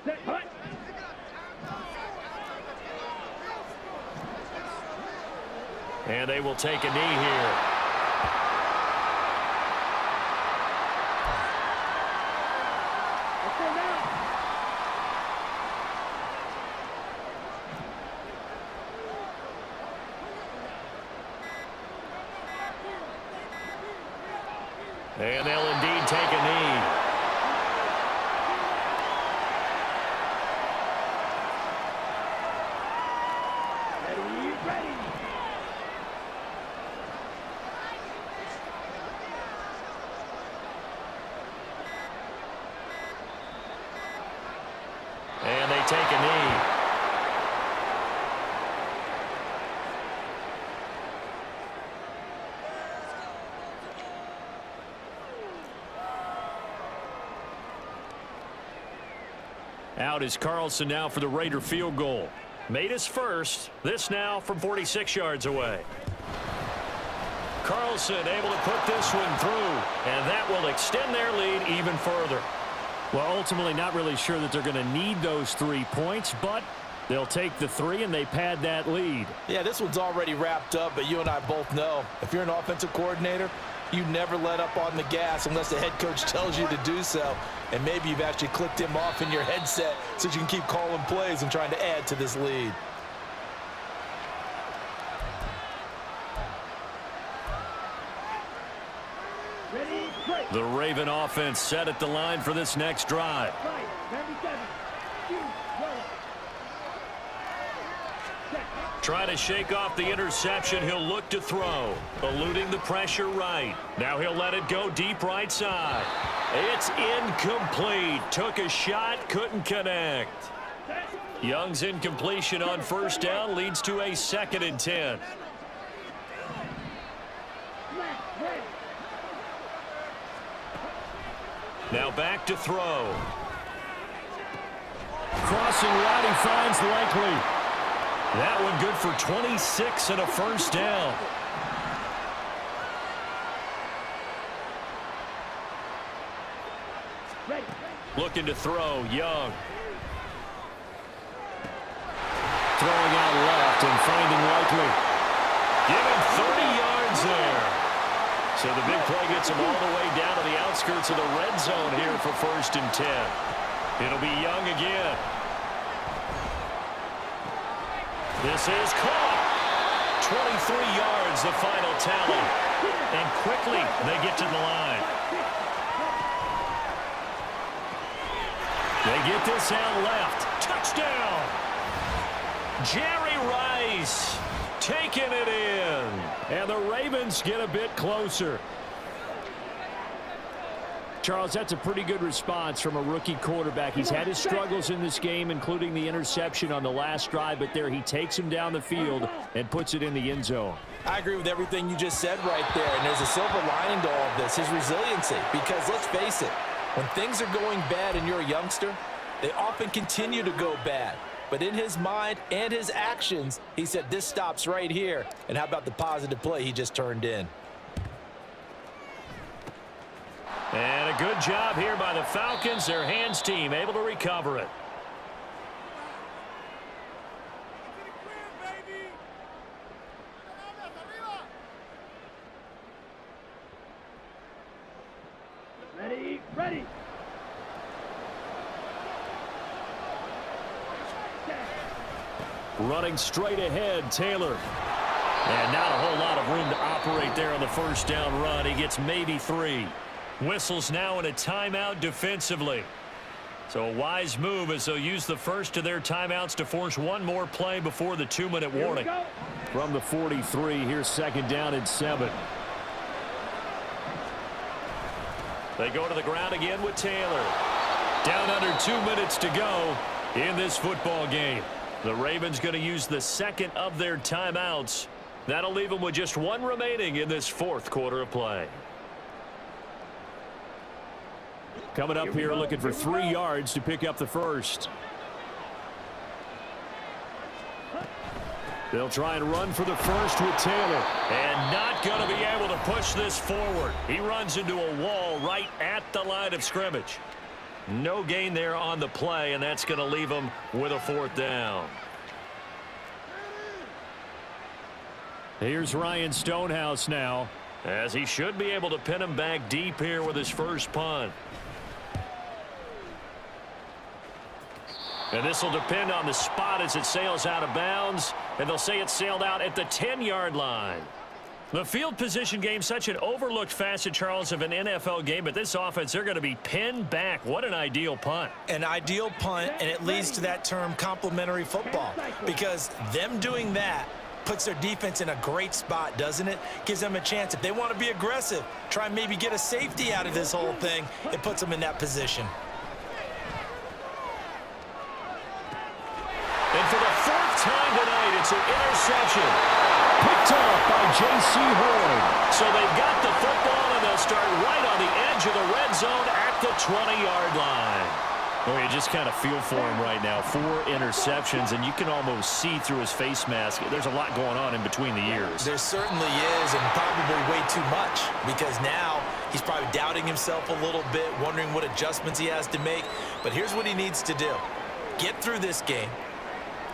Set, hut. And they will take a knee here. Let's go now. And they'll indeed take a knee. And they take a knee. Out is Carlson now for the Raider field goal. Made his first. This now from 46 yards away. Carlson able to put this one through, and that will extend their lead even further. Well, ultimately not really sure that they're going to need those 3 points, but they'll take the 3 and they pad that lead. Yeah, this one's already wrapped up, but you and I both know if you're an offensive coordinator, you never let up on the gas unless the head coach tells you to do so. And maybe you've actually clicked him off in your headset so you can keep calling plays and trying to add to this lead. Ready, break. The Raven offense set at the line for this next drive. Right, 97. Shoot, roll. Set. Trying to shake off the interception. He'll look to throw. Eluding the pressure right. Now he'll let it go deep right side. It's incomplete. Took a shot, couldn't connect. Young's incompletion on first down leads to a 2nd and 10. Now back to throw. Crossing route, he finds Likely. That one good for 26 and a first down. Looking to throw, Young. Throwing out left and finding Likely. Give him 30 yards there. So the big play gets him all the way down to the outskirts of the red zone here for 1st and 10. It'll be Young again. This is caught. 23 yards, the final tally. And quickly they get to the line. They get this out left. Touchdown! Jerry Rice taking it in. And the Ravens get a bit closer. Charles, that's a pretty good response from a rookie quarterback. He's had his struggles in this game, including the interception on the last drive, but there he takes him down the field and puts it in the end zone. I agree with everything you just said right there, and there's a silver lining to all of this, his resiliency. Because let's face it, when things are going bad and you're a youngster, they often continue to go bad. But in his mind and his actions, he said, this stops right here. And how about the positive play he just turned in? And a good job here by the Falcons. Their hands team able to recover it. Ready, ready. Running straight ahead, Taylor. And not a whole lot of room to operate there on the first down run. He gets maybe 3. Whistles now in a timeout defensively. So a wise move as they'll use the first of their timeouts to force one more play before the 2-minute warning. From the 43, here's second down and 7. They go to the ground again with Taylor. Down under 2 minutes to go in this football game. The Ravens going to use the second of their timeouts. That'll leave them with just one remaining in this fourth quarter of play. Coming up here looking for 3 yards to pick up the first. They'll try and run for the first with Taylor. And not going to be able to push this forward. He runs into a wall right at the line of scrimmage. No gain there on the play, and that's going to leave him with a 4th down. Here's Ryan Stonehouse now, as he should be able to pin him back deep here with his first punt. And this will depend on the spot as it sails out of bounds, and they'll say it sailed out at the 10-yard line. The field position game, such an overlooked facet, Charles, of an NFL game, but this offense, they're going to be pinned back. What an ideal punt. An ideal punt, and it leads to that term complementary football, because them doing that puts their defense in a great spot, doesn't it? Gives them a chance. If they want to be aggressive, try and maybe get a safety out of this whole thing, it puts them in that position. And for the 4th time tonight, it's an interception. Picked off by J.C. Horn. So they've got the football, and they'll start right on the edge of the red zone at the 20-yard line. Well, you just kind of feel for him right now. 4 interceptions, and you can almost see through his face mask. There's a lot going on in between the ears. There certainly is, and probably way too much, because now he's probably doubting himself a little bit, wondering what adjustments he has to make. But here's what he needs to do. Get through this game.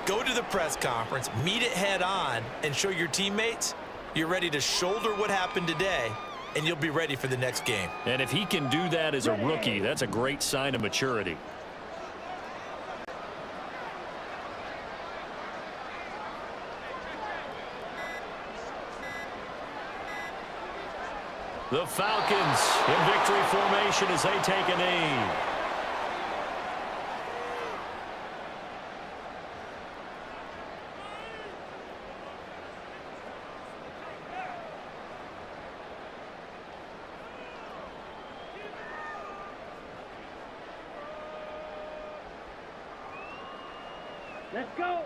Go to the press conference, meet it head on, and show your teammates you're ready to shoulder what happened today, and you'll be ready for the next game. And if he can do that as a rookie, that's a great sign of maturity. The Falcons in victory formation as they take a knee. Let's go.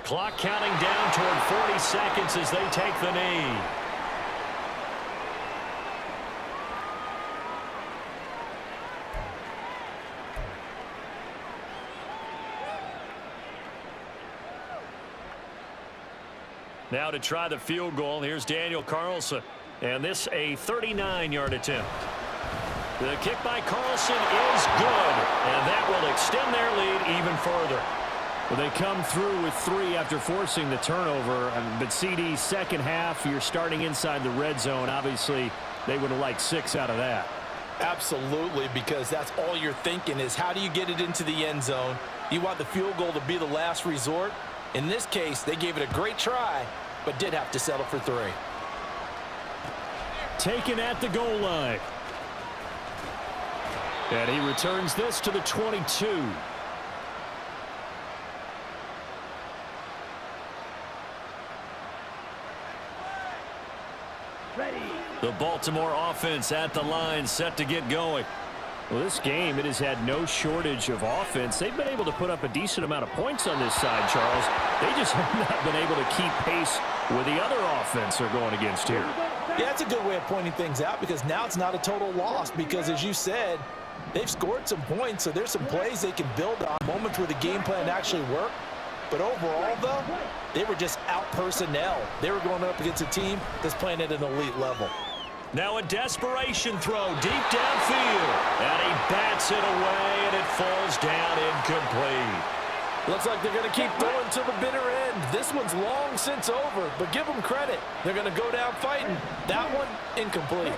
Clock counting down toward 40 seconds as they take the knee. Now to try the field goal, here's Daniel Carlson. And this a 39-yard attempt. The kick by Carlson is good, and that will extend their lead even further. Well, they come through with 3 after forcing the turnover. But CD, second half, you're starting inside the red zone. Obviously, they would have liked 6 out of that. Absolutely, because that's all you're thinking is how do you get it into the end zone? You want the field goal to be the last resort, In this case, they gave it a great try, but did have to settle for 3. Taken at the goal line. And he returns this to the 22. Ready. The Baltimore offense at the line, set to get going. Well, this game, it has had no shortage of offense. They've been able to put up a decent amount of points on this side, Charles. They just have not been able to keep pace with the other offense they're going against here. Yeah, that's a good way of pointing things out because now it's not a total loss because, as you said, they've scored some points, so there's some plays they can build on, moments where the game plan actually worked. But overall, though, they were just out-personnel. They were going up against a team that's playing at an elite level. Now a desperation throw deep downfield. And he bats it away, and it falls down incomplete. Looks like they're going to keep throwing to the bitter end. This one's long since over, but give them credit. They're going to go down fighting. That one, incomplete.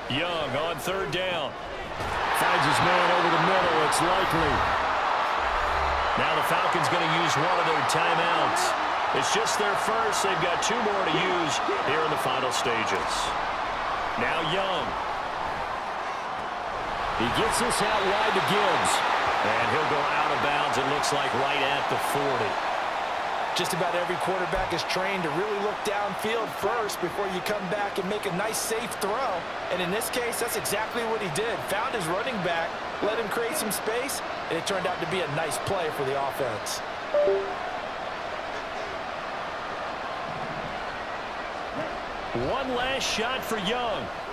Young on 3rd down. Finds his man over the middle. It's likely. Now the Falcons going to use one of their timeouts. It's just their first. They've got 2 more to use here in the final stages. Now Young. He gets this out wide to Gibbs. And he'll go out of bounds, it looks like, right at the 40. Just about every quarterback is trained to really look downfield first before you come back and make a nice, safe throw. And in this case, that's exactly what he did. Found his running back, let him create some space, and it turned out to be a nice play for the offense. One last shot for Young.